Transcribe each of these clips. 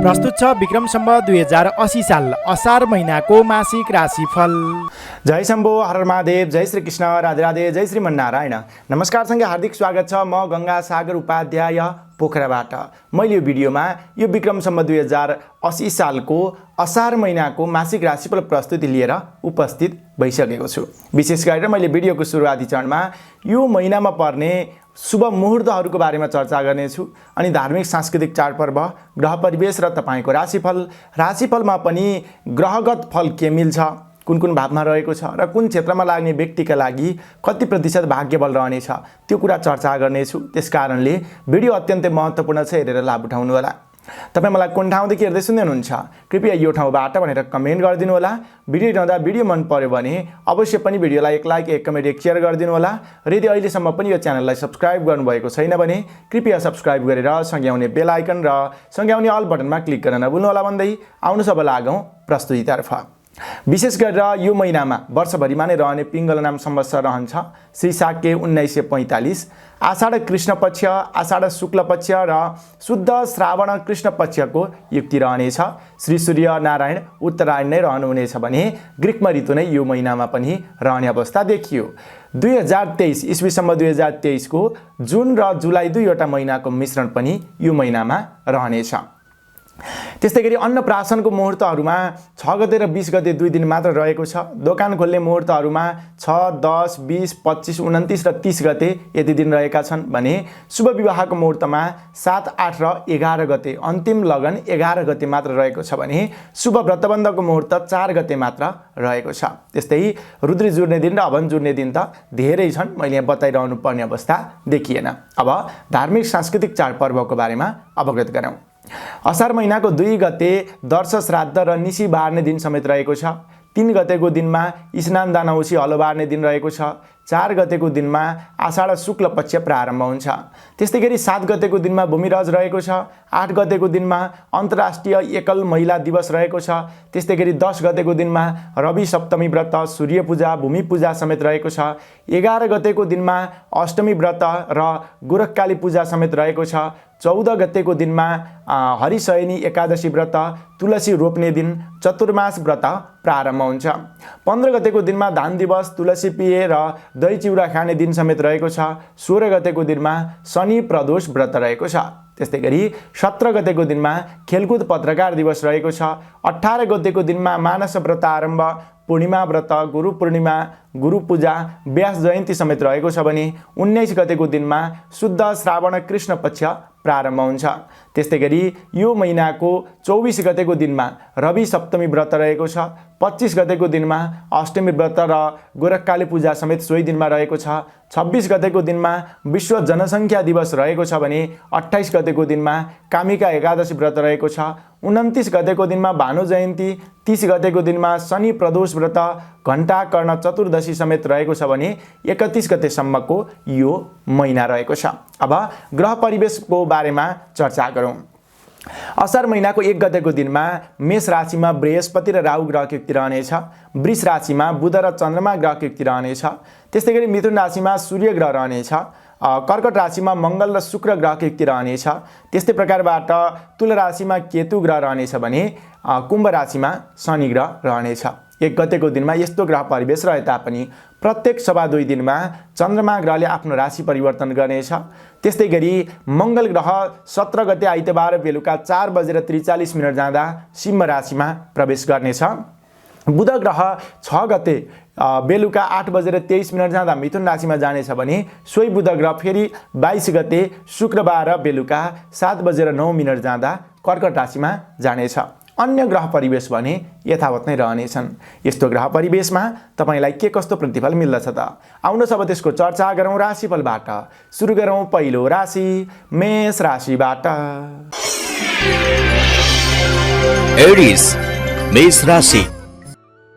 प्रस्तुत छ विक्रम सम्वत 2080 साल असार महिनाको मासिक राशिफल। जय शम्भो, हर महादेव, जय श्री कृष्ण, राधे राधे, जय श्रीमन्नारायण। नमस्कार सँगै हार्दिक स्वागत छ। म गंगा सागर उपाध्याय पोखराबाट। मैले यो भिडियोमा यो विक्रम सम्वत 2080 सालको असार महिनाको मासिक राशिफल प्रस्तुति लिएर उपस्थित भइसकेको छु। विशेष गरेर मैले भिडियोको सुरुवाती चरणमा यो महिनामा पर्ने शुभ मुहुर्तहरूको बारेमा चर्चा गर्नेछु अनि धार्मिक सांस्कृतिक चाडपर्व, ग्रह परिवेश र तपाईँको राशिफलमा पनि ग्रहगत फल के मिल्छ, कुन कुन भावमा रहेको छ र कुन क्षेत्रमा लाग्ने व्यक्तिका लागि कति प्रतिशत भाग्यबल रहनेछ त्यो कुरा चर्चा गर्नेछु। त्यसकारणले भिडियो अत्यन्तै महत्त्वपूर्ण छ, हेरेर लाभ उठाउनु होला। तपाईँ मलाई कुन ठाउँदेखि हेर्दै सुन्दै हुनुहुन्छ कृपया यो ठाउँबाट भनेर कमेन्ट गरिदिनु होला। भिडियो हेर्दा भिडियो मन पर्यो भने अवश्य पनि भिडियोलाई एक लाइक, एक कमेन्ट, एक शेयर गरिदिनु होला। र यदि अहिलेसम्म पनि यो च्यानललाई सब्स्क्राइब गर्नुभएको छैन भने कृपया सब्स्क्राइब गरेर सँगै आउने बेल आइकन र सँगै आउने अल बटनमा क्लिक गर्न नभुल्नु होला भन्दै आउनु सब लागौँ प्रस्तुतितर्फ। विशेष गरेर यो महिनामा वर्षभरिमा नै रहने पिङ्गल नाम संवत्सर रहन्छ श्री शाक्य 1945, आषाढ कृष्ण पक्ष, आषाढ शुक्ल पक्ष र शुद्ध श्रावण कृष्ण पक्षको युक्ति रहनेछ। श्री सूर्य नारायण उत्तरायण नै रहनुहुनेछ भने ग्रीष्म ऋतु नै यो महिनामा पनि रहने अवस्था देखियो। 2023 इस्वीसम्म 2023 को जुन र जुलाई दुईवटा महिनाको मिश्रण पनि यो महिनामा रहनेछ। त्यस्तै गरी अन्नप्राशनको मुहुर्तहरूमा 6 गते र 20 गते 2 दिन मात्र रहेको छ। दोकान खोल्ने मुहुर्तहरूमा 6, 10, 20, 25, 29 र 30 गते यति दिन रहेका छन् भने शुभ विवाहको मुहुर्तमा 7, 8 र 11 गते, अन्तिम लगन 11 गते मात्र रहेको छ भने शुभ व्रतबन्धको मुहुर्त 4 गते मात्र रहेको छ। त्यस्तै रुद्री जुर्ने दिन र हवन जुर्ने दिन त धेरै छन्, मैले यहाँ बताइरहनु पर्ने अवस्था देखिएन। अब धार्मिक सांस्कृतिक चाडपर्वको बारेमा अवगत गरौँ। असार महिनाको 2 गते दर्श श्राद्ध र निसी बार्ने दिन समेत रहेको छ। 3 गतेको दिनमा स्नान दान औँसी हलो बार्ने दिन रहेको छ। 4 गतेको दिनमा आषाढ शुक्ल पक्ष प्रारम्भ हुन्छ। त्यस्तै गरी 7 गतेको दिनमा भूमिरज रहेको छ। 8 गतेको दिनमा अन्तर्राष्ट्रिय एकल महिला दिवस रहेको छ। त्यस्तै गरी 10 गतेको दिनमा रवि सप्तमी व्रत, सूर्य पूजा, भूमि पूजा समेत रहेको छ। 11 गतेको दिनमा अष्टमी व्रत र गोरखकाली पूजा समेत रहेको छ। 14 गतेको दिनमा हरिशयनी एकादशी व्रत, तुलसी रोप्ने दिन, चतुर्मास व्रत प्रारम्भ हुन्छ। 15 गतेको दिनमा धान दिवस, तुलसी पिए र दही चिउरा खाने दिन समेत रहेको छ। 16 गतेको दिनमा शनि प्रदोष व्रत रहेको छ। त्यस्तै गरी 17 गतेको दिनमा खेलकुद पत्रकार दिवस रहेको छ। 18 गतेको दिनमा मानस व्रत आरम्भ, पूर्णिमा व्रत, गुरु पूर्णिमा, गुरु पूजा, व्यास जयन्ती समेत रहेको छ भने 19 गतेको दिनमा शुद्ध श्रावण कृष्ण पक्ष प्रारम्भ हुन्छ। त्यस्तै गरी यो महिनाको 24 गतेको दिनमा रवि सप्तमी व्रत रहेको छ। 25 गतेको दिनमा अष्टमी व्रत र गोरखकाली पूजा समेत सोही दिनमा रहेको छ। 26 गतेको दिनमा विश्व जनसङ्ख्या दिवस रहेको छ भने 28 गतेको दिनमा कामिका एकादशी व्रत रहेको छ। 29 गतेको दिनमा भानु जयन्ती, 30 गतेको दिनमा शनि प्रदोष व्रत, घण्टा कर्ण चतुर्दशी समेत रहेको छ भने 31 गतेसम्मको यो महिना रहेको छ। अब ग्रह परिवेशको बारेमा चर्चा गरौँ। असार महिनाको 1 गतेको दिनमा मेष राशिमा बृहस्पति र राहु ग्रहको युक्ति रहनेछ। वृष राशिमा बुध र चन्द्रमा ग्रहको युक्ति रहनेछ। त्यस्तै गरी मिथुन राशिमा सूर्य ग्रह रहनेछ। कर्कट राशिमा मङ्गल र शुक्र ग्रहको युक्ति रहनेछ। त्यस्तै प्रकारबाट तुला राशिमा केतु ग्रह रहनेछ भने कुम्भ राशिमा शनि ग्रह रहनेछ। 1 गतेको दिनमा यस्तो ग्रह परिवेश रहे तापनि प्रत्येक सभा 2 दिनमा चन्द्रमा ग्रहले आफ्नो राशि परिवर्तन गर्नेछ। त्यस्तै गरी मङ्गल ग्रह 17 गते आइतबार बेलुका 4:43 जाँदा सिंह राशिमा प्रवेश गर्नेछ। बुध ग्रह 6 गते बेलुका 8:23 जाँदा मिथुन राशिमा जानेछ भने सोही बुध ग्रह फेरि 22 गते शुक्रबार बेलुका 7:09 जाँदा कर्कट राशिमा जानेछ। अन्य ग्रह परिवेश भने यथावत नै रहनेछन्। यस्तो ग्रह परिवेशमा तपाईलाई के कस्तो प्रतिफल मिल्दछ त? आउनुहोस् अब त्यसको चर्चा गरौँ राशिफलबाट। सुरु गरौँ पहिलो राशि मेष राशिबाट। एरिस मेष राशि।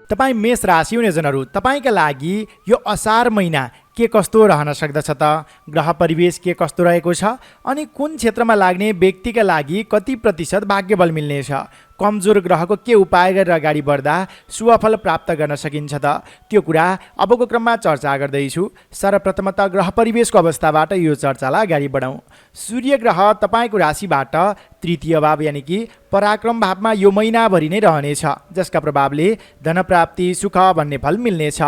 तपाईँ मेष राशि हुनेजनहरू, तपाईँका लागि यो असार महिना के कस्तो रहन सक्दछ त? ग्रह परिवेश के कस्तो रहेको छ अनि कुन क्षेत्रमा लाग्ने व्यक्तिका लागि कति प्रतिशत भाग्यबल मिल्नेछ? कमजोर ग्रहको के उपाय गरेर अगाडि बढ्दा शुभफल प्राप्त गर्न सकिन्छ त त्यो कुरा अबको क्रममा चर्चा गर्दैछु। सर्वप्रथमतः ग्रह परिवेशको अवस्थाबाट यो चर्चालाई अगाडि बढाउँ। सूर्य ग्रह तपाईँको राशिबाट तृतीय भाव यानि कि पराक्रम भावमा यो महिनाभरि नै रहनेछ, जसका प्रभावले धन प्राप्ति सुख भन्ने फल मिल्नेछ।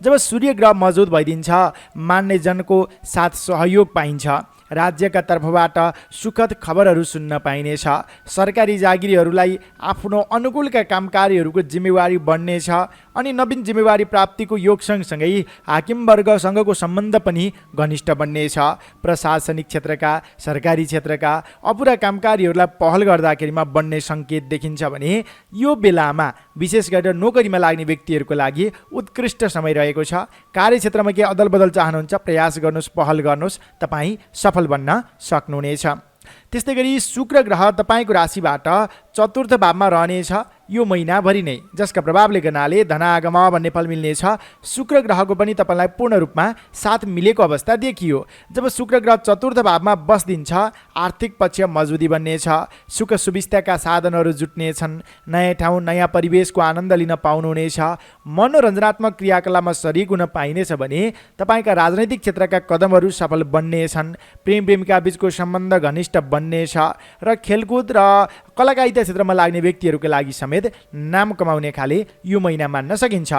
जब सूर्य ग्रह मजबुत भइदिन्छ, मान्यजनको साथ सहयोग पाइन्छ, राज्यका तर्फबाट सुखद खबरहरू सुन्न पाइनेछ, सरकारी जागिरीहरूलाई आफ्नो अनुकूलका कामकार्यहरूको जिम्मेवारी बढ्नेछ अनि नवीन जिम्मेवारी प्राप्तिको योग सँगसँगै हाकिमवर्गसँगको सम्बन्ध पनि घनिष्ठ बन्नेछ। प्रशासनिक क्षेत्रका सरकारी क्षेत्रका अपुरा कामकार्यहरूलाई पहल गर्दाखेरिमा बन्ने सङ्केत देखिन्छ भने यो बेलामा विशेष गरेर नोकरीमा लाग्ने व्यक्तिहरूको लागि उत्कृष्ट समय रहेको छ। कार्यक्षेत्रमा के अदल बदल चाहनुहुन्छ, प्रयास गर्नुहोस्, पहल गर्नुहोस्, तपाईँ सफल बन्न सक्नुहुनेछ। त्यस्तै गरी शुक्र ग्रह तपाईँको राशिबाट चतुर्थ भावमा रहनेछ यो महिनाभरि नै, जसका प्रभावले गर्नाले धनागम भन्ने फल मिल्नेछ। शुक्र ग्रहको पनि तपाईँलाई पूर्ण रूपमा साथ मिलेको अवस्था देखियो। जब शुक्र ग्रह चतुर्थ भावमा बस्दिन्छ, आर्थिक पक्ष मजबुती बन्नेछ, सुख सुविस्ताका साधनहरू जुट्नेछन्, नयाँ ठाउँ नयाँ परिवेशको आनन्द लिन पाउनुहुनेछ, मनोरञ्जनात्मक क्रियाकलापमा सरिक हुन पाइनेछ भने तपाईँका राजनैतिक क्षेत्रका कदमहरू सफल बन्नेछन्, प्रेम प्रेमिका बीचको सम्बन्ध घनिष्ठ बन्नेछ र खेलकुद र कलाकारिता क्षेत्रमा लाग्ने व्यक्तिहरूको लागि समेत नाम कमाउने खाले यो महिना मान्न सकिन्छ।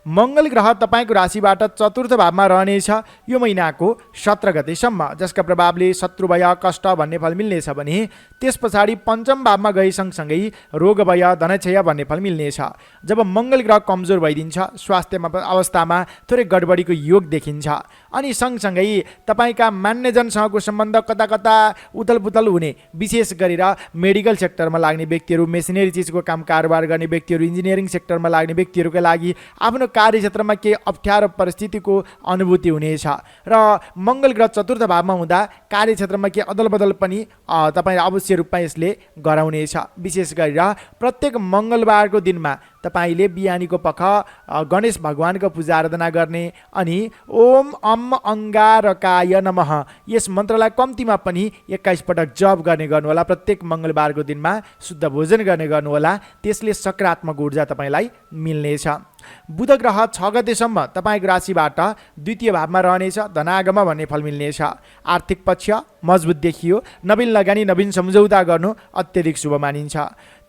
मङ्गल ग्रह तपाईँको राशिबाट चतुर्थ भावमा रहनेछ यो महिनाको 17 गतेसम्म, जसका प्रभावले शत्रु भय कष्ट भन्ने फल मिल्नेछ भने त्यस पछाडि पञ्चम भावमा गई सँगसँगै रोग भय धनक्षय भन्ने फल मिल्नेछ। जब मङ्गल ग्रह कमजोर भइदिन्छ, स्वास्थ्यमा अवस्थामा थोरै गडबडीको योग देखिन्छ अनि सँगसँगै तपाईँका मान्यजनसँगको सम्बन्ध कता कता उथलपुथल हुने, विशेष गरेर मेडिकल सेक्टरमा लाग्ने व्यक्तिहरू, मेसिनरी चिजको काम कारोबार गर्ने व्यक्तिहरू, इन्जिनियरिङ सेक्टरमा लाग्ने व्यक्तिहरूका लागि आफ्नो कार्यक्षेत्रमा केही अप्ठ्यारो परिस्थितिको अनुभूति हुनेछ र मङ्गल ग्रह चतुर्थ भावमा हुँदा कार्यक्षेत्रमा केही अदल बदल पनि तपाईँ अवश्य रूपमा यसले गराउनेछ। विशेष गरेर प्रत्येक मङ्गलबारको दिनमा तपाईँले बिहानीको पख गणेश भगवानको पूजा आराधना गर्ने अनि ओम अम अंगारकाय नमः यस मन्त्रलाई कम्तीमा पनि 21 पटक जप गर्ने गर्नुहोला। प्रत्येक मङ्गलबारको दिनमा शुद्ध भोजन गर्ने गर्नुहोला, त्यसले सकारात्मक ऊर्जा तपाईँलाई मिल्नेछ। बुध ग्रह 6 गतेसम्म तपाईँको राशिबाट द्वितीय भावमा रहनेछ, धनागम भन्ने फल मिल्नेछ, आर्थिक पक्ष मजबुत देखियो, नवीन लगानी नवीन सम्झौता गर्नु अत्यधिक शुभ मानिन्छ।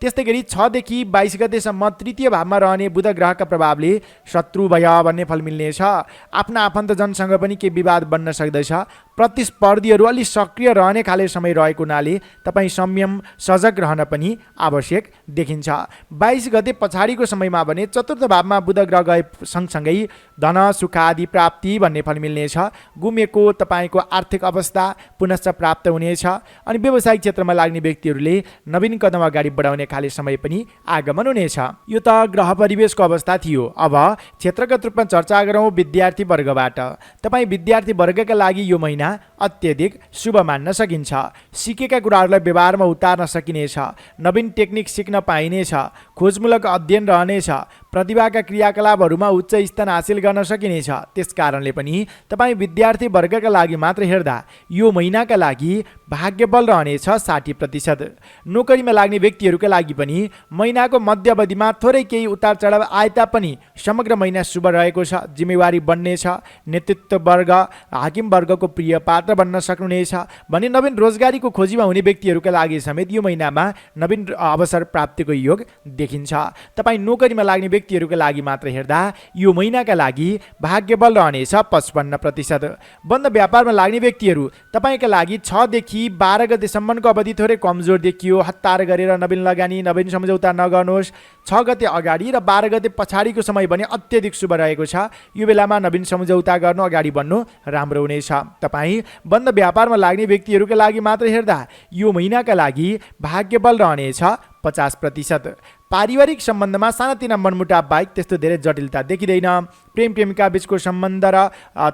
त्यस्तै गरी 6 देखि 22 गतेसम्म तृतीय भावमा रहने बुध ग्रहका प्रभावले शत्रु भय भन्ने फल मिल्नेछ, आफ्ना आफन्तजनसँग पनि केही विवाद बन्न सक्दछ, प्रतिस्पर्धीहरू अलि सक्रिय रहने खाले समय रहेको हुनाले तपाईँ संयम सजग रहन पनि आवश्यक देखिन्छ। 22 गते पछाडिको समयमा भने चतुर्थ भावमा बुध ग्रह गए सँगसँगै धन सुखादि प्राप्ति भन्ने फल मिल्नेछ, गुमेको तपाईँको आर्थिक अवस्था पुनश्च प्राप्त हुनेछ अनि व्यावसायिक क्षेत्रमा लाग्ने व्यक्तिहरूले नवीन कदम अगाडि बढाउने खाले समय पनि आगमन हुनेछ। यो त ग्रह परिवेशको अवस्था थियो। अब क्षेत्रगत रूपमा चर्चा गरौँ विद्यार्थी वर्गबाट। तपाईँ विद्यार्थी वर्गका लागि यो महिना अत्यधिक शुभ मान्न सकिन्छ। सिकेका कुराहरूलाई व्यवहारमा उतार्न सकिनेछ, नवीन टेक्निक सिक्न पाइनेछ, खोजमूलक अध्ययन रहनेछ, प्रतिभाका क्रियाकलापहरूमा उच्च स्थान हासिल गर्न सकिनेछ। त्यस कारणले पनि तपाईँ विद्यार्थी वर्गका लागि मात्र हेर्दा यो महिनाका लागि भाग्यबल रहनेछ 60%। नोकरीमा लाग्ने व्यक्तिहरूका लागि पनि महिनाको मध्य अवधिमा थोरै केही उतार चढाव आए तापनि समग्र महिना शुभ रहेको छ। जिम्मेवारी बढ्नेछ, नेतृत्व वर्ग हाकिम वर्गको प्रिय पात्र बन्न सक्नुहुनेछ भने नवीन रोजगारीको खोजीमा हुने व्यक्तिहरूका लागि समेत यो महिनामा नवीन अवसर प्राप्तिको योग देखिन्छ। तपाईँ नोकरीमा लाग्ने व्यक्तिहरूका लागि मात्र हेर्दा यो महिनाका लागि भाग्यबल रहनेछ 55%। बन्द व्यापारमा लाग्ने व्यक्तिहरू तपाईँका लागि 6 देखि 12 गतेसम्मको अवधि थोरै कमजोर देखियो। हतार गरेर नवीन लगानी नवीन सम्झौता नगर्नुहोस्। 6 गते अगाडि र 12 गते पछाडिको समय भने अत्यधिक शुभ रहेको छ। यो बेलामा नवीन सम्झौता गर्नु अगाडि बढ्नु राम्रो हुनेछ। तपाईँ बन्द व्यापारमा लाग्ने व्यक्तिहरूका लागि मात्र हेर्दा यो महिनाका लागि भाग्यबल रहनेछ 50%। पारिवारिक सम्बन्धमा सानातिना मनमुटाव बाहेक त्यस्तो धेरै जटिलता देखिँदैन। प्रेम प्रेमिका बीचको सम्बन्ध र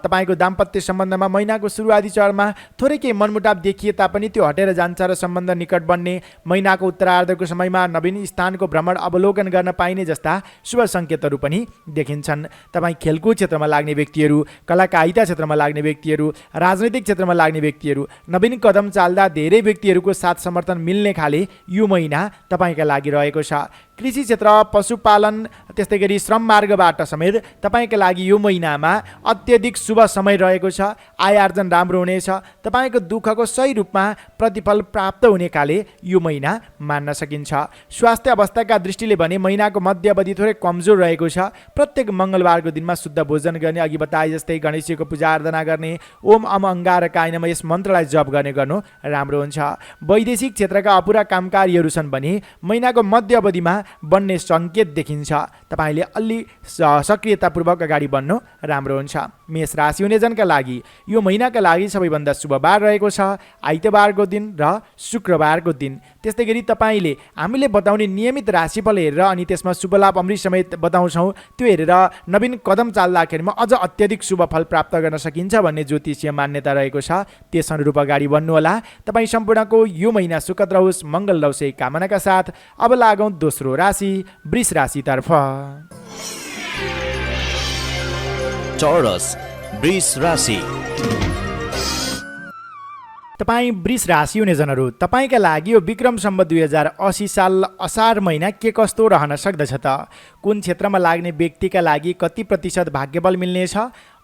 तपाईँको दाम्पत्य सम्बन्धमा महिनाको सुरुवाती चरणमा थोरै केही मनमुटाव देखिए तापनि त्यो हटेर जान्छ र सम्बन्ध निकट बन्ने, महिनाको उत्तरार्धको समयमा नवीन स्थानको भ्रमण अवलोकन गर्न पाइने जस्ता शुभ सङ्केतहरू पनि देखिन्छन्। तपाईँ खेलकुद क्षेत्रमा लाग्ने व्यक्तिहरू, कलाकारिता क्षेत्रमा लाग्ने व्यक्तिहरू, राजनैतिक क्षेत्रमा लाग्ने व्यक्तिहरू, नवीन कदम चाल्दा धेरै व्यक्तिहरूको साथ समर्थन मिल्ने खाले यो महिना तपाईँका लागि रहेको छ। कृषि क्षेत्र, पशुपालन, त्यस्तै गरी श्रम मार्गबाट समेत तपाईँका लागि यो महिनामा अत्यधिक शुभ समय रहेको छ। आय आर्जन राम्रो हुनेछ। तपाईँको दुःखको सही रूपमा प्रतिफल प्राप्त हुने खाले यो महिना मान्न सकिन्छ। स्वास्थ्य अवस्थाका दृष्टिले भने महिनाको मध्य अवधि थोरै कमजोर रहेको छ। प्रत्येक मङ्गलबारको दिनमा शुद्ध भोजन गर्ने, अघि बताए जस्तै गणेशजीको पूजा आराधना गर्ने, ओम अम अंगारकाय नमः यस मन्त्रलाई जप गर्नु राम्रो हुन्छ। वैदेशिक क्षेत्रका अपुरा कामकारीहरू छन् भने महिनाको मध्य अवधिमा बन्ने सङ्केत देखिन्छ। तपाईँले अलि सक्रियतापूर्वक अगाडि बढ्नु राम्रो हुन्छ। मेष राशि हुनेजनका लागि यो महिनाका लागि सबैभन्दा शुभ बार रहेको छ आइतबारको दिन र शुक्रबारको दिन। त्यस्तै गरी हामीले बताउने नियमित राशिफल हेरेर अनि त्यसमा शुभ लाभ अमृत समेत बताउँछौँ, त्यो हेरेर नवीन कदम चाल्दाखेरिमा अझ अत्यधिक शुभ फल प्राप्त गर्न सकिन्छ भन्ने ज्योतिषीय मान्यता रहेको छ। त्यस अनुरूप अगाडि बढ्नुहोला। तपाईँ सम्पूर्णको यो महिना सुखद रहोस्, मङ्गल रहोस् यही कामनाका साथ अब लागौँ दोस्रो राशि वृष राशितर्फ। चौरस वृष राशि। तपाईँ वृष राशि हुनेजनहरू, तपाईँका लागि यो विक्रम सम्वत 2080 साल असार महिना के कस्तो रहन सक्दछ त? कुन क्षेत्रमा लाग्ने व्यक्तिका लागि कति प्रतिशत भाग्यबल मिल्नेछ?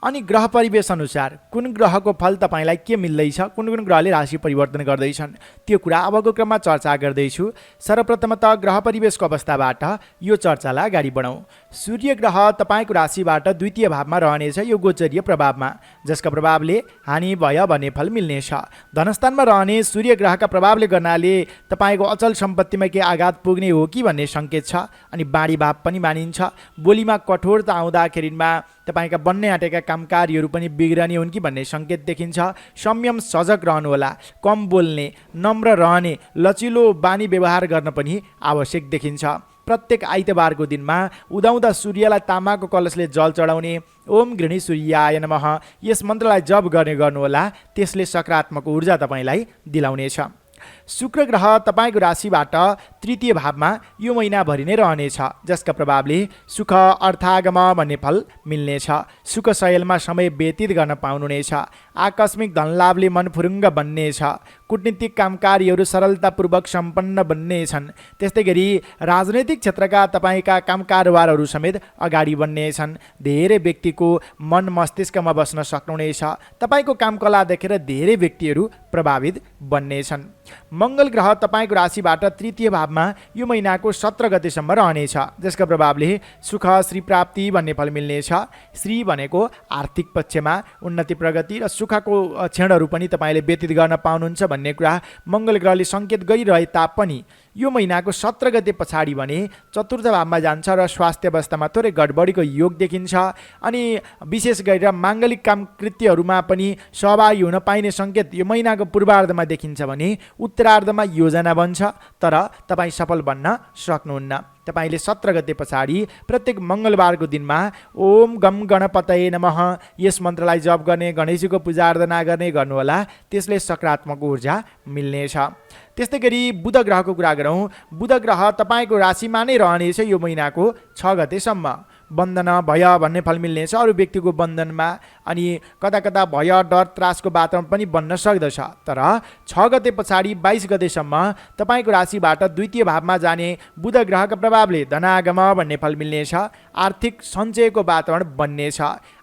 अनि ग्रह परिवेश अनुसार कुन ग्रहको फल तपाईँलाई के मिल्दैछ, कुन कुन ग्रहले राशि परिवर्तन गर्दैछन्, त्यो कुरा अबको क्रममा चर्चा गर्दैछु। सर्वप्रथमतः ग्रह परिवेशको अवस्थाबाट यो चर्चालाई अगाडि बढाउँ। सूर्य ग्रह तपाईँको राशिबाट द्वितीय भावमा रहनेछ, यो गोचरीय प्रभावमा, जसका प्रभावले हानि भय भन्ने फल मिल्नेछ। धनस्थानमा रहने सूर्य ग्रहका प्रभावले गर्नाले तपाईँको अचल सम्पत्तिमा केही आघात पुग्ने हो कि भन्ने सङ्केत छ। अनि बाढी भाव पनि मानिन्छ। बोलीमा कठोरता आउँदाखेरिमा तपाईँका बन्ने आँटेका कामकारीहरू पनि बिग्रने हुन् कि भन्ने सङ्केत देखिन्छ। संयम, सजग रहनुहोला। कम बोल्ने, नम्र रहने, लचिलो बानी व्यवहार गर्न पनि आवश्यक देखिन्छ। प्रत्येक आइतबारको दिनमा उदाउँदा सूर्यलाई तामाको कलशले जल चढाउने, ओम गृणी सूर्याय नमः यस मन्त्रलाई जप गर्नुहोला। त्यसले सकारात्मक ऊर्जा तपाईँलाई दिलाउनेछ। शुक्र ग्रह तपाईँको राशिबाट तृतीय भावमा यो महिनाभरि नै रहनेछ, जसका प्रभावले सुख अर्थागम भन्ने फल मिल्नेछ। सुख शयलमा समय व्यतीत गर्न पाउनुहुनेछ। आकस्मिक धनलाभले मन फुरुङ्ग बन्नेछ। कुटनीतिक कामकारीहरू सरलतापूर्वक सम्पन्न बन्नेछन्। त्यस्तै गरी राजनैतिक क्षेत्रका तपाईँका काम कारोबारहरू समेत अगाडि बढ्नेछन्। धेरै व्यक्तिको मन मस्तिष्कमा बस्न सक्नुहुनेछ। तपाईँको कामकला देखेर धेरै व्यक्तिहरू प्रभावित बन्नेछन्। मङ्गल ग्रह तपाईँको राशिबाट तृतीय भावमा यो महिनाको 17 गतेसम्म रहनेछ, जसका प्रभावले सुख श्री प्राप्ति भन्ने फल मिल्नेछ। श्री भनेको आर्थिक पक्षमा उन्नति, प्रगति र सुखको क्षणहरू पनि तपाईँले व्यतीत गर्न पाउनुहुन्छ भन्ने कुरा मङ्गल ग्रहले सङ्केत गरिरहे तापनि यो महिनाको 17 गते पछाडि भने चतुर्थ भावमा जान्छ र स्वास्थ्य अवस्थामा थोरै गडबडीको योग देखिन्छ। अनि विशेष गरेर माङ्गलिक काम कृत्यहरूमा पनि सहभागी हुन पाइने सङ्केत यो महिनाको पूर्वार्धमा देखिन्छ भने उत्तरार्धमा योजना बन्छ, तर तपाईँ सफल बन्न सक्नुहुन्न। तपाईँले 17 गते पछाडि प्रत्येक मङ्गलबारको दिनमा ओम गम गणपतये नमः यस मन्त्रलाई जप गर्ने, गणेशजीको पूजा आराधना गर्नुहोला। त्यसले सकारात्मक ऊर्जा मिल्नेछ। त्यस्तै गरी बुध ग्रहको कुरा गरौँ। बुध ग्रह तपाईँको राशिमा नै रहनेछ यो महिनाको 6 गतेसम्म। बन्धन भय भन्ने फल मिल्नेछ अरू व्यक्तिको बन्धनमा। अनि कता कता भय, डर, त्रासको वातावरण पनि बन्न सक्दछ। तर 6 गते पछाडि 22 गतेसम्म तपाईँको राशिबाट द्वितीय भावमा जाने बुध ग्रहका प्रभावले धनागम भन्ने फल मिल्नेछ। आर्थिक सञ्चयको वातावरण बन्नेछ।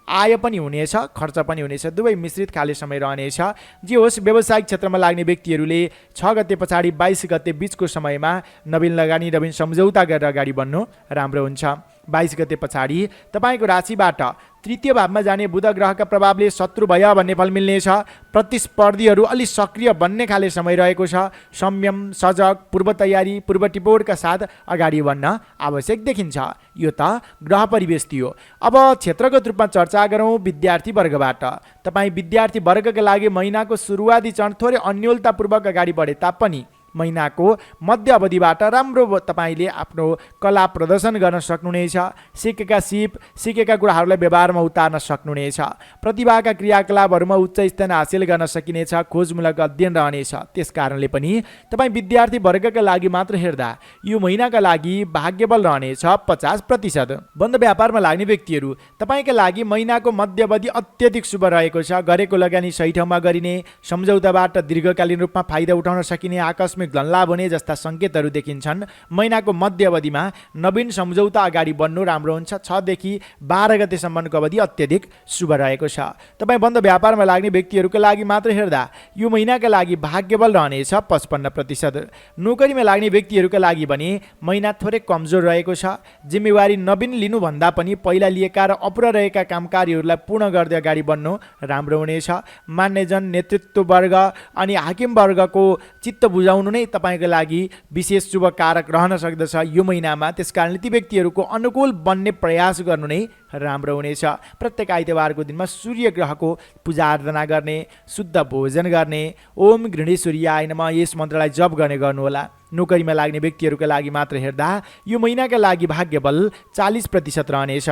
आय पनि हुनेछ, खर्च पनि हुनेछ, दुवै मिश्रित खाले समय रहनेछ। जे होस्, व्यावसायिक क्षेत्रमा लाग्ने व्यक्तिहरूले 6 गते पछाडि 22 गते बिचको समयमा नवीन लगानी, नवीन सम्झौता गरेर अगाडि बढ्नु राम्रो हुन्छ। 22 गते पछाडि तपाईँको राशिबाट तृतीय भावमा जाने बुध ग्रहका प्रभावले शत्रु भय भन्ने फल मिल्नेछ। प्रतिस्पर्धीहरू अलि सक्रिय बन्ने खाले समय रहेको छ। संयम, सजग, पूर्व तयारी, पूर्व टिपोटका साथ अगाडि बढ्न आवश्यक देखिन्छ। यो त ग्रह परिवेश थियो। अब क्षेत्रगत रूपमा चर्चा गरौँ विद्यार्थी वर्गबाट। तपाईँ विद्यार्थी वर्गका लागि महिनाको सुरुवाती चरण थोरै अन्योलतापूर्वक अगाडि बढे तापनि महिनाको मध्य अवधिबाट राम्रो तपाईँले आफ्नो कला प्रदर्शन गर्न सक्नुहुनेछ। सिकेका सिकेका कुराहरूलाई व्यवहारमा उतार्न सक्नुहुनेछ। प्रतिभाका क्रियाकलापहरूमा उच्च स्थान हासिल गर्न सकिनेछ। खोजमूलक अध्ययन रहनेछ। त्यस कारणले पनि तपाईँ विद्यार्थी वर्गका लागि मात्र हेर्दा यो महिनाका लागि भाग्यबल रहनेछ 50%। बन्द व्यापारमा लाग्ने व्यक्तिहरू, तपाईँका लागि महिनाको मध्य अवधि अत्यधिक शुभ रहेको छ। गरेको लगानी सही ठाउँमा गरिने, सम्झौताबाट दीर्घकालीन रूपमा फाइदा उठाउन सकिने, आकस्मिक धनलाभ हुने जस्ता सङ्केतहरू देखिन्छन्। महिनाको मध्य अवधिमा नवीन सम्झौता अगाडि बढ्नु राम्रो हुन्छ। 6 देखि 12 गतेसम्मको अवधि अत्यधिक शुभ रहेको छ। तपाईँ बन्द व्यापारमा लाग्ने व्यक्तिहरूका लागि मात्र हेर्दा यो महिनाका लागि भाग्यबल रहनेछ 55%। नोकरीमा लाग्ने व्यक्तिहरूका लागि भने महिना थोरै कमजोर रहेको छ। जिम्मेवारी नवीन लिनुभन्दा पनि पहिला लिएका र अपुरा रहेका कामकार्यहरूलाई पूर्ण गर्दै अगाडि बढ्नु राम्रो हुनेछ। मान्यजन, नेतृत्ववर्ग अनि हाकिम वर्गको चित्त बुझाउनु नै तपाईँको लागि विशेष शुभ कारक रहन सक्दछ यो महिनामा। त्यसकारणले ती व्यक्तिहरूको अनुकूल बन्ने प्रयास गर्नु नै राम्रो हुनेछ। प्रत्येक आइतबारको दिनमा सूर्य ग्रहको पूजा आराधना गर्ने, शुद्ध भोजन गर्ने, ओम गृहिणी सूर्याय नमः यस मन्त्रलाई जप गर्ने गर्नुहोला। नोकरीमा लाग्ने व्यक्तिहरूका लागि मात्र हेर्दा यो महिनाका लागि भाग्यबल 40% रहनेछ।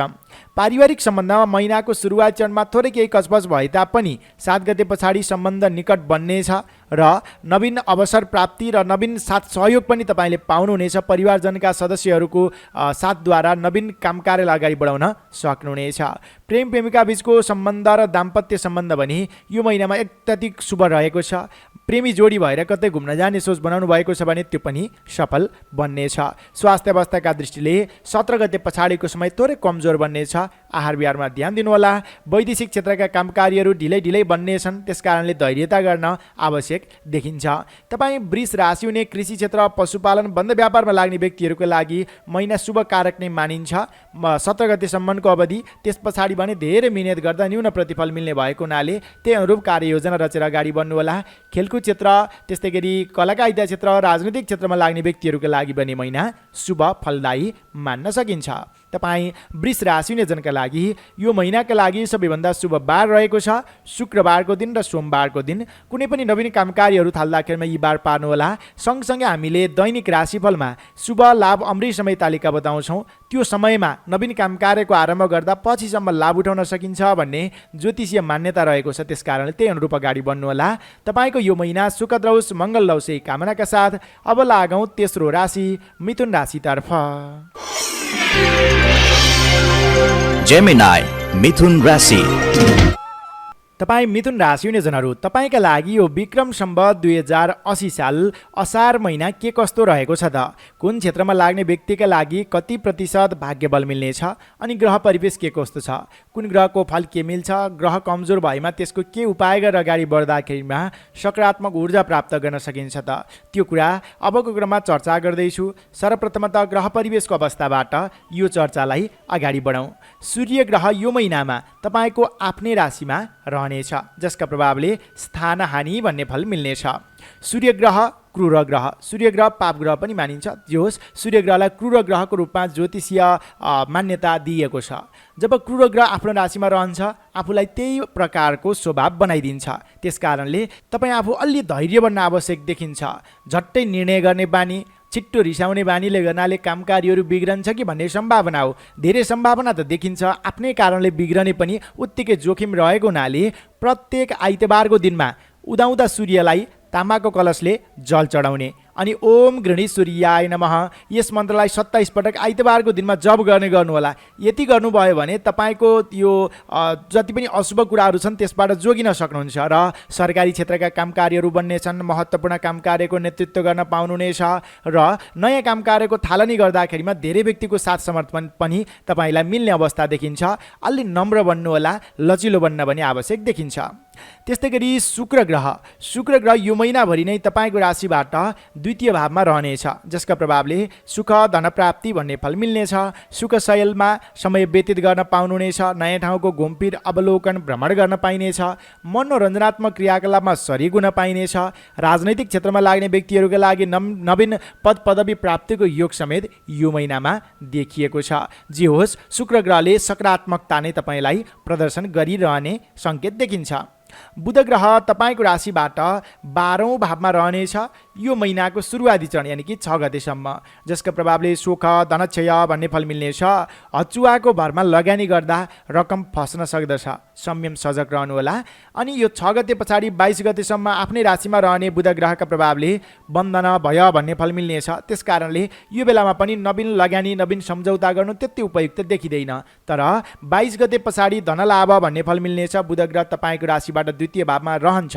पारिवारिक सम्बन्धमा महिनाको सुरुवात चरणमा थोरै केही कचपच भए तापनि 7 गते पछाडि सम्बन्ध निकट बन्नेछ र नवीन अवसर प्राप्ति र नवीन साथ सहयोग पनि तपाईँले पाउनुहुनेछ। परिवारजनका सदस्यहरूको साथद्वारा नवीन कामकार्यलाई अगाडि बढाउन सक्नुहुनेछ। प्रेम प्रेमिका बीचको सम्बन्ध र दाम्पत्य सम्बन्ध भने यो महिनामा अत्यधिक शुभ रहेको छ। प्रेमी जोडी भएर कतै घुम्न जाने सोच बनाउनु भएको छ भने त्यो पनि सफल बन्नेछ। स्वास्थ्य अवस्थाका दृष्टिले 17 गते पछाडिको समय थोरै कमजोर बन्नेछ। आहार विहारमा ध्यान दिनुहोला। वैदेशिक क्षेत्रका कामकार्यहरू ढिलै बन्नेछन्। त्यसकारणले धैर्यता गर्न आवश्यक देखिन्छ। तपाईँ वृष राशि हुने कृषि क्षेत्र, पशुपालन, बन्द व्यापारमा लाग्ने व्यक्तिहरूको लागि महिना शुभ कारक नै मानिन्छ। 17 गतेसम्मको अवधि, त्यस पछाडि भने धेरै मिहिनेत गर्दा न्यून प्रतिफल मिल्ने भएको हुनाले त्यही अनुरूप कार्ययोजना रचेर अगाडि बढ्नुहोला। खेलकुद क्षेत्र, त्यस्तै गरी कलाकारिता क्षेत्र, राजनीतिक क्षेत्रमा लाग्ने व्यक्तिहरूका लागि पनि महिना शुभ फलदायी मान्न सकिन्छ। तपाईँ वृष राशि हुने जनका लागि यो महिनाका लागि सबैभन्दा शुभ बार रहेको छ शुक्रबारको दिन र सोमबारको दिन। कुनै पनि नवीन कामकार्यहरू थाल्दाखेरिमा यी बार पार्नुहोला। सँगसँगै हामीले दैनिक राशिफलमा शुभ लाभ अमृत समय तालिका बताउँछौँ। त्यो समयमा नवीन कामकार्यको आरम्भ गर्दा पछिसम्म लाभ उठाउन सकिन्छ भन्ने ज्योतिषीय मान्यता रहेको छ। त्यस कारणले त्यही अनुरूप अगाडि बढ्नुहोला। तपाईँको यो महिना सुखद रहोस्, मङ्गल रहोस् यही कामनाका साथ अब लागौँ तेस्रो राशि मिथुन राशितर्फ। जेमिनाई मिथुन राशि। तपाईँ मिथुन राशि हुने जनहरू, तपाईँका लागि यो विक्रम सम्वत 2080 साल असार महिना के कस्तो रहेको छ त? कुन क्षेत्रमा लाग्ने व्यक्तिका लागि कति प्रतिशत भाग्यबल मिल्नेछ? अनि ग्रह परिवेश के कस्तो छ? कुन ग्रहको फल के मिल्छ? ग्रह कमजोर भएमा त्यसको के उपाय गरेर अगाडि बढ्दाखेरिमा सकारात्मक ऊर्जा प्राप्त गर्न सकिन्छ त? त्यो कुरा अबको क्रममा चर्चा गर्दैछु। सर्वप्रथमतः ग्रह परिवेशको अवस्थाबाट यो चर्चालाई अगाडि बढाउँ। सूर्य ग्रह यो महिनामा तपाईँको आफ्नै राशिमा रहनेछ, जसका प्रभावले स्थान हानि भन्ने फल मिल्नेछ। सूर्य ग्रह क्रूर ग्रह, सूर्य ग्रह पाप ग्रह पनि मानिन्छ। जे होस्, सूर्य ग्रहलाई क्रूर ग्रहको रूपमा ज्योतिषीय मान्यता दिएको छ। जब क्रूर ग्रह आफ्नो राशिमा रहन्छ, आफूलाई त्यही प्रकारको स्वभाव बनाइदिन्छ। त्यस कारणले तपाईँ आफू अलि धैर्य बन्न आवश्यक देखिन्छ। झट्टै निर्णय गर्ने बानी, छिट्टो रिसाउने बानीले गर्नाले कामकार्यहरू बिग्रन्छ कि भन्ने सम्भावना हो। धेरै सम्भावना त देखिन्छ, आफ्नै कारणले बिग्रने पनि उत्तिकै जोखिम रहेको हुनाले प्रत्येक आइतबारको दिनमा उदाउँदा सूर्यलाई तामाको कलशले जल चढाउने अनि ओम गृहिणी सूर्याय नमः यस मन्त्रलाई 27 पटक आइतबारको दिनमा जप गर्ने गर्नुहोला। यति गर्नुभयो भने तपाईँको यो जति पनि अशुभ कुराहरू छन् त्यसबाट जोगिन सक्नुहुन्छ र सरकारी क्षेत्रका कामकार्यहरू बन्नेछन्। महत्त्वपूर्ण कामकार्यको नेतृत्व गर्न पाउनुहुनेछ र नयाँ कामकार्यको थालनी गर्दाखेरिमा धेरै व्यक्तिको साथ समर्थन पनि तपाईँलाई मिल्ने अवस्था देखिन्छ। अलि नम्र बन्नुहोला, लचिलो बन्न पनि आवश्यक देखिन्छ। त्यस्तै गरी शुक्र ग्रह यो महिनाभरि नै तपाईँको राशिबाट द्वितीय भावमा रहनेछ, जसका प्रभावले सुख धनप्राप्ति भन्ने फल मिल्नेछ। सुख शयलमा समय व्यतीत गर्न पाउनुहुनेछ। नयाँ ठाउँको घुमफिर अवलोकन भ्रमण गर्न पाइनेछ। मनोरञ्जनात्मक क्रियाकलापमा सरिक हुन पाइनेछ। राजनैतिक क्षेत्रमा लाग्ने व्यक्तिहरूका लागि नवीन पद पदवी प्राप्तिको योग समेत यो महिनामा देखिएको छ। जे होस्, शुक्र ग्रहले सकारात्मकता नै तपाईँलाई प्रदर्शन गरिरहने सङ्केत देखिन्छ। बुध ग्रह तपाईँको राशिबाट 12औं भावमा रहनेछ यो महिनाको सुरुवाती चरण यानि कि 6 गतेसम्म, जसको प्रभावले सुख धनक्षय भन्ने फल मिल्नेछ। अचुवाको भरमा लगानी गर्दा रकम फस्न सक्दछ, संयम सजग रहनुहोला। अनि यो 6 गते पछाडि 22 गतेसम्म आफ्नै राशिमा रहने बुध ग्रहका प्रभावले बन्धन भय भन्ने फल मिल्नेछ। त्यस कारणले यो बेलामा पनि नवीन लगानी नवीन सम्झौता गर्नु त्यति उपयुक्त देखिँदैन। तर 22 गते पछाडि धनलाभ भन्ने फल मिल्नेछ। बुध ग्रह तपाईँको राशिबाट द्वितीय भावमा रहन्छ,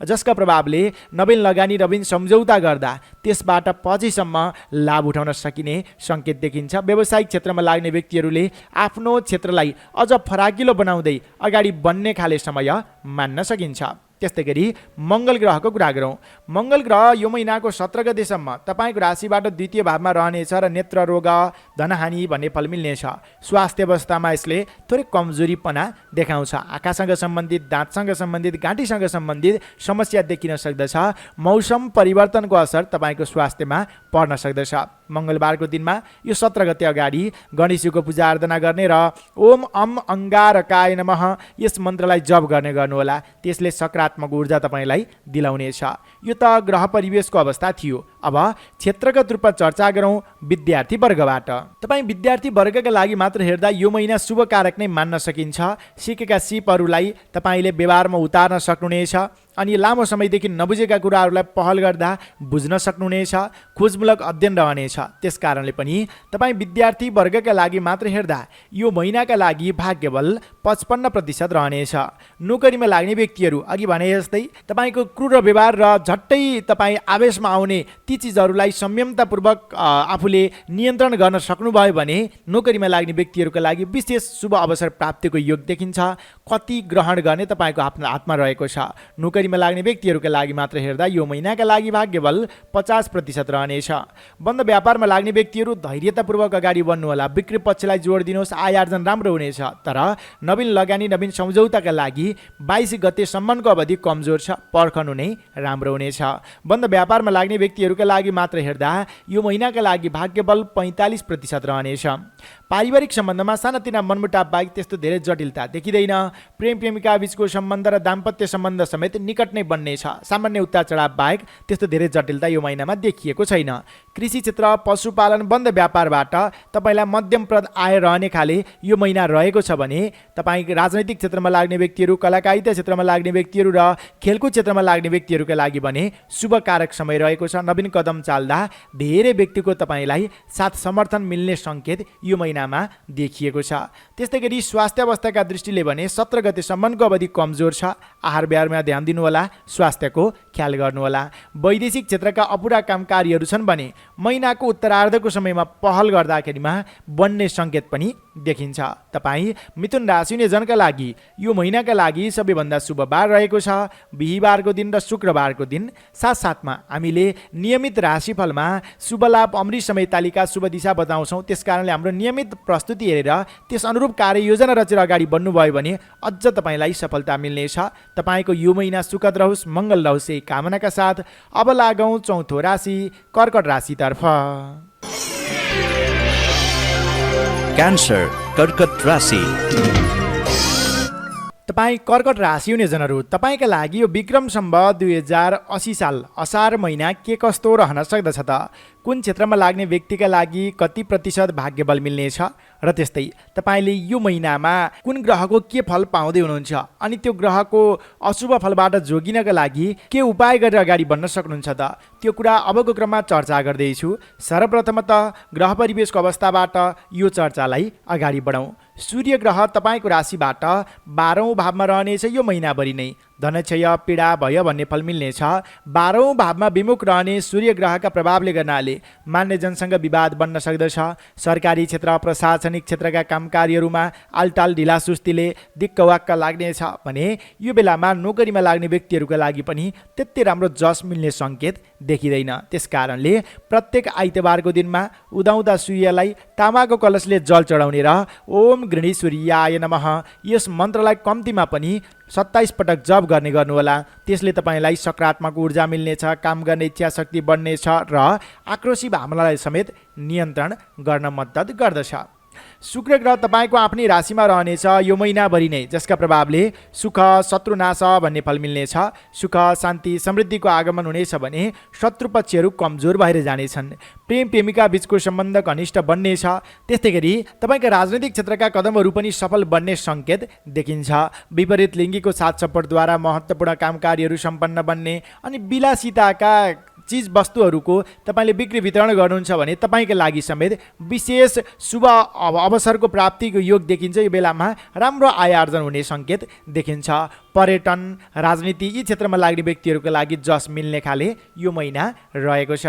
जसका प्रभावले नवीन लगानी नवीन सम्झौता गर्दा त्यसबाट पछिसम्म लाभ उठाउन सकिने सङ्केत देखिन्छ। व्यावसायिक क्षेत्रमा लाग्ने व्यक्तिहरूले आफ्नो क्षेत्रलाई अझ फराकिलो बनाउँदै अगाडि बढ्ने खाले समय मान्न सकिन्छ। त्यस्तै गरी मङ्गल ग्रहको कुरा गरौँ। मङ्गल ग्रह यो महिनाको 17 गतेसम्म तपाईँको राशिबाट द्वितीय भावमा रहनेछ र नेत्र रोग धनहानि भन्ने फल मिल्नेछ। स्वास्थ्य अवस्थामा यसले थोरै कमजोरीपना देखाउँछ। आँखासँग सम्बन्धित, दाँतसँग सम्बन्धित, घाँटीसँग सम्बन्धित समस्या देखिन सक्दछ। मौसम परिवर्तनको असर तपाईँको स्वास्थ्यमा पर्न सक्दछ। मङ्गलबारको दिनमा यो 17 गते अगाडि गणेशजीको पूजा आराधना गर्ने र ओम अम अंगारकाय नमः यस मन्त्रलाई जप गर्ने गर्नुहोला। त्यसले सकारात्मक ऊर्जा तपाईँलाई दिलाउनेछ। यो त ग्रह परिवेशको अवस्था थियो। अब क्षेत्रगत रूपमा चर्चा गरौँ विद्यार्थी वर्गबाट। तपाईँ विद्यार्थी वर्गका लागि मात्र हेर्दा यो महिना शुभकारक नै मान्न सकिन्छ। सिकेका सिपहरूलाई तपाईँले व्यवहारमा उतार्न सक्नुहुनेछ अनि लामो समयदेखि नबुझेका कुराहरूलाई पहल गर्दा बुझ्न सक्नुहुनेछ। खोजमूलक अध्ययन रहनेछ। त्यस कारणले पनि तपाईँ विद्यार्थी वर्गका लागि मात्र हेर्दा यो महिनाका लागि भाग्यबल 55% रहनेछ। नोकरीमा लाग्ने व्यक्तिहरू अघि भने जस्तै तपाईँको क्रूर व्यवहार र झट्टै तपाईँ आवेशमा आउने ती चिजहरूलाई संयमतापूर्वक आफूले नियन्त्रण गर्न सक्नुभयो भने नोकरीमा लाग्ने व्यक्तिहरूका लागि विशेष शुभ अवसर प्राप्तिको योग देखिन्छ। कति ग्रहण गर्ने तपाईँको आफ्नो हातमा रहेको छ। नोकरीमा लाग्ने व्यक्तिहरूका लागि मात्र हेर्दा यो महिनाका लागि भाग्यबल 50% रहनेछ। बन्द व्यापारमा लाग्ने व्यक्तिहरू धैर्यतापूर्वक अगाडि बढ्नुहोला। बिक्री पक्षलाई जोड दिनुहोस्, आय आर्जन राम्रो हुनेछ। तर नवीन लगानी नवीन सम्झौताका लागि 22 गतेसम्मको अवधि कमजोर छ, पर्खनु नै राम्रो हुनेछ। बन्द व्यापारमा लाग्ने व्यक्तिहरूका लागि मात्र हेर्दा यो महिनाका लागि भाग्यबल 45% रहनेछ। पारिवारिक सम्बन्धमा सानातिना मनमुटाव बाहेक त्यस्तो धेरै जटिलता देखिँदैन। प्रेम प्रेमिका बीचको सम्बन्ध र दाम्पत्य सम्बन्ध समेत निकट नै बन्नेछ। सामान्य उतार चढाव बाहेक त्यस्तो धेरै जटिलता यो महिनामा देखिएको छैन। कृषि क्षेत्र, पशुपालन, बन्द व्यापारबाट तपाईँलाई मध्यमप्रद आय रहने खाले यो महिना रहेको छ भने तपाईँ राजनैतिक क्षेत्रमा लाग्ने व्यक्तिहरू, कलाकारिता क्षेत्रमा लाग्ने व्यक्तिहरू र खेलकुद क्षेत्रमा लाग्ने व्यक्तिहरूका लागि भने शुभकारक समय रहेको छ। नवीन कदम चाल्दा धेरै व्यक्तिको तपाईँलाई साथ समर्थन मिल्ने सङ्केत यो महिनामा देखिएको छ। त्यस्तै गरी स्वास्थ्य अवस्थाका दृष्टिले भने 17 गतेसम्मको अवधि कमजोर छ। आहार विहारमा ध्यान दिनुहोला, स्वास्थ्यको ख्याल गर्नुहोला। वैदेशिक क्षेत्रका अपुरा काम कार्यहरू छन् भने महिनाको उत्तरार्धको समयमा पहल गर्दाखेरिमा बन्ने सङ्केत पनि देखिन्छ। तपाईँ मिथुन राशि हुने जनका लागि यो महिनाका लागि सबैभन्दा शुभ बार रहेको छ बिहिबारको दिन र शुक्रबारको दिन। साथसाथमा हामीले नियमित राशिफलमा शुभ लाभ अमृत समय तालिका शुभ दिशा बताउँछौँ। त्यस कारणले हाम्रो नियमित प्रस्तुति हेरेर त्यस अनुरूप कार्ययोजना रचेर अगाडि बढ्नुभयो भने अझ तपाईँलाई सफलता मिल्नेछ। तपाईँको यो महिना सुखद रहोस्, मङ्गल रहोस् यही कामनाका साथ अब लागौँ चौथो राशि कर्कट राशितर्फ। क्यान्सर कर्कट राशि। तपाईँ कर्कट राशि हुने जनहरू, तपाईँका लागि यो विक्रम सम्वत 2080 साल असार महिना के कस्तो रहन सक्दछ त? कुन क्षेत्रमा लाग्ने व्यक्तिका लागि कति प्रतिशत भाग्यबल मिल्नेछ र त्यस्तै तपाईँले यो महिनामा कुन ग्रहको के फल पाउँदै हुनुहुन्छ अनि त्यो ग्रहको अशुभ फलबाट जोगिनका लागि के उपाय गरेर अगाडि बढ्न सक्नुहुन्छ त? त्यो कुरा अबको क्रममा चर्चा गर्दैछु। सर्वप्रथमतः ग्रह परिवेशको अवस्थाबाट यो चर्चालाई अगाडि बढाउँ। सूर्य ग्रह तपाईँको राशिबाट 12औं भावमा रहनेछ यो महिनाभरि नै। धनक्षय पीडा भय भन्ने फल मिल्नेछ। 12औं भावमा विमुख रहने सूर्य ग्रहका प्रभावले गर्नाले मान्य जनसँग विवाद बन्न सक्दछ। सरकारी क्षेत्र, प्रशासनिक क्षेत्रका कामकार्यहरूमा आलटाल ढिलासुस्तीले दिक्कवाक्क लाग्नेछ भने यो बेलामा नोकरीमा लाग्ने व्यक्तिहरूका लागि पनि त्यति राम्रो जस मिल्ने सङ्केत देखिँदैन। त्यस कारणले प्रत्येक आइतबारको दिनमा उदाउँदा सूर्यलाई तामाको कलशले जल चढाउने र ओम गृणी सूर्याय नमः यस मन्त्रलाई कम्तीमा पनि 27 पटक जप गर्ने गर्नुहोला। त्यसले तपाईँलाई सकारात्मक ऊर्जा मिल्नेछ, काम गर्ने इच्छा शक्ति बढ्नेछ र आक्रोशित भावनालाई समेत नियन्त्रण गर्न मद्दत गर्दछ। शुक्र ग्रह तपाईँको आफ्नै राशिमा रहनेछ यो महिनाभरि नै, जसका प्रभावले सुख शत्रुनाश भन्ने फल मिल्नेछ। सुख शान्ति समृद्धिको आगमन हुनेछ भने शत्रु पक्षहरू कमजोर भएर जानेछन्। प्रेम प्रेमिका बीचको सम्बन्ध घनिष्ठ बन्नेछ। त्यस्तै गरी तपाईँका राजनैतिक क्षेत्रका कदमहरू पनि सफल बन्ने सङ्केत देखिन्छ। विपरीत लिङ्गीको साथ सपोर्टद्वारा महत्त्वपूर्ण काम कार्यहरू सम्पन्न बन्ने अनि विलासिताका चिज वस्तुहरूको तपाईँले बिक्री वितरण गर्नुहुन्छ भने तपाईँका लागि समेत विशेष शुभ अवसरको प्राप्तिको योग देखिन्छ। यो बेलामा राम्रो आय आर्जन हुने सङ्केत देखिन्छ। पर्यटन राजनीति यी क्षेत्रमा लाग्ने व्यक्तिहरूको लागि जस मिल्ने खाले यो महिना रहेको छ।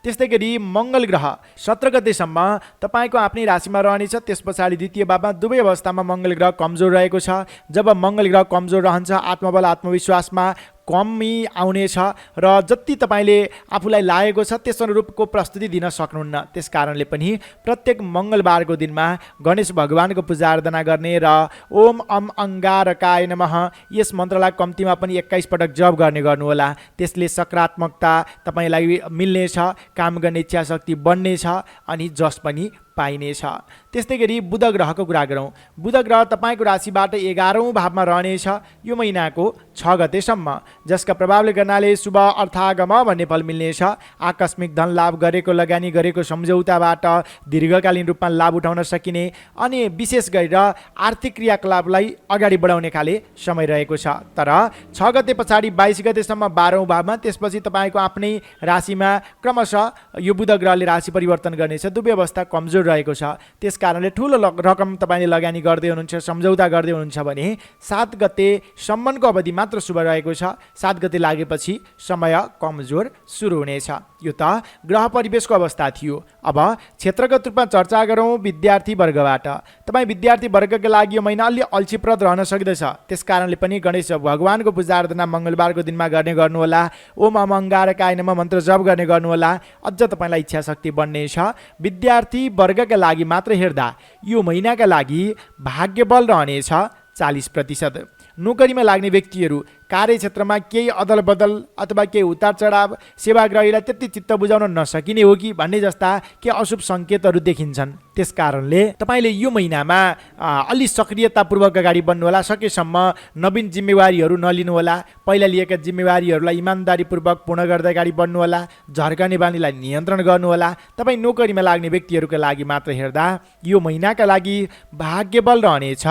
त्यस्तै गरी मङ्गल ग्रह 17 गतेसम्म तपाईँको आफ्नै राशिमा रहनेछ। त्यस पछाडि द्वितीय भावमा दुवै अवस्थामा मङ्गल ग्रह कमजोर रहेको छ। जब मङ्गल ग्रह कमजोर रहन्छ आत्मबल आत्मविश्वासमा कमी आउनेछ र जति तपाईँले आफूलाई लागेको छ त्यस अनुरूपको प्रस्तुति दिन सक्नुहुन्न। त्यस कारणले पनि प्रत्येक मङ्गलबारको दिनमा गणेश भगवानको पूजा आराधना गर्ने र ओम अंगारकाय नमः यस मन्त्रलाई कम्तीमा पनि 21 पटक जप गर्ने गर्नुहोला। त्यसले सकारात्मकता तपाईँलाई मिल्नेछ, काम गर्ने इच्छा शक्ति बढ्नेछ अनि जस पनि पाइनेछ। त्यस्तै गरी बुध ग्रहको कुरा गरौँ। बुध ग्रह तपाईँको राशिबाट 11औँ भावमा रहनेछ यो महिनाको 6 गतेसम्म, जसका प्रभावले गर्नाले शुभ अर्थागम भन्ने फल मिल्नेछ। आकस्मिक धन लाभ गरेको लगानी गरेको सम्झौताबाट दीर्घकालीन रूपमा लाभ उठाउन सकिने अनि विशेष गरेर आर्थिक क्रियाकलापलाई अगाडि बढाउने खाले समय रहेको छ। तर 6 गते पछाडि 22 गतेसम्म 12औँ भावमा, त्यसपछि तपाईँको आफ्नै राशिमा क्रमशः यो बुध ग्रहले राशि परिवर्तन गर्नेछ। दुवै अवस्था कमजोर रहेको छ। त्यस कारणले ठुलो रकम तपाईँले लगानी गर्दै हुनुहुन्छ, सम्झौता गर्दै हुनुहुन्छ भने 7 गतेसम्मको अवधि मात्र शुभ रहेको छ। 7 गते लागेपछि समय कमजोर सुरु हुनेछ। यो त ग्रह परिवेशको अवस्था थियो। अब क्षेत्रगत रूपमा चर्चा गरौँ विद्यार्थी वर्गबाट। तपाईँ विद्यार्थी वर्गका लागि यो महिना अलि अल्छीप्रद रहन सक्दछ। त्यस कारणले पनि गणेश भगवानको पूजा आराधना मङ्गलबारको दिनमा गर्ने गर्नुहोला। ओम अंगारकाय नमः मन्त्र जप गर्ने गर्नुहोला। अझ तपाईँलाई इच्छा शक्ति बढ्नेछ। विद्यार्थी वर्गका लागि मात्र हेर्दा यो महिनाका लागि भाग्यबल रहनेछ 40%। नोकरीमा लाग्ने व्यक्तिहरू कार्यक्षेत्रमा केही अदल बदल अथवा केही उतार चढाव सेवाग्राहीलाई त्यति चित्त बुझाउन नसकिने हो कि भन्ने जस्ता केही अशुभ सङ्केतहरू देखिन्छन्। त्यस कारणले तपाईँले यो महिनामा अलि सक्रियतापूर्वक अगाडि बढ्नुहोला। सकेसम्म नवीन जिम्मेवारीहरू नलिनुहोला। पहिला लिएका जिम्मेवारीहरूलाई इमान्दारीपूर्वक पूर्ण गर्दै अगाडि बढ्नुहोला। झर्कने बानीलाई नियन्त्रण गर्नुहोला। तपाईँ नोकरीमा लाग्ने व्यक्तिहरूका लागि मात्र हेर्दा यो महिनाका लागि भाग्यबल रहनेछ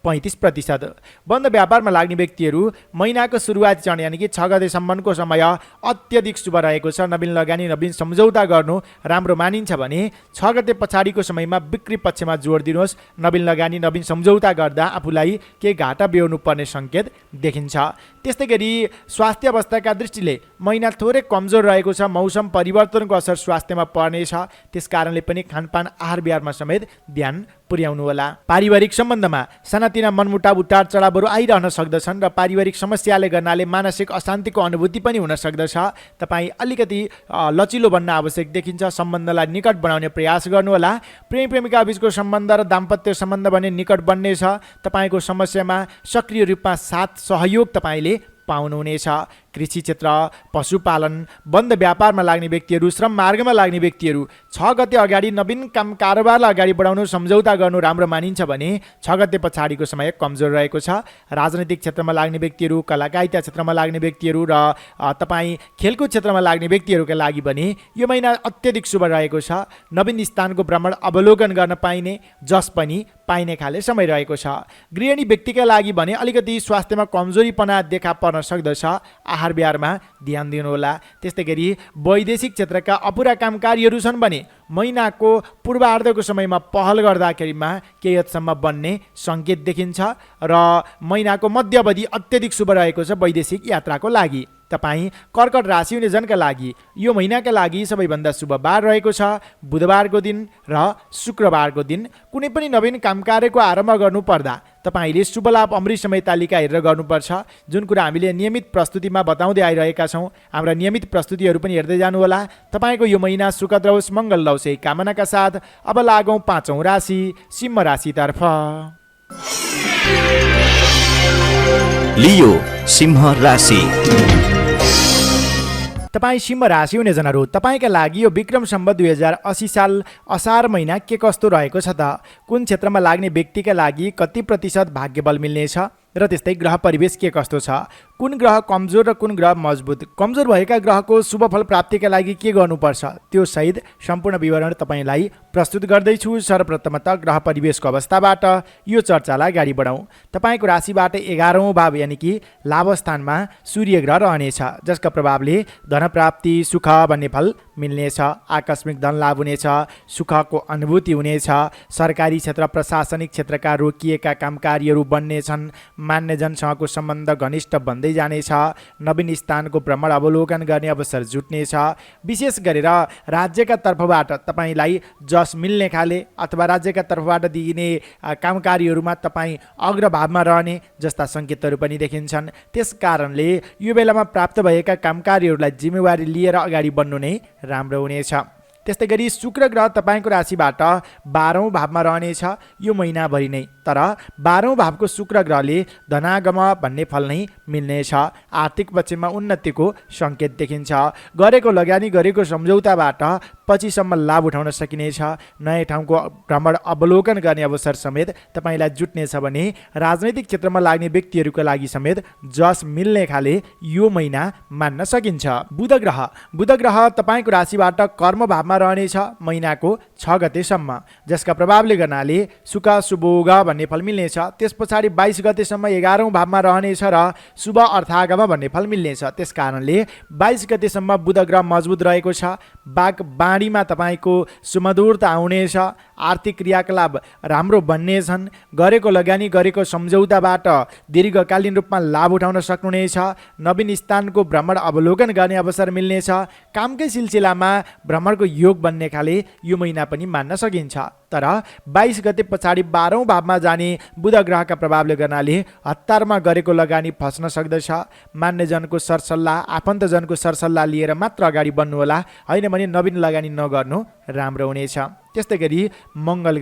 35%। बन्द व्यापारमा लाग्ने व्यक्तिहरू महिनाको सुरुवाती चरण यानि कि 6 गतेसम्मको समय अत्यधिक शुभ रहेको छ। नवीन लगानी नवीन सम्झौता गर्नु राम्रो मानिन्छ भने 6 गते पछाडिको समयमा बिक्री पक्षमा जोड दिनुहोस्। नवीन लगानी नवीन सम्झौता गर्दा आफूलाई केही घाटा बेहोर्नु पर्ने सङ्केत देखिन्छ। त्यस्तै गरी स्वास्थ्य अवस्थाका दृष्टिले महिना थोरै कमजोर रहेको छ। मौसम परिवर्तनको असर स्वास्थ्यमा पर्नेछ। त्यस कारणले पनि खानपान आहार विहारमा समेत ध्यान पुर्याउनु होला। पारिवारिक सम्बन्धमा सानातिना मनमुटाव उतार चढावहरू आइरहन सक्दछन् र पारिवारिक समस्याले गर्नाले मानसिक अशान्तिको अनुभूति पनि हुन सक्दछ। तपाईँ अलिकति लचिलो बन्न आवश्यक देखिन्छ। सम्बन्धलाई निकट बनाउने प्रयास गर्नुहोला। प्रेम प्रेमिका बीचको सम्बन्ध र दाम्पत्य सम्बन्ध भने निकट बन्नेछ। तपाईँको समस्यामा सक्रिय रूपमा साथ सहयोग तपाईँले पाउनुहुनेछ। कृषि क्षेत्र, पशुपालन, बन्द व्यापारमा लाग्ने व्यक्तिहरू, श्रम मार्गमा लाग्ने व्यक्तिहरू 6 गते अगाडि नवीन काम कारोबारलाई अगाडि बढाउनु सम्झौता गर्नु राम्रो मानिन्छ भने 6 गते पछाडिको समय कमजोर रहेको छ। राजनैतिक क्षेत्रमा लाग्ने व्यक्तिहरू, कलाकारिता क्षेत्रमा लाग्ने व्यक्तिहरू र तपाईँ खेलकुद क्षेत्रमा लाग्ने व्यक्तिहरूका लागि भने यो महिना अत्यधिक शुभ रहेको छ। नवीन स्थानको भ्रमण अवलोकन गर्न पाइने जस पनि पाइने खाले समय रहेको छ। गृहिणी व्यक्तिका लागि भने अलिकति स्वास्थ्यमा कमजोरीपना देखा पर्न सक्दछ। आहार विहारमा ध्यान दिनुहोला। त्यस्तै गरी वैदेशिक क्षेत्रका अपुरा काम कार्यहरू छन् भने महिनाको पूर्वार्धको समयमा पहल गर्दाखेरिमा केही हदसम्म बन्ने सङ्केत देखिन्छ र महिनाको मध्य अवधि अत्यधिक शुभ रहेको छ वैदेशिक यात्राको लागि। तपाईँ कर्कट राशि हुने जनका लागि यो महिनाका लागि सबैभन्दा शुभ बार रहेको छ बुधबारको दिन र शुक्रबारको दिन। कुनै पनि नवीन काम कार्यको आरम्भ गर्नुपर्दा तपाईँले शुभ लाभ अमृत समय तालिका हेरेर गर्नुपर्छ, जुन कुरा हामीले नियमित प्रस्तुतिमा बताउँदै आइरहेका छौँ। हाम्रा नियमित प्रस्तुतिहरू पनि हेर्दै जानुहोला। तपाईँको यो महिना सुखद रहोस्, मङ्गल रहोस् यही कामनाका साथ अब लागौँ 5औँ राशि सिंह राशितर्फ। लियो सिंह राशि। तपाईँ सिंह राशि हुने जनहरू, तपाईँका लागि यो विक्रम सम्वत 2080 साल असार महिना के कस्तो रहेको छ त? कुन क्षेत्रमा लाग्ने व्यक्तिका लागि कति प्रतिशत भाग्यबल मिल्नेछ र त्यस्तै ग्रह परिवेश के कस्तो छ? कुन ग्रह कमजोर र कुन ग्रह मजबुत? कमजोर भएका ग्रहको शुभ फल प्राप्तिका लागि के गर्नुपर्छ त्यो सहित सम्पूर्ण विवरण तपाईँलाई प्रस्तुत गर्दैछु। सर्वप्रथमतः ग्रह परिवेशको अवस्थाबाट यो चर्चालाई अगाडि बढाउँ। तपाईँको राशिबाट 11औँ भाव यानि कि लाभ स्थानमा सूर्य ग्रह रहनेछ, जसका प्रभावले धन प्राप्ति सुख भन्ने फल मिल्नेछ। आकस्मिक धन लाभ हुनेछ, सुखको अनुभूति हुनेछ। सरकारी क्षेत्र प्रशासनिक क्षेत्रका रोकिएका कामकारीहरू बन्नेछन्। मान्यजनसँगको सम्बन्ध घनिष्ठ बन्दै जानेछ। नवीन स्थानको भ्रमण अवलोकन गर्ने अवसर जुट्नेछ। विशेष गरेर राज्यका तर्फबाट तपाईँलाई जस मिल्ने खाले अथवा राज्यका तर्फबाट दिइने कामकारीहरूमा तपाईँ अग्रभावमा रहने जस्ता सङ्केतहरू पनि देखिन्छन्। त्यस कारणले यो बेलामा प्राप्त भएका कामकारीहरूलाई जिम्मेवारी लिएर अगाडि बढ्नु नै राम्रो हुनेछ। त्यस्तै गरी शुक्र ग्रह तपाईँको राशिबाट 12औँ भावमा रहनेछ यो महिनाभरि नै। तर 12औँ भावको शुक्र ग्रहले धनागम भन्ने फल नै मिल्नेछ। आर्थिक पक्षमा उन्नतिको सङ्केत देखिन्छ। गरेको लगानी गरेको सम्झौताबाट पछिसम्म लाभ उठाउन सकिनेछ। नयाँ ठाउँको भ्रमण अवलोकन गर्ने अवसर समेत तपाईँलाई जुट्नेछ भने राजनैतिक क्षेत्रमा लाग्ने व्यक्तिहरूको लागि समेत जस मिल्ने खाले यो महिना मान्न सकिन्छ। बुध ग्रह तपाईँको राशिबाट कर्म भावमा रहनेछ महिनाको 6 गतेसम्म, जसका प्रभावले गर्नाले सुख सुभोग भन्ने फल मिल्नेछ। त्यस पछाडि 22 गतेसम्म 11औँ भावमा रहनेछ र शुभ अर्थागम भन्ने फल मिल्नेछ। त्यस कारणले 22 गतेसम्म बुध ग्रह मजबुत रहेको छ। बाणीमा तपाईँको सुमधुरता आउनेछ। आर्थिक क्रियाकलाप राम्रो बन्नेछन्। गरेको लगानी गरेको सम्झौताबाट दीर्घकालीन रूपमा लाभ उठाउन सक्नुहुनेछ। नवीन स्थानको भ्रमण अवलोकन गर्ने अवसर मिल्नेछ। कामकै सिलसिलामा भ्रमणको योग बन्ने खाले यो महिना पनि मान्न सकिन्छ। तर 22 गते पछाडि 12औँ भावमा जाने बुध ग्रहका प्रभावले गर्नाले हतारमा गरेको लगानी फस्न सक्दछ। मान्यजनको सरसल्लाह आफन्तजनको सरसल्लाह लिएर मात्र अगाडि बढ्नुहोला, होइन भने नवीन लगानी नगर्नु राम्रो हुनेछ। त्यस्तै गरी मङ्गल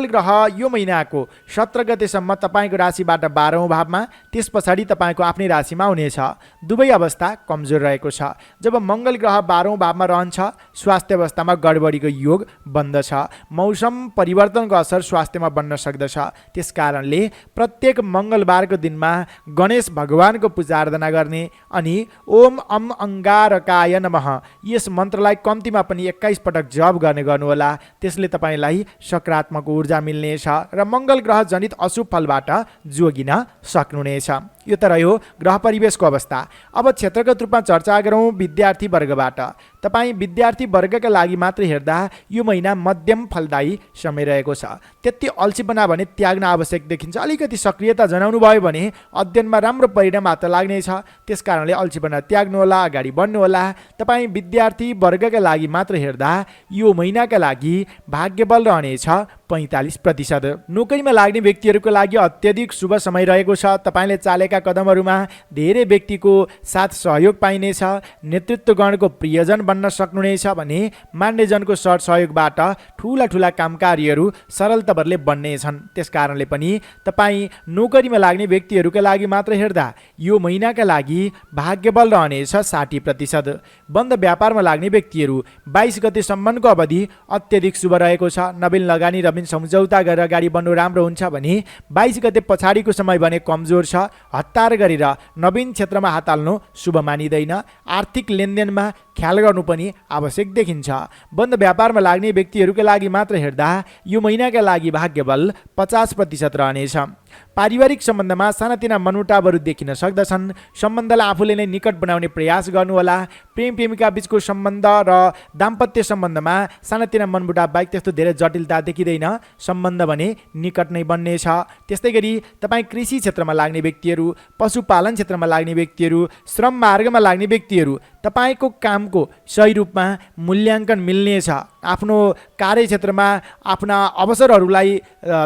ग्रह यो महिनाको 17 गतेसम्म तपाईँको राशिबाट 12औँ भावमा, त्यस पछाडि तपाईँको आफ्नै राशिमा हुनेछ। दुवै अवस्था कमजोर रहेको छ। जब मङ्गल ग्रह 12औँ भावमा रहन्छ स्वास्थ्य अवस्थामा गडबडीको योग बन्दछ। मौसम परिवर्तनको असर स्वास्थ्यमा बन्न सक्दछ। त्यस कारणले प्रत्येक मङ्गलबारको दिनमा गणेश भगवानको पूजा आराधना गर्ने अनि ओम अम अङ्गारकाय नमः यस मन्त्रलाई कम्तीमा पनि 21 पटक जप गर्ने गर्नुहोला। त्यसले तपाईँलाई सकारात्मक ऊर्जा मिल्नेछ र मङ्गल ग्रह जनित अशुभ फलबाट जोगिन सक्नुहुनेछ। यो त रह्यो ग्रह परिवेशको अवस्था। अब क्षेत्रगत रूपमा चर्चा गरौँ विद्यार्थी वर्गबाट। तपाईँ विद्यार्थी वर्गका लागि मात्र हेर्दा यो महिना मध्यम फलदायी समय रहेको छ। त्यति अल्छीपना भने त्याग्न आवश्यक देखिन्छ। अलिकति सक्रियता जनाउनु भयो भने अध्ययनमा राम्रो परिणाम हात लाग्नेछ। त्यस कारणले अल्छीपना त्याग्नुहोला, अगाडि बढ्नुहोला। तपाईँ विद्यार्थी वर्गका लागि मात्र हेर्दा यो महिनाका लागि भाग्यबल रहनेछ 45%। नोकरीमा लाग्ने व्यक्तिहरूको लागि अत्यधिक शुभ समय रहेको छ। तपाईँले चालेका कदमहरूमा धेरै व्यक्तिको साथ सहयोग पाइनेछ। नेतृत्वगणको प्रियजन बन्न सक्नुहुनेछ भने मान्यजनको सहयोगबाट ठुला कामकारीहरू सरलताभरले बन्नेछन्। त्यस कारणले पनि तपाईँ नोकरीमा लाग्ने व्यक्तिहरूका लागि मात्र हेर्दा यो महिनाका लागि भाग्यबल रहनेछ 60%। बन्द व्यापारमा लाग्ने व्यक्तिहरू 22 गतेसम्मको अवधि अत्यधिक शुभ रहेको छ। नवीन लगानी र सम्झौता गरेर अगाडि बढ्नु राम्रो हुन्छ भने 22 गते पछाडिको समय भने कमजोर छ। हतार गरेर नवीन क्षेत्रमा हात हाल्नु शुभ मानिँदैन। आर्थिक लेनदेनमा ख्याल गर्नु पनि आवश्यक देखिन्छ। बन्द व्यापारमा लाग्ने व्यक्तिहरूका लागि मात्र हेर्दा यो महिनाका लागि भाग्यबल 50% रहनेछ। पारिवारिक सम्बन्धमा सानातिना मनमुटावहरू देखिन सक्दछन्। सम्बन्धलाई आफूले नै निकट बनाउने प्रयास गर्नुहोला। प्रेम प्रेमिका बीचको सम्बन्ध र दाम्पत्य सम्बन्धमा सानातिना मनमुटाव बाहेक त्यस्तो धेरै जटिलता देखिँदैन। सम्बन्ध भने निकट नै बन्नेछ। त्यस्तै गरी तपाईँ कृषि क्षेत्रमा लाग्ने व्यक्तिहरू, पशुपालन क्षेत्रमा लाग्ने व्यक्तिहरू, श्रम मार्गमा लाग्ने व्यक्तिहरू तपाईँको कामको सही रूपमा मूल्याङ्कन मिल्नेछ। आफ्नो कार्यक्षेत्रमा आफ्ना अवसरहरूलाई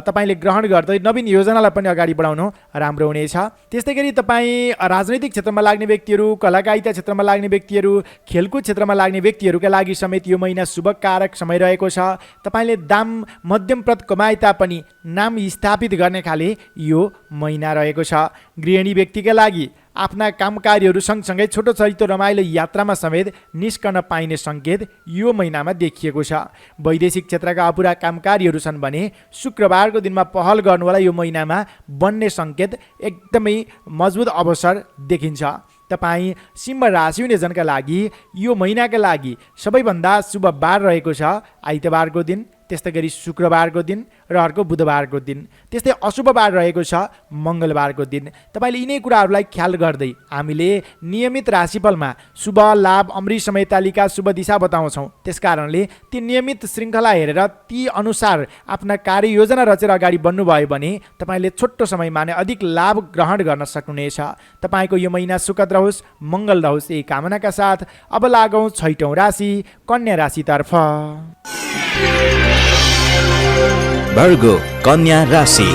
तपाईँले ग्रहण गर्दै नवीन योजनालाई पनि अगाडि बढाउनु राम्रो हुनेछ। त्यस्तै गरी तपाईँ राजनैतिक क्षेत्रमा लाग्ने व्यक्तिहरू, कलाकारिता क्षेत्रमा लाग्ने व्यक्तिहरू, खेलकुद क्षेत्रमा लाग्ने व्यक्तिहरूका लागि समेत यो महिना शुभकारक समय रहेको छ। तपाईँले दाम मध्यमप्रद कमाए तापनि नाम स्थापित गर्ने खाले यो महिना रहेको छ। गृहिणी व्यक्तिका लागि आफ्ना कामकार्यहरू सँगसँगै छोटो छरितो रमाइलो यात्रामा समेत निस्कन पाइने सङ्केत यो महिनामा देखिएको छ। वैदेशिक क्षेत्रका अपुरा कामकार्यहरू छन् भने शुक्रबारको दिनमा पहल गर्नुहोला। यो महिनामा बन्ने सङ्केत एकदमै मजबुत अवसर देखिन्छ। तपाईँ सिंह राशि हुने जनका लागि यो महिनाका लागि सबैभन्दा शुभ बार रहेको छ आइतबारको दिन, त्यस्तै गरी शुक्रबारको दिन र अर्को बुधबारको दिन। त्यस्तै अशुभ बार रहेको छ मङ्गलबारको दिन। तपाईँले यिनै कुराहरूलाई ख्याल गर्दै हामीले नियमित राशिफलमा शुभ लाभ अमृत समय तालिका शुभ दिशा बताउँछौँ। त्यसकारणले ती नियमित श्रृङ्खला हेरेर ती अनुसार आफ्ना कार्ययोजना रचेर अगाडि बढ्नुभयो भने तपाईँले छोटो समयमा नै अधिक लाभ ग्रहण गर्न सक्नुहुनेछ। तपाईँको यो महिना सुखद रहोस्, मङ्गल रहोस्, यही कामनाका साथ अब लागौँ छैटौँ राशि कन्या राशितर्फ। भर्गो कन्या राशि।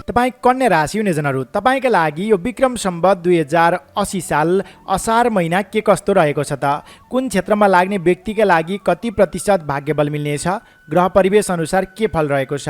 तपाईँ कन्या राशि हुने जनहरू, तपाईँका लागि यो विक्रम सम्वत 2080 साल असार महिना के कस्तो रहेको छ त? कुन क्षेत्रमा लाग्ने व्यक्तिका लागि कति प्रतिशत भाग्यबल मिल्नेछ? ग्रह परिवेश अनुसार के फल रहेको छ?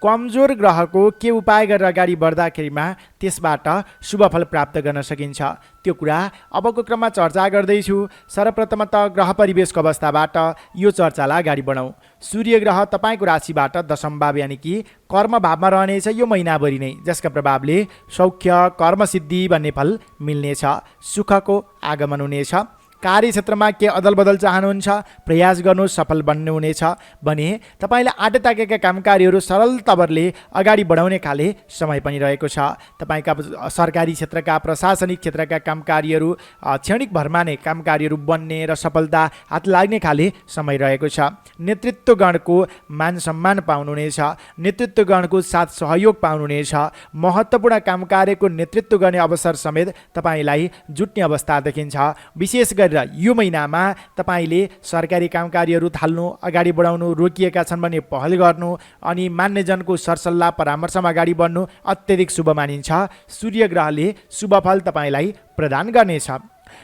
कमजोर ग्रहको के उपाय गरेर अगाडि बढ्दाखेरिमा त्यसबाट शुभ फल प्राप्त गर्न सकिन्छ? त्यो कुरा अबको क्रममा चर्चा गर्दैछु। सर्वप्रथम त ग्रह परिवेशको अवस्थाबाट यो चर्चालाई अगाडि बढाउँ। सूर्य ग्रह तपाईँको राशिबाट दशम भाव यानि कि कर्म भावमा रहनेछ यो महिनाभरि नै, जसका प्रभावले सौख्य कर्मसिद्धि भन्ने फल मिल्नेछ। सुखको आगमन हुनेछ। कार्यक्षेत्रमा के अदल बदल चाहनुहुन्छ, प्रयास गर्नु, सफल बन्नुहुनेछ भने तपाईँले आँटे ताकेका कामकार्यहरू सरल तवरले अगाडि बढाउने खाले समय पनि रहेको छ। तपाईँका सरकारी क्षेत्रका प्रशासनिक क्षेत्रका कामकार्यहरू क्षणिक भरमा नै कामकार्यहरू बन्ने र सफलता हात लाग्ने खाले समय रहेको छ। नेतृत्वगणको मान सम्मान पाउनुहुनेछ। नेतृत्वगणको साथ सहयोग पाउनुहुनेछ। महत्त्वपूर्ण कामकार्यको नेतृत्व गर्ने अवसर समेत तपाईँलाई जुट्ने अवस्था देखिन्छ। विशेष गरी यो महिनामा तपाईँले सरकारी कामकार्यहरू थाल्नु, अगाडि बढाउनु, रोकिएका छन् भने पहल गर्नु अनि मान्यजनको सरसल्लाह परामर्शमा अगाडि बढ्नु अत्यधिक शुभ मानिन्छ। सूर्य ग्रहले शुभ फल तपाईँलाई प्रदान गर्नेछ।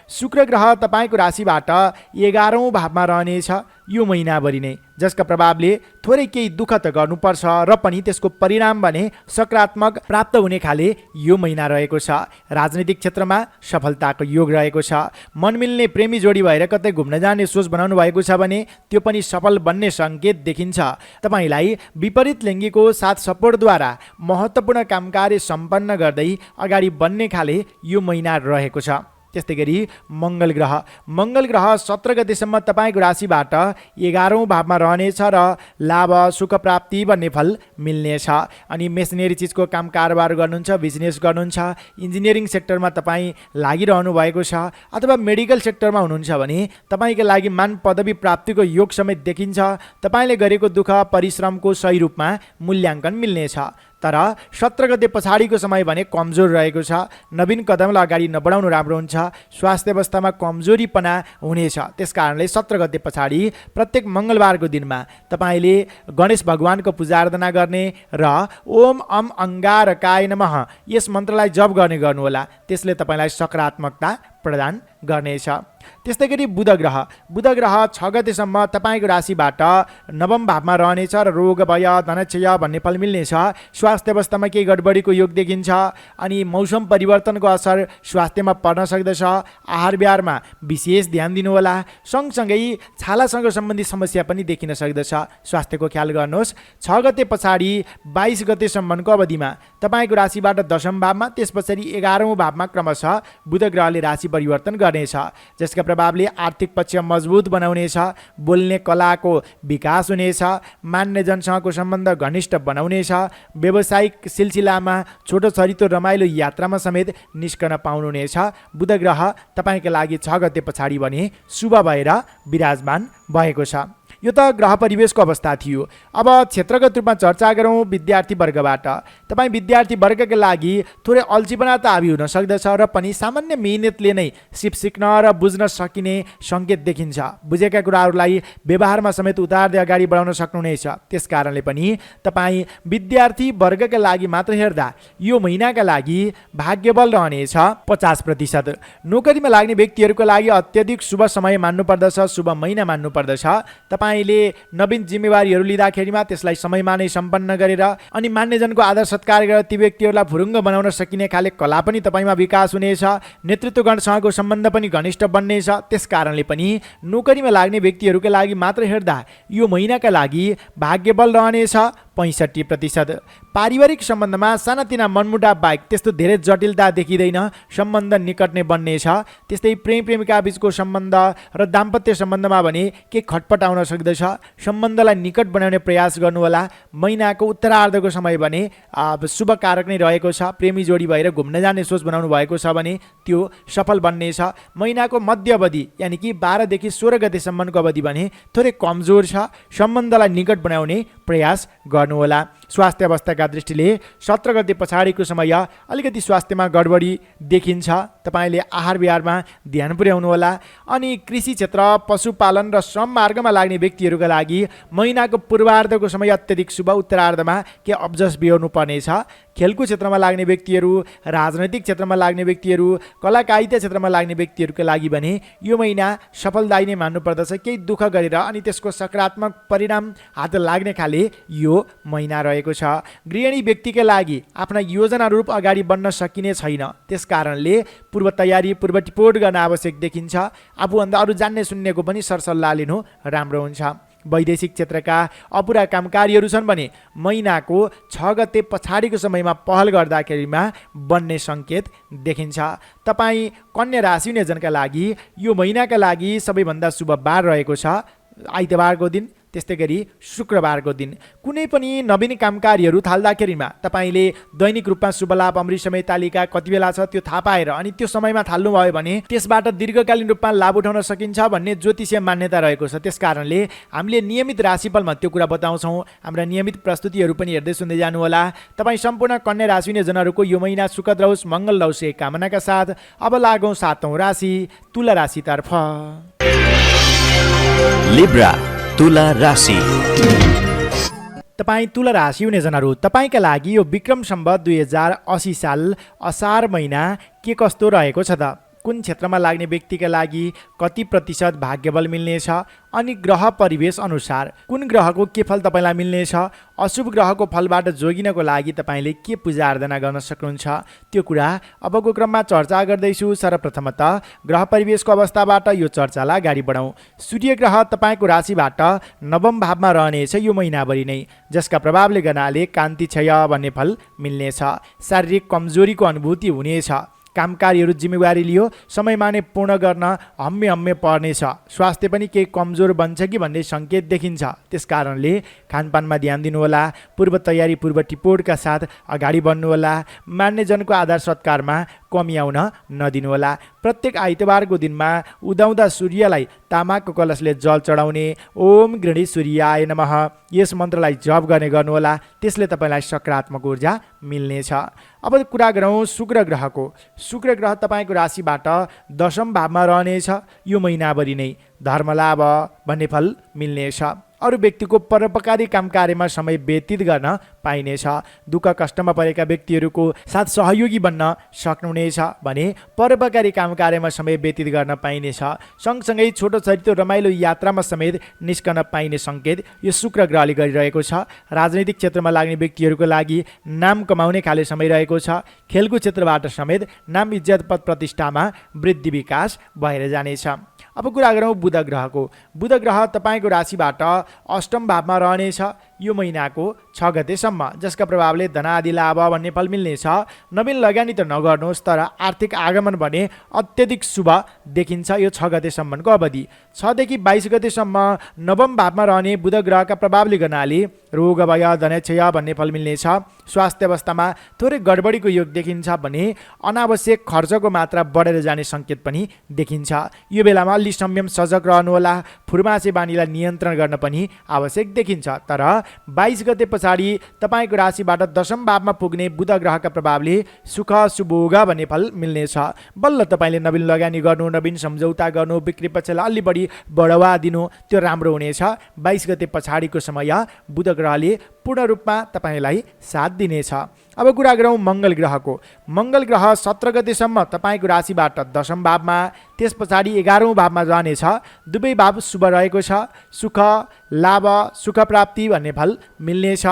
शुक्र ग्रह तपाईँको राशिबाट 11औँ भावमा रहनेछ यो महिनाभरि नै, जसका प्रभावले थोरै केही दुःख त गर्नुपर्छ र पनि त्यसको परिणाम भने सकारात्मक प्राप्त हुने खाले यो महिना रहेको छ। राजनीतिक क्षेत्रमा सफलताको योग रहेको छ। मनमिल्ने प्रेमी जोडी भएर कतै घुम्न जाने सोच बनाउनु भएको छ भने त्यो पनि सफल बन्ने सङ्केत देखिन्छ। तपाईँलाई विपरीत लिङ्गीको साथ सपोर्टद्वारा महत्त्वपूर्ण कामकार्य सम्पन्न गर्दै अगाडि बढ्ने खाले यो महिना रहेको छ। त्यस्तै गरी मङ्गल ग्रह 17 गतेसम्म तपाईँको राशिबाट 11औँ भावमा रहनेछ र लाभ सुख प्राप्ति भन्ने फल मिल्नेछ। अनि मेसिनरी चिजको काम कारोबार गर्नुहुन्छ, बिजनेस गर्नुहुन्छ, इन्जिनियरिङ सेक्टरमा तपाईँ लागिरहनु भएको छ अथवा मेडिकल सेक्टरमा हुनुहुन्छ भने तपाईँका लागि मान पदवी प्राप्तिको योग समेत देखिन्छ। तपाईँले गरेको दुःख परिश्रमको सही रूपमा मूल्याङ्कन मिल्नेछ। तर 17 गते पछाडिको समय भने कमजोर रहेको छ। नवीन कदमलाई अगाडि नबढाउनु राम्रो हुन्छ। स्वास्थ्य अवस्थामा कमजोरीपना हुनेछ। त्यसकारणले 17 गते पछाडि प्रत्येक मङ्गलबारको दिनमा तपाईँले गणेश भगवानको पूजा आराधना गर्ने र ओम अम अंगारकाय नमः यस मन्त्रलाई जप गर्ने गर्नुहोला। त्यसले तपाईँलाई सकारात्मकता प्रदान गर्नेछ। त्यस्तै गरी बुध ग्रह 6 गतेसम्म तपाईँको राशिबाट 9औँ भावमा रहनेछ र रोग भय धनक्षय भन्ने फल मिल्नेछ। स्वास्थ्य अवस्थामा केही गडबडीको योग देखिन्छ अनि मौसम परिवर्तनको असर स्वास्थ्यमा पर्न सक्दछ। आहार विहारमा विशेष ध्यान दिनुहोला। सँगसँगै छालासँग सम्बन्धित समस्या पनि देखिन सक्दछ। स्वास्थ्यको ख्याल गर्नुहोस्। 6 गते पछाडि 22 गतेसम्मको अवधिमा तपाईँको राशिबाट 10औँ भावमा त्यस पछाडि 11औँ भावमा क्रमशः बुध ग्रहले राशि परिवर्तन गर्नेछ, जसका प्रभावले आर्थिक पक्ष मजबुत बनाउनेछ। बोल्ने कलाको विकास हुनेछ। मान्यजनसँगको सम्बन्ध घनिष्ठ बनाउनेछ। व्यावसायिक सिलसिलामा छोटो छरितो रमाइलो यात्रामा समेत निस्कन पाउनुहुनेछ। बुध ग्रह तपाईँका लागि 6 गते पछाडि भने शुभ भएर विराजमान भएको छ। यो त ग्रह परिवेशको अवस्था थियो। अब क्षेत्रगत रूपमा चर्चा गरौँ विद्यार्थी वर्गबाट। तपाईँ विद्यार्थी वर्गका लागि थोरै अल्छीपना त हाबी हुन सक्दछ र पनि सामान्य मिहिनेतले नै सिप सिक्न र बुझ्न सकिने सङ्केत देखिन्छ। बुझेका कुराहरूलाई व्यवहारमा समेत उतार्दै अगाडि बढाउन सक्नुहुनेछ। त्यसकारणले पनि तपाईँ विद्यार्थी वर्गका लागि मात्र हेर्दा यो महिनाका लागि भाग्यबल रहनेछ 50%। नोकरीमा लाग्ने व्यक्तिहरूको लागि अत्यधिक शुभ समय मान्नुपर्दछ, शुभ महिना मान्नुपर्दछ। तपाईँ तपाईँले नवीन जिम्मेवारीहरू लिँदाखेरिमा त्यसलाई समयमा नै सम्पन्न गरेर अनि मान्यजनको आदर सत्कार गरेर ती व्यक्तिहरूलाई फुरुङ्ग बनाउन सकिने खाले कला पनि तपाईँमा विकास हुनेछ। नेतृत्वगणसँगको सम्बन्ध पनि घनिष्ठ बन्नेछ। त्यस कारणले पनि नोकरीमा लाग्ने व्यक्तिहरूका लागि मात्र हेर्दा यो महिनाका लागि भाग्यबल रहनेछ 65%। पारिवारिक सम्बन्धमा सानातिना मनमुटाव बाहेक त्यस्तो धेरै जटिलता देखिँदैन, सम्बन्ध निकट नै बन्नेछ। त्यस्तै प्रेम प्रेमिका बीचको सम्बन्ध र दाम्पत्य सम्बन्धमा भने के खटपट आउन सक्दछ। सम्बन्धलाई निकट बनाउने प्रयास गर्नुहोला। महिनाको उत्तरार्धको समय भने शुभ कारक नै रहेको छ। प्रेमी जोडी भएर घुम्न जाने सोच बनाउनु भएको छ भने त्यो सफल बन्नेछ। महिनाको मध्य अवधि यानि कि 12 देखि 16 गतेसम्मको अवधि भने थोरै कमजोर छ। सम्बन्धलाई निकट बनाउने प्रयास गर्नुहोला। स्वास्थ्य अवस्थाका दृष्टिले 17 गते पछाडिको समय अलिकति स्वास्थ्यमा गडबडी देखिन्छ। तपाईँले आहार विहारमा ध्यान पुर्याउनुहोला। अनि कृषि क्षेत्र, पशुपालन र श्रम मार्गमा लाग्ने व्यक्तिहरूका लागि महिनाको पूर्वार्धको समय अत्यधिक शुभ, उत्तरार्धमा के अब्जस बिहोर्नु पर्नेछ। खेलकुद क्षेत्रमा लाग्ने व्यक्तिहरू, राजनैतिक क्षेत्रमा लाग्ने व्यक्तिहरू, कलाकारिता क्षेत्रमा लाग्ने व्यक्तिहरूका लागि भने यो महिना सफलदायी नै मान्नुपर्दछ। केही दुःख गरेर अनि त्यसको सकारात्मक परिणाम हात लाग्ने खाले यो महिना रहेको छ। गृहिणी व्यक्तिका लागि आफ्ना योजना रूप अगाडि बढ्न सकिने छैन। त्यस कारणले पूर्व तयारी, पूर्व टिपोट गर्न आवश्यक देखिन्छ। आफूभन्दा अरू जान्ने सुन्नेको पनि सरसल्लाह लिनु राम्रो हुन्छ। वैदेशिक क्षेत्रका अपुरा कामकारीहरू छन् भने महिनाको 6 गते पछाडिको समयमा पहल गर्दाखेरिमा बन्ने सङ्केत देखिन्छ। तपाईँ कन्या राशि हुनेजनका लागि यो महिनाका लागि सबैभन्दा शुभ बार रहेको छ आइतबारको दिन, त्यस्तै गरी शुक्रबारको दिन। कुनै पनि नवीन कामकारीहरू थाल्दाखेरिमा तपाईँले दैनिक रूपमा शुभ लाभ अमृतसमय तालिका कति बेला छ त्यो थाहा पाएर अनि त्यो समयमा थाल्नुभयो भने त्यसबाट दीर्घकालीन रूपमा लाभ उठाउन सकिन्छ भन्ने ज्योतिषीय मान्यता रहेको छ। त्यस कारणले हामीले नियमित राशिफलमा त्यो कुरा बताउँछौँ। हाम्रा नियमित प्रस्तुतिहरू पनि हेर्दै सुन्दै जानुहोला। तपाईँ सम्पूर्ण कन्या राशि हुनेजनहरूको यो महिना सुखद रहोस्, मङ्गल रहोस् एक कामनाका साथ अब लागौँ 7औं राशि तुला राशितर्फ। लिब्रा तुला राशि। तपाईँ तुला राशि हुनेजनहरू, तपाईँका लागि यो विक्रम सम्वत 2080 साल असार महिना के कस्तो रहेको छ त? कुन क्षेत्रमा लाग्ने व्यक्तिका लागि कति प्रतिशत भाग्यबल मिल्नेछ? अनि ग्रह परिवेश अनुसार कुन ग्रहको के फल तपाईँलाई मिल्नेछ? अशुभ ग्रहको फलबाट जोगिनको लागि तपाईँले के पूजा आराधना गर्न सक्नुहुन्छ? त्यो कुरा अबको क्रममा चर्चा गर्दैछु। सर्वप्रथमतः ग्रह परिवेशको अवस्थाबाट यो चर्चालाई अगाडि बढाउँ। सूर्य ग्रह तपाईँको राशिबाट 9औं भावमा रहनेछ यो महिनाभरि नै, जसका प्रभावले गर्नाले कान्ति क्षय भन्ने फल मिल्नेछ। शारीरिक कमजोरीको अनुभूति हुनेछ। कामकारीहरू जिम्मेवारी लियो समयमा नै पूर्ण गर्न हम्मे पर्नेछ। स्वास्थ्य पनि केही कमजोर बन्छ कि भन्ने सङ्केत देखिन्छ। त्यस कारणले खानपानमा ध्यान दिनुहोला। पूर्व तयारी, पूर्व टिपोटका साथ अगाडि बढ्नुहोला। मान्यजनको आदर सत्कारमा कमी आउन नदिनुहोला। प्रत्येक आइतबारको दिनमा उदाउँदा सूर्यलाई तामाको कलशले जल चढाउने ओम गृणी सूर्याय नमः यस मन्त्रलाई जप गर्ने गर्नुहोला। त्यसले तपाईँलाई सकारात्मक ऊर्जा मिल्नेछ। अब कुरा गरौँ शुक्र ग्रहको। शुक्र ग्रह तपाईँको राशिबाट 10औं भावमा रहनेछ यो महिनाभरि नै। धर्मलाभ भन्ने फल मिल्नेछ। अरू व्यक्तिको परोपकारी काम कार्यमा समय व्यतीत गर्न पाइनेछ। दुःख कष्टमा परेका व्यक्तिहरूको साथ सहयोगी बन्न सक्नुहुनेछ भने परोपकारी काम कार्यमा समय व्यतीत गर्न पाइनेछ। सँगसँगै छोटो छरितो रमाइलो यात्रामा समेत निस्कन पाइने सङ्केत यो शुक्र ग्रहले गरिरहेको छ। राजनैतिक क्षेत्रमा लाग्ने व्यक्तिहरूको लागि नाम कमाउने खाले समय रहेको छ। खेलकुद क्षेत्रबाट समेत नाम, इज्जत, पद प्रतिष्ठामा वृद्धि विकास भएर जानेछ। अब कुरा गरौँ बुध ग्रहको। बुध ग्रह तपाईँको राशिबाट 8औं भावमा रहनेछ यो महिनाको 6 गतेसम्म, जसका प्रभावले धनादि लाभ भन्ने फल मिल्नेछ। नवीन लगानी त नगर्नुहोस्, तर आर्थिक आगमन भने अत्यधिक शुभ देखिन्छ यो 6 गतेसम्मको अवधि। 6 देखि 22 गतेसम्म 9औं भावमा रहने बुध ग्रहका प्रभावले गर्नाले रोग भय, धनक्षय भन्ने फल मिल्नेछ। स्वास्थ्य अवस्थामा थोरै गडबडीको योग देखिन्छ भने अनावश्यक खर्चको मात्रा बढेर जाने सङ्केत पनि देखिन्छ। यो बेलामा अलि संयम सजग रहनुहोला। फुर्मासे बानीलाई नियन्त्रण गर्न पनि आवश्यक देखिन्छ। तर 22 गते पछाडि तपाईँको राशिबाट 10औं भावमा पुग्ने बुध ग्रहका प्रभावले सुख सुभोग भन्ने फल मिल्नेछ। बल्ल तपाईँले नवीन लगानी गर्नु, नवीन सम्झौता गर्नु, बिक्री पक्षलाई अलि बढी बढावा दिनु त्यो राम्रो हुनेछ। 22 गते पछाडिको समय बुध ग्रहले सम्पूर्ण रूपमा तपाईँलाई साथ दिनेछ। अब कुरा गरौँ मङ्गल ग्रहको। मङ्गल ग्रह 17 गतेसम्म तपाईँको राशिबाट 10औं भावमा, त्यस पछाडि 11औं भावमा रहनेछ। दुवै भाव शुभ रहेको छ। सुख, लाभ, सुख प्राप्ति भन्ने फल मिल्नेछ।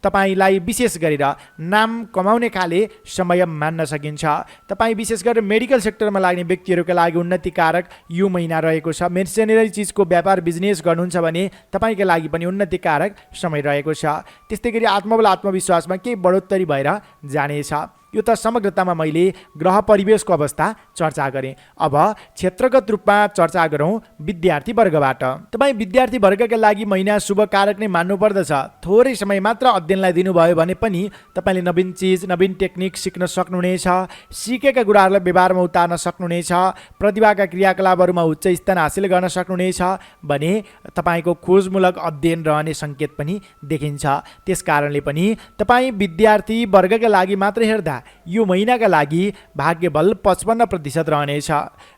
तपाईँलाई विशेष गरेर नाम कमाउने खाले समय मान्न सकिन्छ। तपाईँ विशेष गरेर मेडिकल सेक्टरमा लाग्ने व्यक्तिहरूका लागि उन्नतिकारक यो महिना रहेको छ। मेसिनरी चिजको व्यापार बिजनेस गर्नुहुन्छ भने तपाईँका लागि पनि उन्नतिकारक समय रहेको छ। त्यस्तै गरी आत्मबल आत्मविश्वासमा केही बढोत्तरी भएर जानेछ। यो त समग्रतामा मैले ग्रह परिवेशको अवस्था चर्चा गरेँ। अब क्षेत्रगत रूपमा चर्चा गरौँ विद्यार्थी वर्गबाट। तपाईँ विद्यार्थी वर्गका लागि महिना शुभकारक नै मान्नुपर्दछ। थोरै समय मात्र अध्ययनलाई दिनुभयो भने पनि तपाईँले नवीन चिज, नवीन टेक्निक सिक्न सक्नुहुनेछ। सिकेका कुराहरूलाई व्यवहारमा उतार्न सक्नुहुनेछ। प्रतिभाका क्रियाकलापहरूमा उच्च स्थान हासिल गर्न सक्नुहुनेछ भने तपाईँको खोजमूलक अध्ययन रहने सङ्केत पनि देखिन्छ। त्यस कारणले पनि तपाईँ विद्यार्थी वर्गका लागि मात्र हेर्दा यो महिनाका लागि भाग्यबल 55% रहनेछ।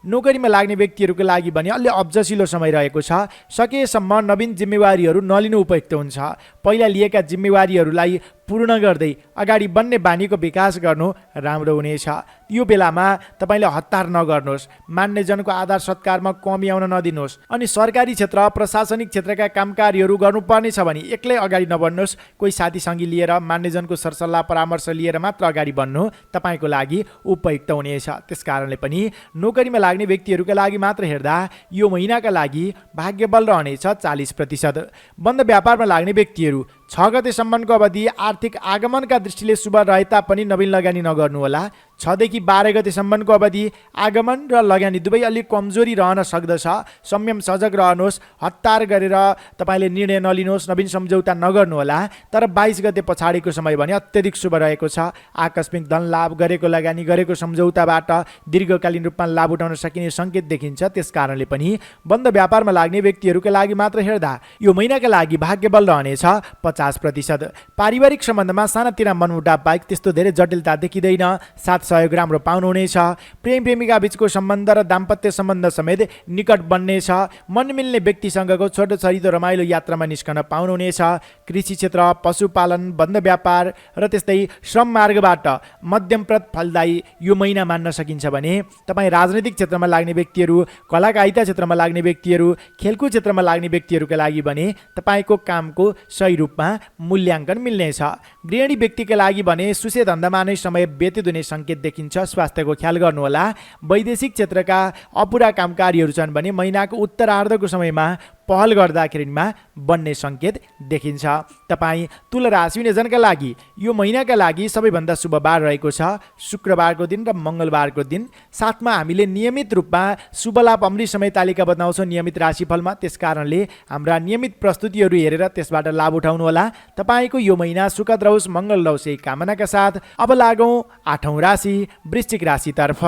नोकरीमा लाग्ने व्यक्तिहरूका लागि भने अलि अब्जसिलो समय रहेको छ। सकेसम्म नवीन जिम्मेवारीहरू नलिनु उपयुक्त हुन्छ। पहिला लिएका जिम्मेवारीहरूलाई पूर्ण गर्दै अगाडि बढ्ने बानीको विकास गर्नु राम्रो हुनेछ। यो बेलामा तपाईँले हतार नगर्नुहोस्। मान्यजनको आदर सत्कारमा कमी आउन नदिनुहोस्। अनि सरकारी क्षेत्र, प्रशासनिक क्षेत्रका कामकार्यहरू गर्नुपर्नेछ भने एक्लै अगाडि नबढ्नुहोस्। कोही साथीसँगी लिएर मान्यजनको सरसल्लाह परामर्श लिएर मात्र अगाडि बढ्नु तपाईँको लागि उपयुक्त हुनेछ। त्यस कारणले पनि नोकरीमा लाग्ने व्यक्तिहरूका लागि मात्र हेर्दा यो महिनाका लागि भाग्यबल रहनेछ 40%। बन्द व्यापारमा लाग्ने व्यक्तिहरू 6 गतेसम्मको अवधि आर्थिक आगमनका दृष्टिले शुभ रहे तापनि नवीन लगानी नगर्नुहोला। 6 देखि 12 गतेसम्मको अवधि आगमन र लगानी दुवै अलिक कमजोरी रहन सक्दछ। संयम सजग रहनुहोस्। हतार गरेर तपाईँले निर्णय नलिनुहोस्। नवीन सम्झौता नगर्नुहोला। तर 22 गते पछाडिको समय भने अत्यधिक शुभ रहेको छ। आकस्मिक धन लाभ, गरेको लगानी, गरेको सम्झौताबाट दीर्घकालीन रूपमा लाभ उठाउन सकिने सङ्केत देखिन्छ। त्यस कारणले पनि बन्द व्यापारमा लाग्ने व्यक्तिहरूका लागि मात्र हेर्दा यो महिनाका लागि भाग्यबल रहनेछ 50%। पारिवारिक सम्बन्धमा सानातिना मनमुटाव बाहेक त्यस्तो धेरै जटिलता देखिँदैन। साथ सहयोग राम्रो पाउनुहुनेछ। प्रेम प्रेमिका बीचको सम्बन्ध र दाम्पत्य सम्बन्ध समेत निकट बन्नेछ। मन मिल्ने व्यक्तिसँगको छोटो छरितो रमाइलो यात्रामा निस्कन पाउनुहुनेछ। कृषि क्षेत्र, पशुपालन, बन्द व्यापार र त्यस्तै श्रम मार्गबाट मध्यमप्रद फलदायी यो महिना मान्न सकिन्छ भने तपाईँ राजनैतिक क्षेत्रमा लाग्ने व्यक्तिहरू, कलाकारिता क्षेत्रमा लाग्ने व्यक्तिहरू, खेलकुद क्षेत्रमा लाग्ने व्यक्तिहरूका लागि भने तपाईँको कामको सही रूपमा मूल्याङ्कन मिल्नेछ। गृहिणी व्यक्तिका लागि भने सुसे धन्दामा नै समय व्यतीत हुने सङ्केत देखिन्छ। स्वास्थ्यको ख्याल गर्नुहोला। वैदेशिक क्षेत्रका अपुरा कामकारीहरू छन् भने महिनाको उत्तरार्धको समयमा पहल गर्दाखेरिमा बन्ने सङ्केत देखिन्छ। तपाईँ तुला राशि हुनेजनका लागि यो महिनाका लागि सबैभन्दा शुभ बार रहेको छ शुक्रबारको दिन र मङ्गलबारको दिन। साथमा हामीले नियमित रूपमा शुभ लाभ अमृत समय तालिका बताउँछौँ नियमित राशिफलमा। त्यस कारणले हाम्रा नियमित प्रस्तुतिहरू हेरेर त्यसबाट लाभ उठाउनुहोला। तपाईँको यो महिना सुखद रहोस्, मङ्गल रहोस् यही कामनाका साथ अब लागौँ 8औं राशि वृश्चिक राशितर्फ।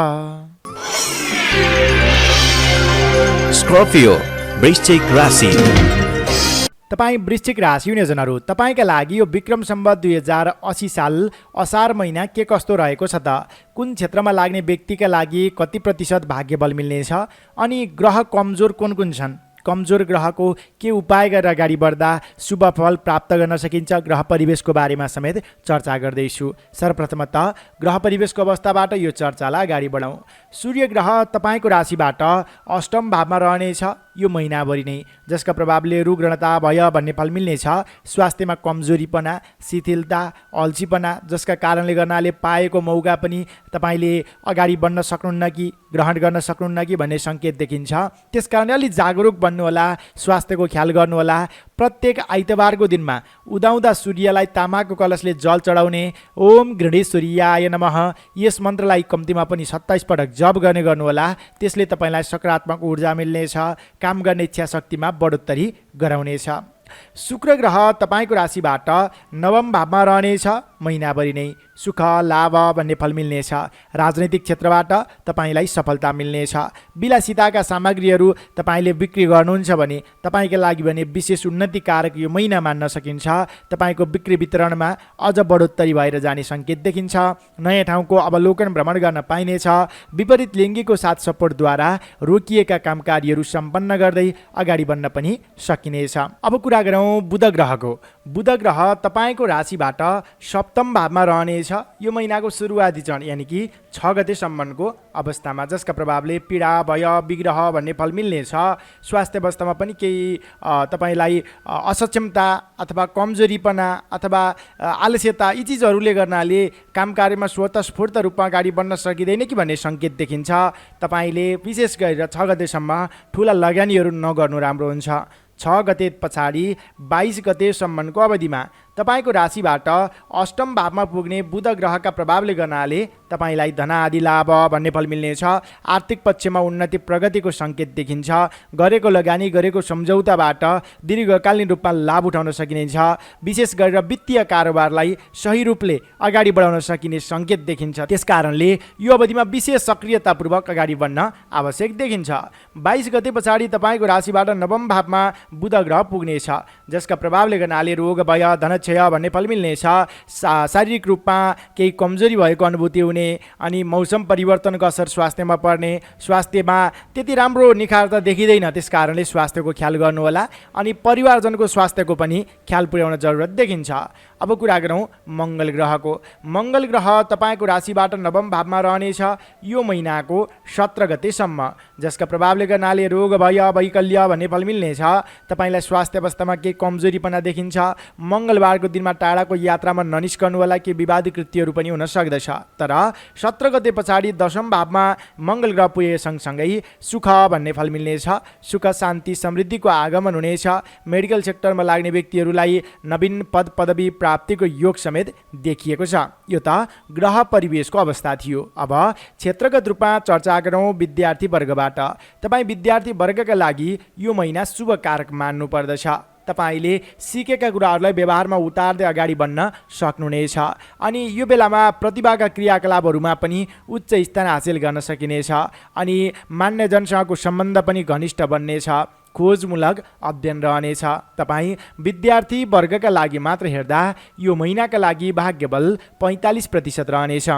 स्कर्पियो वृश्चिक राशि। तपाईँ वृश्चिक राशि हुनेजनहरू, तपाईँका लागि यो विक्रम सम्वत 2080 साल असार महिना के कस्तो रहेको छ त? कुन क्षेत्रमा लाग्ने व्यक्तिका लागि कति प्रतिशत भाग्यबल मिल्नेछ? अनि ग्रह कमजोर कुन कुन छन्? कमजोर ग्रहको के उपाय गरेर अगाडि बढ्दा शुभ फल प्राप्त गर्न सकिन्छ? ग्रह परिवेशको बारेमा समेत चर्चा गर्दैछु। सर्वप्रथमतः ग्रह परिवेशको अवस्थाबाट यो चर्चालाई अगाडि बढाउँ। सूर्य ग्रह तपाईँको राशिबाट 8औं भावमा रहनेछ यो महिनाभरि नै, जसका प्रभावले रुग्णता भय भन्ने फल मिल्नेछ। स्वास्थ्यमा कमजोरीपना, शिथिलता, अल्छीपना जसका कारणले गर्नाले पाएको मौका पनि तपाईँले अगाडि बढ्न सक्नुहुन्न कि ग्रहण गर्न सक्नुहुन्न कि भन्ने सङ्केत देखिन्छ। त्यस कारणले अलिक जागरुक बन्नुहोला। स्वास्थ्यको ख्याल गर्नुहोला। प्रत्येक आइतबारको दिनमा उदाउँदा सूर्यलाई तामाको कलशले जल चढाउने ओम गृहेश्वरीयाय नमः यस मन्त्रलाई कम्तीमा पनि 27 पटक जप गर्ने गर्नुहोला। त्यसले तपाईँलाई सकारात्मक ऊर्जा मिल्नेछ। काम गर्ने इच्छा शक्तिमा बढोत्तरी गराउनेछ। शुक्र ग्रह तपाईँको राशिबाट 9औं भावमा रहनेछ महिनाभरि नै। सुख लाभ भन्ने फल मिल्नेछ। राजनैतिक क्षेत्रबाट तपाईँलाई सफलता मिल्नेछ। विलासिताका सामग्रीहरू तपाईँले बिक्री गर्नुहुन्छ भने तपाईँका लागि भने विशेष उन्नतिकारक यो महिना मान्न सकिन्छ। तपाईँको बिक्री वितरणमा अझ बढोत्तरी भएर जाने सङ्केत देखिन्छ। नयाँ ठाउँको अवलोकन भ्रमण गर्न पाइनेछ। विपरीत लिङ्गीको साथ सपोर्टद्वारा रोकिएका कामकार्यहरू सम्पन्न गर्दै अगाडि बढ्न पनि सकिनेछ। अब कुरा गरौँ बुध ग्रहको। बुध ग्रह तपाईँको राशिबाट सप्तम भावमा रहनेछ यो महिनाको सुरुवाती चरण यानि कि 6 गतेसम्मको अवस्थामा, जसका प्रभावले पीडा भय विग्रह भन्ने फल मिल्नेछ। स्वास्थ्य अवस्थामा पनि केही तपाईँलाई असक्षमता अथवा कमजोरीपना अथवा आलस्यता यी चिजहरूले गर्नाले काम कार्यमा स्वतस्फूर्त रूपमा अगाडि बढ्न सकिँदैन कि भन्ने सङ्केत देखिन्छ। तपाईँले विशेष गरेर 6 गतेसम्म ठुला लगानीहरू नगर्नु राम्रो हुन्छ। 6 गते पछाडि 22 गतेसम्मको अवधिमा तपाईँको राशिबाट अष्टम भावमा पुग्ने बुध ग्रहका प्रभावले गर्नाले तपाईँलाई धनादि लाभ भन्ने फल मिल्नेछ। आर्थिक पक्षमा उन्नति प्रगतिको सङ्केत देखिन्छ। गरेको लगानी गरेको सम्झौताबाट दीर्घकालीन रूपमा लाभ उठाउन सकिनेछ। विशेष गरेर वित्तीय कारोबारलाई सही रूपले अगाडि बढाउन सकिने सङ्केत देखिन्छ। त्यसकारणले यो अवधिमा विशेष सक्रियतापूर्वक अगाडि बढ्न आवश्यक देखिन्छ। 22 गते पछाडि तपाईँको राशिबाट नवम भावमा बुध ग्रह पुग्नेछ, जसका प्रभावले गर्नाले रोग भय धनक्षय भन्ने फल मिल्नेछ। शारीरिक रूपमा केही कमजोरी भएको अनुभूति हुने अनि मौसम परिवर्तनको असर स्वास्थ्यमा पर्ने। स्वास्थ्यमा त्यति राम्रो निखार त देखिँदैन, त्यस कारणले स्वास्थ्यको ख्याल गर्नुहोला अनि परिवारजनको स्वास्थ्यको पनि ख्याल पुर्याउन जरुरत देखिन्छ। अब कुरा गरौँ मङ्गल ग्रहको। मङ्गल ग्रह तपाईँको राशिबाट नवम भावमा रहनेछ यो महिनाको 17 गतेसम्म, जसका प्रभावले गर्नाले रोग भय वैकल्य भन्ने फल मिल्नेछ। तपाईँलाई स्वास्थ्य अवस्थामा केही कमजोरीपना देखिन्छ। मङ्गलबारको दिनमा टाढाको यात्रामा ननिस्कनु होला, केही विवादित कृत्यहरू पनि हुन सक्दछ। तर 17 गते पछाडि दशम भावमा मङ्गल ग्रह पुगे सँगसँगै सुख भन्ने फल मिल्नेछ। सुख शान्ति समृद्धिको आगमन हुनेछ। मेडिकल सेक्टरमा लाग्ने व्यक्तिहरूलाई नवीन पद पदवी प्राप्तिको योग समेत देखिएको छ। यो त ग्रह परिवेशको अवस्था थियो। अब क्षेत्रगत रूपमा चर्चा गरौँ विद्यार्थी वर्गबाट। तपाईँ विद्यार्थी वर्गका लागि यो महिना शुभ कारक मान्नु पर्दछ। तपाईँले सिकेका कुराहरूलाई व्यवहारमा उतार्दै अगाडि बढ्न सक्नुहुनेछ अनि यो बेलामा प्रतिभाका क्रियाकलापहरूमा पनि उच्च स्थान हासिल गर्न सकिनेछ अनि मान्यजनसँगको सम्बन्ध पनि घनिष्ठ बन्नेछ। खोजमूलक अध्ययन रहनेछ। तपाईँ विद्यार्थी वर्गका लागि मात्र हेर्दा यो महिनाका लागि भाग्यबल 45% रहनेछ।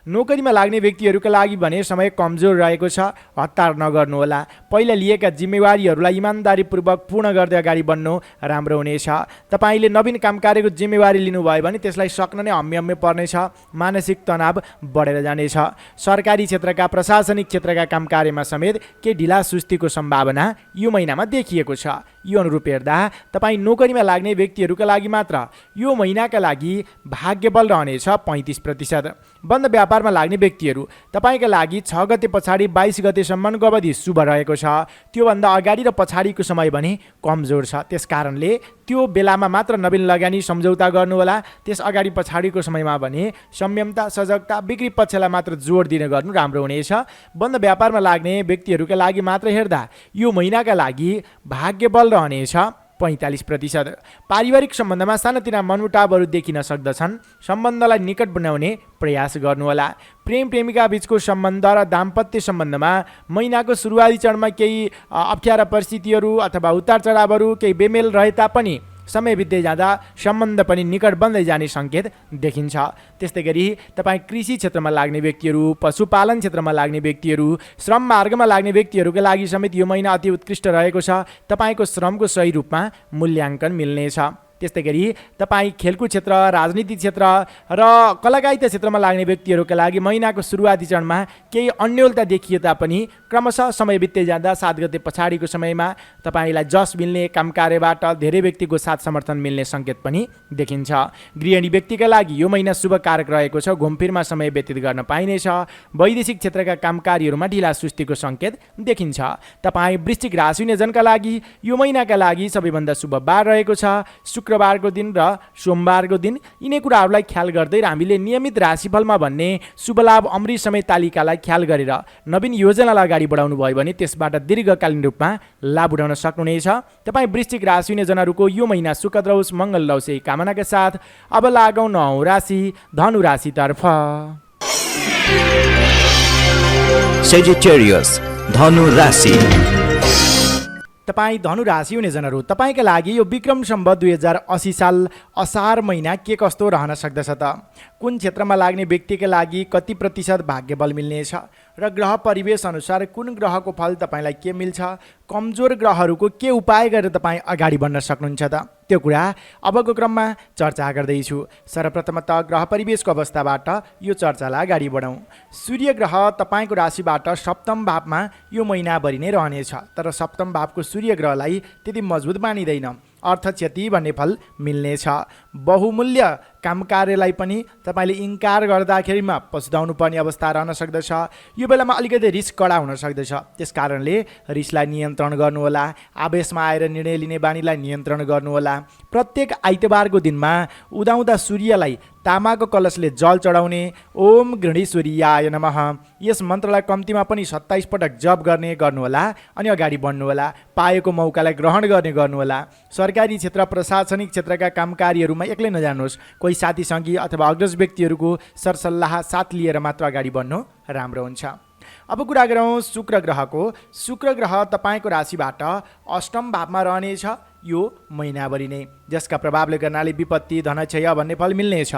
नोकरीमा लाग्ने व्यक्तिहरूका लागि भने समय कमजोर रहेको छ। हतार नगर्नुहोला। पहिला लिएका जिम्मेवारीहरूलाई इमान्दारीपूर्वक पूर्ण गर्दै अगाडि बढ्नु राम्रो हुनेछ। तपाईँले नवीन काम कार्यको जिम्मेवारी लिनुभयो भने त्यसलाई सक्न नै हम्मे पर्नेछ। मानसिक तनाव बढेर जानेछ। सरकारी क्षेत्रका प्रशासनिक क्षेत्रका काम कार्यमा समेत केही ढिला सुस्तीको सम्भावना यो महिनामा देखिएको छ। यो अनुरूप हेर्दा तपाईँ नोकरीमा लाग्ने व्यक्तिहरूका लागि मात्र यो महिनाका लागि भाग्यबल रहनेछ 35%। बन्द व्यापारमा लाग्ने व्यक्तिहरू तपाईँका लागि 6 गते पछाडि 22 गतेसम्मको अवधि शुभ रहेको छ। त्योभन्दा अगाडि र पछाडिको समय भने कमजोर छ। त्यस कारणले त्यो बेलामा मात्र नवीन लगानी सम्झौता गर्नुहोला। त्यस अगाडि पछाडिको समयमा भने संयमता सजगता बिक्री पक्षलाई मात्र जोड दिने गर्नु राम्रो हुनेछ। बन्द व्यापारमा लाग्ने व्यक्तिहरूका लागि मात्र हेर्दा यो महिनाका लागि भाग्यबल रहनेछ 45%। पारिवारिक सम्बन्धमा सानातिना मनमुटावहरू देखिन सक्दछन्। सम्बन्धलाई निकट बनाउने प्रयास गर्नुहोला। प्रेम प्रेमिका बीचको सम्बन्ध र दाम्पत्य सम्बन्धमा महिनाको सुरुवाती चरणमा केही अप्ठ्यारा परिस्थितिहरू अथवा उतार चढावहरू केही बेमेल रहे तापनि समय बित्दै जाँदा सम्बन्ध पनि निकट बन्दै जाने सङ्केत देखिन्छ। त्यस्तै गरी तपाईँ कृषि क्षेत्रमा लाग्ने व्यक्तिहरू, पशुपालन क्षेत्रमा लाग्ने व्यक्तिहरू, श्रम मार्गमा लाग्ने व्यक्तिहरूका लागि समेत यो महिना अति उत्कृष्ट रहेको छ। तपाईँको श्रमको सही रूपमा मूल्याङ्कन मिल्नेछ। त्यस्तै गरी तपाईँ खेलकुद क्षेत्र, राजनीतिक क्षेत्र र कलाकारिता क्षेत्रमा लाग्ने व्यक्तिहरूका लागि महिनाको सुरुवाती चरणमा केही अन्योलता देखिए तापनि क्रमशः समय बित्दै जाँदा 7 गते पछाडिको समयमा तपाईँलाई जस मिल्ने, काम कार्यबाट धेरै व्यक्तिको साथ समर्थन मिल्ने सङ्केत पनि देखिन्छ। गृहिणी व्यक्तिका लागि यो महिना शुभ कारक रहेको छ। घुमफिरमा समय व्यतीत गर्न पाइनेछ। वैदेशिक क्षेत्रका काम कार्यहरूमा ढिला सुस्तीको सङ्केत देखिन्छ। तपाईँ वृश्चिक राशि हुनेजनका लागि यो महिनाका लागि सबैभन्दा शुभ बार रहेको छ। शुक्रबारको दिन र सोमबारको दिन यिनै कुराहरूलाई ख्याल गर्दै र हामीले नियमित राशिफलमा भन्ने शुभलाभ अमृत समय तालिकालाई ख्याल गरेर नवीन योजनालाई अगाडि बढाउनु भयो भने त्यसबाट दीर्घकालीन रूपमा लाभ उठाउन सक्नुहुनेछ। तपाईँ वृश्चिक राशि हुने जनाहरूको यो महिना सुखद रहोस्, मङ्गल रहोस् यही कामनाका साथ अब लागौँ 9औं राशि धनु राशितर्फ। Sagittarius, धनु राशि। तपाईँ धनु राशि हुने जनहरू, तपाईँका लागि यो विक्रम सम्वत 2080 साल असार महिना के कस्तो रहन सक्दछ त? कुन क्षेत्रमा लाग्ने व्यक्तिका लागि कति प्रतिशत भाग्यबल मिल्नेछ र ग्रह परिवेश अनुसार कुन ग्रहको फल तपाईँलाई के मिल्छ? कमजोर ग्रहहरूको के उपाय गरेर तपाईँ अगाडि बढ्न सक्नुहुन्छ त? त्यो कुरा अबको क्रममा चर्चा गर्दैछु। सर्वप्रथमतः ग्रह परिवेशको अवस्थाबाट यो चर्चालाई अगाडि बढाउँ। सूर्य ग्रह तपाईँको राशिबाट सप्तम भावमा यो महिनाभरि नै रहनेछ, तर सप्तम भावको सूर्य ग्रहलाई त्यति मजबुत मानिँदैन। अर्थ क्षति भन्ने फल मिल्नेछ। बहुमूल्य काम कार्यलाई पनि तपाईँले इन्कार गर्दाखेरिमा पछुताउनु पर्ने अवस्था रहन सक्दछ। यो बेलामा अलिकति रिस कडा हुन सक्दछ, त्यस कारणले रिसलाई नियन्त्रण गर्नुहोला। आवेशमा आएर निर्णय लिने बानीलाई नियन्त्रण गर्नुहोला। प्रत्येक आइतबारको दिनमा उदाउँदा सूर्यलाई तामाको कलशले जल चढाउने ओम गृणीश्वरीयाय नमः यस मन्त्रलाई कम्तीमा पनि 27 पटक जप गर्नुहोला अनि अगाडि बढ्नुहोला। पाएको मौकालाई ग्रहण गर्नुहोला। सरकारी क्षेत्र प्रशासनिक क्षेत्रका कामकारीहरूमा एक्लै नजानुहोस्, कोही साथीसँगी अथवा अग्रज व्यक्तिहरूको सरसल्लाह साथ लिएर मात्र अगाडि बढ्नु राम्रो हुन्छ। अब कुरा गरौँ शुक्र ग्रहको। शुक्र ग्रह तपाईँको राशिबाट अष्टम भावमा रहनेछ यो महिनाभरि नै, जसका प्रभावले गर्नाले विपत्ति धनक्षय भन्ने फल मिल्नेछ।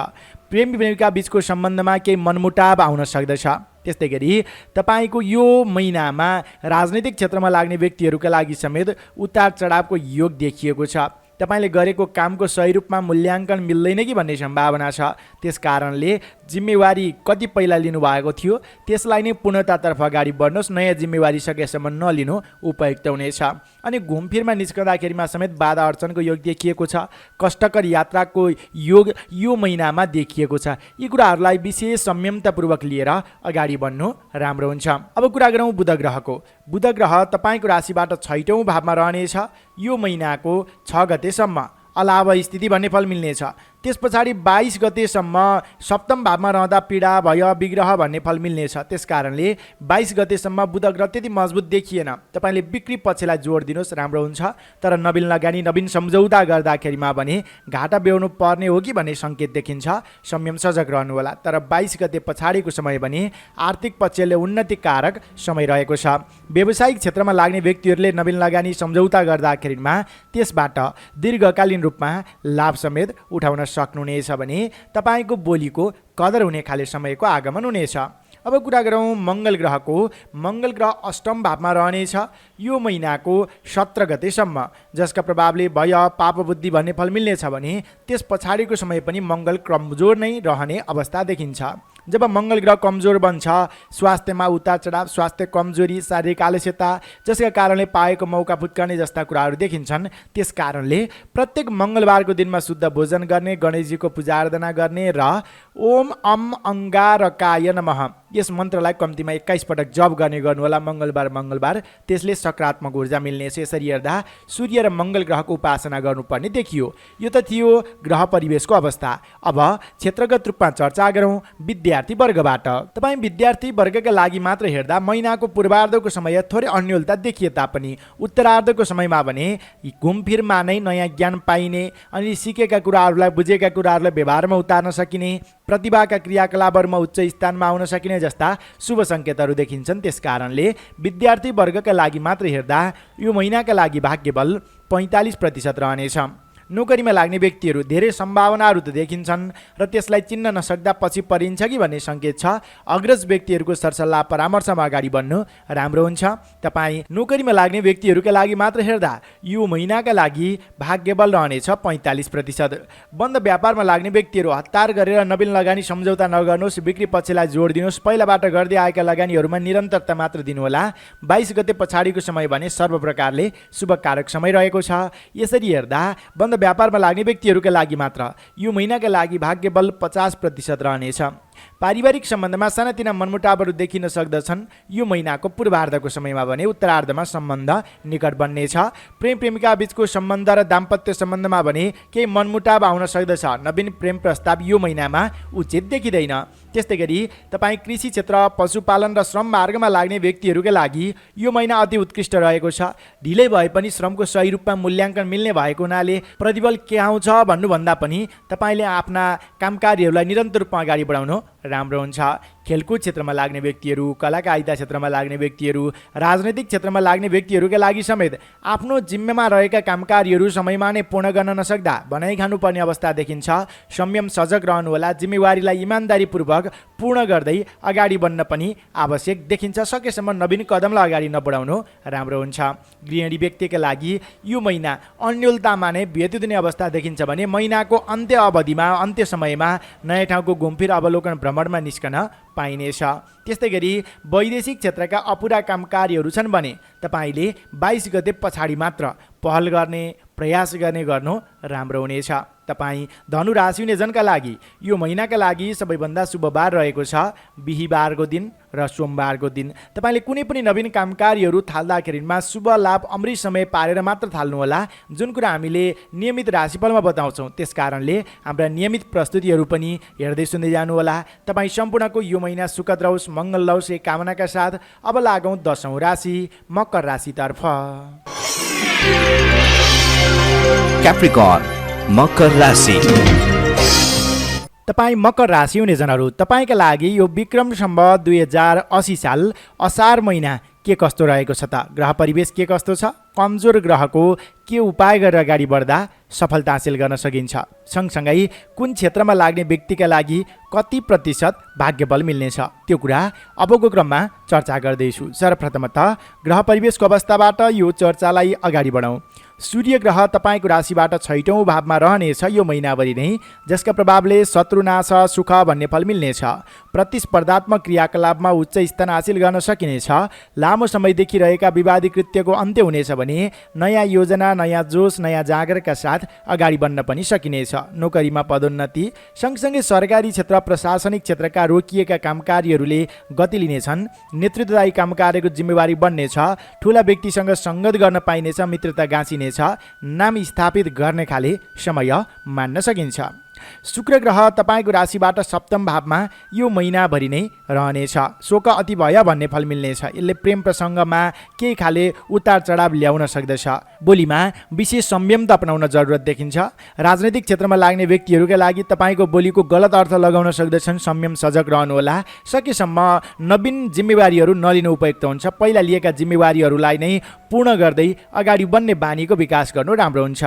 प्रेमी प्रेमिका बीचको सम्बन्धमा केही मनमुटाव आउन सक्दछ। त्यस्तै गरी तपाईँको यो महिनामा राजनीतिक क्षेत्रमा लाग्ने व्यक्तिहरूका लागि समेत उतार चढावको योग देखिएको छ। तपाईँले गरेको कामको सही रूपमा मूल्याङ्कन मिल्दैन कि भन्ने सम्भावना छ। त्यस कारणले जिम्मेवारी कति पहिला लिनुभएको थियो त्यसलाई नै पूर्णतातर्फ अगाडि बढ्नुहोस्। नयाँ जिम्मेवारी सकेसम्म नलिनु उपयुक्त हुनेछ। अनि घुमफिरमा निस्कँदाखेरिमा समेत बाधा अडचनको योग देखिएको छ। कष्टकर यात्राको योग यो महिनामा देखिएको छ। यी कुराहरूलाई विशेष संयमतापूर्वक लिएर अगाडि बढ्नु राम्रो हुन्छ। अब कुरा गरौँ बुध ग्रहको। बुध ग्रह तपाईँको राशिबाट 6औं भावमा रहनेछ यो महिनाको 6 गतेसम्म। अलाभ स्थिति भन्ने फल मिल्नेछ। त्यस पछाडि 22 गतेसम्म सप्तम भावमा रहँदा पीडा भय विग्रह भन्ने फल मिल्नेछ। त्यस कारणले 22 गतेसम्म बुध ग्रह त्यति मजबुत देखिएन। तपाईँले बिक्री पक्षलाई जोड दिनुहोस्, राम्रो हुन्छ। तर नवीन लगानी नवीन सम्झौता गर्दाखेरिमा भने घाटा बेहोर्नु पर्ने हो कि भन्ने सङ्केत देखिन्छ। संयम सजग रहनुहोला। तर 22 गते पछाडिको समय भने आर्थिक पक्षले उन्नतिकारक समय रहेको छ। व्यावसायिक क्षेत्रमा लाग्ने व्यक्तिहरूले नवीन लगानी सम्झौता गर्दाखेरिमा त्यसबाट दीर्घकालीन रूपमा लाभ समेत उठाउन सक्नुहुनेछ भने तपाईँको बोलीको कदर हुने खाले समयको आगमन हुनेछ। अब कुरा गरौँ मङ्गल ग्रहको। मङ्गल ग्रह अष्टम भावमा रहनेछ यो महिनाको 17 गतेसम्म, जसका प्रभावले भय पाप बुद्धि भन्ने फल मिल्नेछ भने त्यस पछाडिको समय पनि मङ्गल कमजोर नै रहने अवस्था देखिन्छ। जब मङ्गल ग्रह कमजोर बन्छ स्वास्थ्यमा उतार चढाव, स्वास्थ्य कमजोरी, शारीरिक आलस्यता, जसका कारणले पाएको मौका फुत्कने जस्ता कुराहरू देखिन्छन्। त्यस कारणले प्रत्येक मङ्गलबारको दिनमा शुद्ध भोजन गर्ने, गणेशजीको पूजा आराधना गर्ने र ओम अम अंगारकाय नमः यस मन्त्रलाई कम्तीमा 21 पटक जप गर्नुहोला मङ्गलबार। त्यसले सकारात्मक ऊर्जा मिल्नेछ। यसरी हेर्दा सूर्य र मङ्गल ग्रहको उपासना गर्नुपर्ने देखियो। यो त थियो ग्रह परिवेशको अवस्था। अब क्षेत्रगत रूपमा चर्चा गरौँ विद्यार्थी वर्गबाट। तपाईँ विद्यार्थी वर्गका लागि मात्र हेर्दा महिनाको पूर्वार्धको समय थोरै अन्योलता देखिए तापनि उत्तरार्धको समयमा भने घुमफिरमा नै नयाँ ज्ञान पाइने अनि सिकेका कुराहरूलाई, बुझेका कुराहरूलाई व्यवहारमा उतार्न सकिने, प्रतिभाका क्रियाकलापहरूमा उच्च स्थानमा आउन सकिने जस्ता शुभ सङ्केतहरू देखिन्छन्। त्यस कारणले विद्यार्थी वर्गका लागि मात्र हेर्दा यो महिनाका लागि भाग्यबल 45% रहनेछ। नोकरीमा लाग्ने व्यक्तिहरू धेरै सम्भावनाहरू त देखिन्छन् र त्यसलाई चिन्न नसक्दा पछि परिन्छ कि भन्ने सङ्केत छ। अग्रज व्यक्तिहरूको सरसल्लाह परामर्शमा अगाडि बढ्नु राम्रो हुन्छ। तपाईँ नोकरीमा लाग्ने व्यक्तिहरूका लागि मात्र हेर्दा यो महिनाका लागि भाग्यबल रहनेछ 45%। बन्द व्यापारमा लाग्ने व्यक्तिहरू हतार गरेर नवीन लगानी सम्झौता नगर्नुहोस्, बिक्री पक्षलाई जोड दिनुहोस्। पहिलाबाट गर्दै आएका लगानीहरूमा निरन्तरता मात्र दिनुहोला। 22 गते पछाडिको समय भने सर्व प्रकारले शुभकारक समय रहेको छ। यसरी हेर्दा बन्द व्यापारमा लाग्ने व्यक्तिहरूका लागि मात्र यो महिनाका लागि भाग्यबल 50% रहनेछ। पारिवारिक सम्बन्धमा सानातिना मनमुटावहरू देखिन सक्दछन्। यो महिनाको पूर्वार्धको समयमा भने उत्तरार्धमा सम्बन्ध निकट बन्नेछ। प्रेम प्रेमिका बीचको सम्बन्ध र दाम्पत्य सम्बन्धमा भने केही मनमुटाव आउन सक्दछ। नवीन प्रेम प्रस्ताव यो महिनामा उचित देखिँदैन। त्यस्तै गरी तपाईँ कृषि क्षेत्र, पशुपालन र श्रम मार्गमा लाग्ने व्यक्तिहरूका लागि यो महिना अति उत्कृष्ट रहेको छ। ढिलै भए पनि श्रमको सही रूपमा मूल्याङ्कन मिल्ने भएको हुनाले प्रतिफल के आउँछ भन्नुभन्दा पनि तपाईँले आफ्ना कामकार्यहरूलाई निरन्तर रूपमा अगाडि बढाउनु राम्रो हुन्छ। खेलकुद क्षेत्रमा लाग्ने व्यक्तिहरू, कलाकारिता क्षेत्रमा लाग्ने व्यक्तिहरू, राजनैतिक क्षेत्रमा लाग्ने व्यक्तिहरूका लागि समेत आफ्नो जिम्मेमा रहेका कामकार्यहरू समयमा नै पूर्ण गर्न नसक्दा बनाइ खानुपर्ने अवस्था देखिन्छ। संयम सजग रहनुहोला। जिम्मेवारीलाई इमान्दारीपूर्वक पूर्ण गर्दै अगाडि बढ्न पनि आवश्यक देखिन्छ। सकेसम्म नवीन कदमलाई अगाडि नबढाउनु राम्रो हुन्छ। गृहिणी व्यक्तिका लागि यो महिना अन्योलतामा नै व्यतीत हुने अवस्था देखिन्छ भने महिनाको अन्त्य अवधिमा, अन्त्य समयमा नयाँ ठाउँको घुमफिर अवलोकन भ्रमणमा निस्कन पाइनेछ। त्यस्तै गरी वैदेशिक क्षेत्रका अपुरा काम कार्यहरू छन् भने तपाईँले 22 गते पछाडि मात्र पहल गर्ने, प्रयास गर्नु राम्रो हुनेछ। तपाईँ धनु राशि हुने जनका लागि यो महिनाका लागि सबैभन्दा शुभ बार रहेको छ बिहीबारको दिन र सोमबारको दिन। तपाईँले कुनै पनि नवीन कामकार्यहरू थाल्दाखेरिमा शुभ लाभ अमृत समय पारेर मात्र थाल्नुहोला, जुन कुरा हामीले नियमित राशिफलमा बताउँछौँ। त्यस कारणले हाम्रा नियमित प्रस्तुतिहरू पनि हेर्दै सुन्दै जानुहोला। तपाईँ सम्पूर्णको यो महिना सुखद रहोस्, मङ्गल रहोस् एक कामनाका साथ अब लागौँ 10औँ राशि मकर राशितर्फ। क्याप्रिकर्न मकर राशि। तपाईँ मकर राशि हुने जनहरू, तपाईँका लागि यो विक्रम सम्वत 2080 साल असार महिना के कस्तो रहेको छ त? ग्रह परिवेश के कस्तो छ? कमजोर ग्रहको के उपाय गरेर अगाडि बढ्दा सफलता हासिल गर्न सकिन्छ? सँगसँगै कुन क्षेत्रमा लाग्ने व्यक्तिका लागि कति प्रतिशत भाग्यबल मिल्नेछ? त्यो कुरा अबको क्रममा चर्चा गर्दैछु। सर्वप्रथमतः ग्रह परिवेशको अवस्थाबाट यो चर्चालाई अगाडि बढाउँ। सूर्य ग्रह तपाईँको राशिबाट 6औँ भावमा रहनेछ यो महिनाभरि नै, जसका प्रभावले शत्रुनाश, सुख भन्ने फल मिल्नेछ। प्रतिस्पर्धात्मक क्रियाकलापमा उच्च स्थान हासिल गर्न सकिनेछ। लामो समयदेखि रहेका विवादी कृत्यको अन्त्य हुनेछ भने नयाँ योजना, नयाँ जोस, नयाँ जागरका साथ अगाडि बढ्न पनि सकिनेछ। नोकरीमा पदोन्नति, सँगसँगै सरकारी क्षेत्र, प्रशासनिक क्षेत्रका रोकिएका कामकार्यहरूले गति लिनेछन्। नेतृत्वदायी कामकार्यको जिम्मेवारी बन्नेछ। ठुला व्यक्तिसँग सङ्गत गर्न पाइनेछ। मित्रता गाँसिनेछ। नाम स्थापित गर्ने खाले समय मान्न सकिन्छ। शुक्र ग्रह तपाईँको राशिबाट 7औँ भावमा यो महिनाभरि नै रहनेछ। शोक अति भयो भन्ने फल मिल्नेछ। यसले प्रेम प्रसङ्गमा केही खाले उतार चढाव ल्याउन सक्दछ। बोलीमा विशेष संयम त अपनाउन जरुरत देखिन्छ। राजनैतिक क्षेत्रमा लाग्ने व्यक्तिहरूका लागि तपाईँको बोलीको गलत अर्थ लगाउन सक्दछन्। संयम सजग रहनुहोला। सकेसम्म नवीन जिम्मेवारीहरू नलिनु उपयुक्त हुन्छ। पहिला लिएका जिम्मेवारीहरूलाई नै पूर्ण गर्दै अगाडि बढ्ने बानीको विकास गर्नु राम्रो हुन्छ।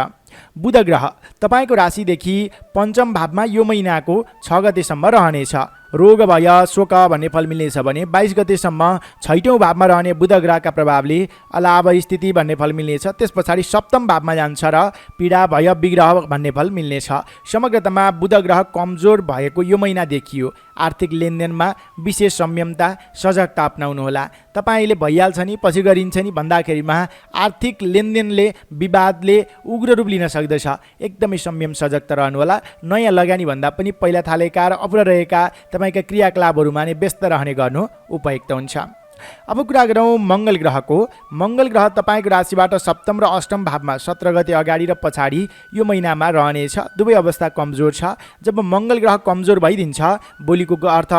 बुध ग्रह तपाईँको राशिदेखि 5औँ भावमा यो महिनाको 6 गतेसम्म रहनेछ। रोग भय, शोक भन्ने फल मिल्नेछ भने 22 गतेसम्म 6औँ भावमा रहने बुध ग्रहका प्रभावले अलाभ स्थिति भन्ने फल मिल्नेछ। त्यस पछाडि 7औँ भावमा जान्छ र पीडा, भय, विग्रह भन्ने फल मिल्नेछ। समग्रतामा बुध ग्रह कमजोर भएको यो महिना देखियो। आर्थिक लेनदेनमा विशेष संयमता, सजगता अपनाउनुहोला। तपाईँले भइहाल्छ नि, पछि गरिन्छ नि भन्दाखेरिमा आर्थिक लेनदेनले, विवादले उग्र रूप लिन सक्दछ। एकदमै संयम सजगता रहनुहोला। नयाँ लगानी भन्दा पनि पहिला थालेका र अपुरा रहेका तपाईँका क्रियाकलापहरूमा नै व्यस्त रहने गर्नु उपयुक्त हुन्छ। अब कुरा गरौँ मङ्गल ग्रहको। मङ्गल ग्रह तपाईँको राशिबाट 7औँ र 8औँ भावमा 17 गते अगाडि र पछाडि यो महिनामा रहनेछ। दुवै अवस्था कमजोर छ। जब मङ्गल ग्रह कमजोर भइदिन्छ, बोलीको अर्थ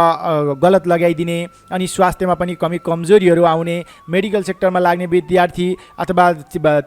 गलत लगाइदिने अनि स्वास्थ्यमा पनि कमजोरीहरू आउने, मेडिकल सेक्टरमा लाग्ने विद्यार्थी अथवा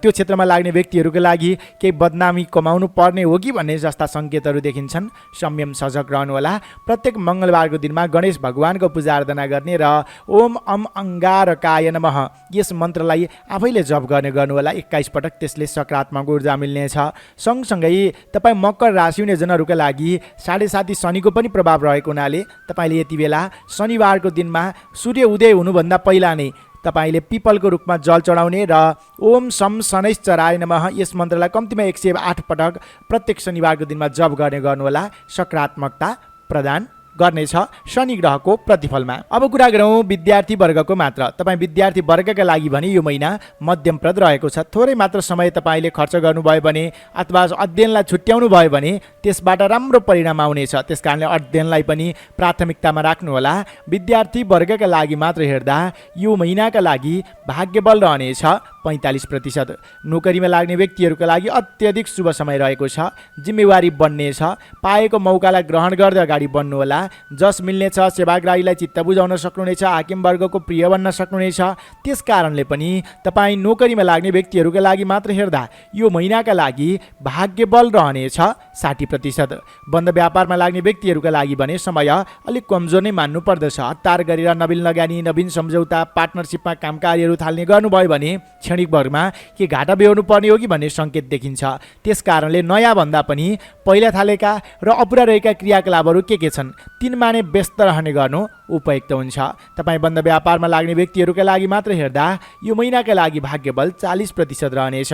त्यो क्षेत्रमा लाग्ने व्यक्तिहरूका लागि केही बदनामी कमाउनु पर्ने हो कि भन्ने जस्ता सङ्केतहरू देखिन्छन्। संयम सजग रहनुहोला। प्रत्येक मङ्गलबारको दिनमा गणेश भगवानको पूजा आराधना गर्ने र ओम अम अङ्गारकाय नमः यस मन्त्रलाई आफैले जप गर्ने गर्नुहोला 21 पटक। त्यसले सकारात्मक ऊर्जा मिल्नेछ। सँगसँगै तपाईँ मकर राशि हुने जनहरूका लागि 7.5 शनिको पनि प्रभाव रहेको हुनाले तपाईँले यति बेला शनिबारको दिनमा सूर्य उदय हुनुभन्दा पहिला नै तपाईँले पिपलको रुखमा जल चढाउने र ओम सम शनैश्चराय नमः यस मन्त्रलाई कम्तीमा 108 पटक प्रत्येक शनिबारको दिनमा जप गर्ने गर्नुहोला। सकारात्मकता प्रदान गर्नेछ शनि ग्रहको प्रतिफलमा। अब कुरा गरौँ विद्यार्थी वर्गको मात्र। तपाईँ विद्यार्थी वर्गका लागि भने यो महिना मध्यमप्रद रहेको छ। थोरै मात्र समय तपाईँले खर्च गर्नुभयो भने अथवा अध्ययनलाई छुट्याउनु भयो भने त्यसबाट राम्रो परिणाम आउनेछ। त्यसकारणले अध्ययनलाई पनि प्राथमिकतामा राख्नुहोला। विद्यार्थी वर्गका लागि मात्र हेर्दा यो महिनाका लागि भाग्यबल रहनेछ 45%। नोकरीमा लाग्ने व्यक्तिहरूका लागि अत्यधिक शुभ समय रहेको छ। जिम्मेवारी बढ्नेछ। पाएको मौकालाई ग्रहण गर्दै अगाडि बढ्नुहोला। जस मिल्नेछ। सेवाग्राहीलाई चित्त बुझाउन सक्नुहुनेछ। हाकिम वर्गको प्रिय बन्न सक्नुहुनेछ। त्यस कारणले पनि तपाईँ नोकरीमा लाग्ने व्यक्तिहरूका लागि मात्र हेर्दा यो महिनाका लागि भाग्यबल रहनेछ 60%। बन्द व्यापारमा लाग्ने व्यक्तिहरूका लागि भने समय अलिक कमजोर नै मान्नु पर्दछ। हतार गरेर नवीन लगानी, नवीन सम्झौता, पार्टनरसिपमा काम कार्यहरू थाल्ने गर्नुभयो भने क्षणिक भरमा के घाटा बेहोर्नु पर्ने हो कि भन्ने सङ्केत देखिन्छ। त्यस कारणले नयाँ भन्दा पनि पहिला थालेका र अपुरा रहेका क्रियाकलापहरू के छन् तिनमा नै व्यस्त रहने गर्नु उपयुक्त हुन्छ। तपाईँ बन्द व्यापारमा लाग्ने व्यक्तिहरूका लागि मात्र हेर्दा यो महिनाका लागि भाग्यबल 40% रहनेछ।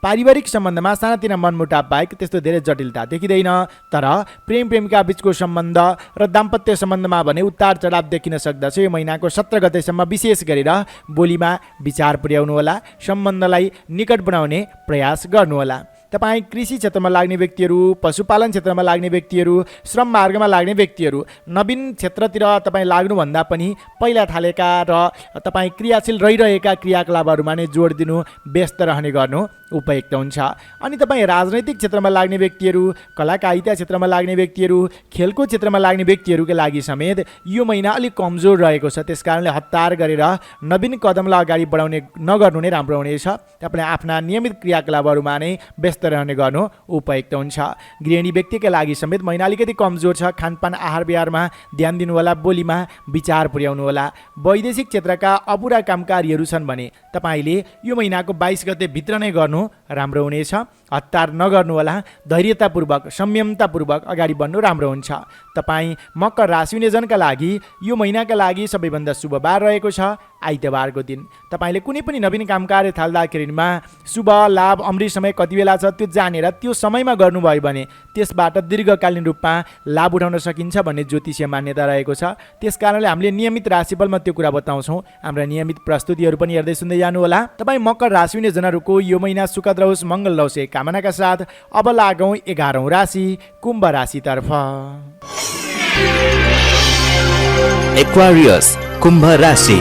पारिवारिक सम्बन्धमा सानातिना मनमुटाव बाहेक त्यस्तो धेरै जटिलता देखिँदैन। तर प्रेम प्रेमिका बीचको सम्बन्ध र दाम्पत्य सम्बन्धमा भने उतार चढाव देखिन सक्दछ। यो महिनाको 17 गतेसम्म विशेष गरेर बोलीमा विचार पुर्याउनुहोला। सम्बन्धलाई निकट बनाउने प्रयास गर्नुहोला। तपाईँ कृषि क्षेत्रमा लाग्ने व्यक्तिहरू, पशुपालन क्षेत्रमा लाग्ने व्यक्तिहरू, श्रम मार्गमा लाग्ने व्यक्तिहरू, नवीन क्षेत्रतिर तपाईँ लाग्नुभन्दा पनि पहिला थालेका र तपाईँ क्रियाशील रहिरहेका क्रियाकलापहरूमा नै जोड दिनु, व्यस्त रहने गर्नु उपयुक्त हुन्छ। अनि तपाईँ राजनैतिक क्षेत्रमा लाग्ने व्यक्तिहरू, कलाकारिता क्षेत्रमा लाग्ने व्यक्तिहरू, खेलकुद क्षेत्रमा लाग्ने व्यक्तिहरूका लागि समेत यो महिना अलिक कमजोर रहेको छ। त्यसकारणले हतार गरेर नवीन कदमलाई अगाडि बढाउने नगर्नु नै राम्रो हुनेछ। तपाईँ आफ्ना नियमित क्रियाकलापहरूमा नै व्यस्त रहने गर्नु उपयुक्त हुन्छ। गृहिणी व्यक्तिका लागि समेत महिना अलिकति कमजोर छ। खानपान आहार विहारमा ध्यान दिनुहोला। बोलीमा विचार पुर्याउनुहोला। वैदेशिक क्षेत्रका अपुरा कामकारीहरू छन् भने तपाईँले यो महिनाको 22 गते भित्र नै गर्नु राम्रो हुनेछ। हतार नगर्नुहोला। धैर्यतापूर्वक संयमतापूर्वक अगाडि बढ्नु राम्रो हुन्छ। तपाईँ मकर राशि हुनेजनका लागि यो महिनाका लागि सबैभन्दा शुभ बार रहेको छ आइतबारको दिन। तपाईँले कुनै पनि नवीन काम कार्य थाल्दाखेरिमा शुभ लाभ अमृत समय कति बेला छ त्यो जानेर त्यो समयमा गर्नुभयो भने त्यसबाट दीर्घकालीन रूपमा लाभ उठाउन सकिन्छ भन्ने ज्योतिषीय मान्यता रहेको छ। त्यस कारणले हामीले नियमित राशिफलमा त्यो कुरा बताउँछौँ। हाम्रा नियमित प्रस्तुतिहरू पनि हेर्दै सुन्दै जानुहोला। तपाईँ मकर राशि हुने जनाहरूको यो महिना सुखद रहोस्, मङ्गल रहोस् एक कामनाका साथ अब लागौँ 11औँ राशि कुम्भ राशितर्फ। एक्वारियस कुम्भ राशि।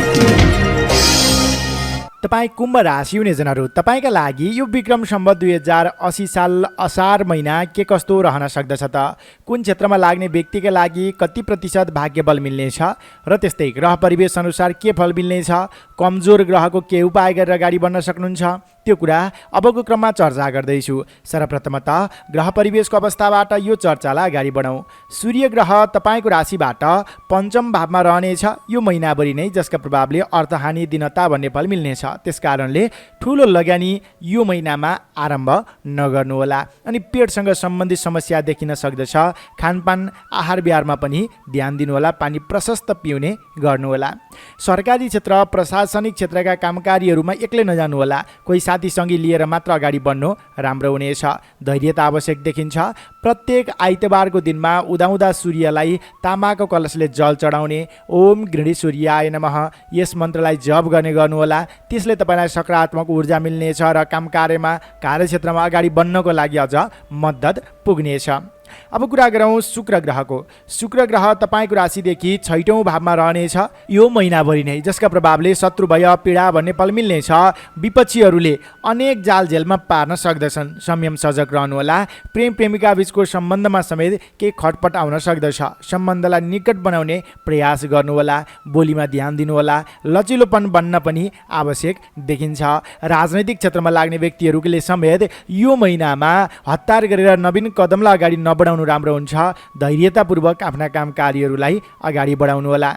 तपाईँ कुम्भ राशि हुने जनहरू, तपाईँका लागि यो विक्रम सम्वत 2080 साल असार महिना के कस्तो रहन सक्दछ त? कुन क्षेत्रमा लाग्ने व्यक्तिका लागि कति प्रतिशत भाग्यबल मिल्नेछ र त्यस्तै ग्रह परिवेश अनुसार के फल मिल्नेछ? कमजोर ग्रहको के उपाय गरेर अगाडि बढ्न सक्नुहुन्छ? त्यो कुरा अबको क्रममा चर्चा गर्दैछु। सर्वप्रथमतः ग्रह परिवेशको अवस्थाबाट यो चर्चालाई अगाडि बढाउँ। सूर्य ग्रह तपाईँको राशिबाट पञ्चम भावमा रहनेछ यो महिनाभरि नै, जसका प्रभावले अर्थहानि दिनता भन्ने फल मिल्नेछ। त्यसकारणले ठुलो लगानी यो महिनामा आरम्भ नगर्नुहोला। अनि पेटसँग सम्बन्धित समस्या देखिन सक्दछ। खानपान आहार विहारमा पनि ध्यान दिनुहोला। पानी प्रशस्त पिउने गर्नुहोला। सरकारी क्षेत्र प्रशासनिक क्षेत्रका कामकारीहरूमा एक्लै नजानुहोला। कोही साथीसँगै लिएर मात्र अगाडि बढ्नु राम्रो हुनेछ। धैर्यता आवश्यक देखिन्छ। प्रत्येक आइतबारको दिनमा उदाउँदा सूर्यलाई तामाको कलशले जल चढाउने, ओम गृहिणी सूर्याय नमः यस मन्त्रलाई जप गर्ने गर्नुहोला। त्यसले तपाईँलाई सकारात्मक ऊर्जा मिल्नेछ र काम कार्यमा कार्यक्षेत्रमा अगाडि बढ्नको लागि अझ मद्दत पुग्नेछ। अब कुरा गरौँ शुक्र ग्रहको। शुक्र ग्रह तपाईँको राशिदेखि 6औँ भावमा रहनेछ यो महिनाभरि नै, जसका प्रभावले शत्रु भय पीडा भन्ने फल मिल्नेछ। विपक्षीहरूले अनेक जाल जेलमा पार्न सक्दछन्। संयम सजग रहनुहोला। प्रेम प्रेमिका बीचको सम्बन्धमा समेत केही खटपट आउन सक्दछ। सम्बन्धलाई निकट बनाउने प्रयास गर्नुहोला। बोलीमा ध्यान दिनुहोला। लचिलोपन बन्न पनि आवश्यक देखिन्छ। राजनैतिक क्षेत्रमा लाग्ने व्यक्तिहरूले समेत यो महिनामा हतार गरेर नवीन कदमलाई अगाडि बढाउनु राम्रो हुन्छ। धैर्यतापूर्वक आफ्ना काम कार्यहरूलाई अगाडि बढाउनुहोला।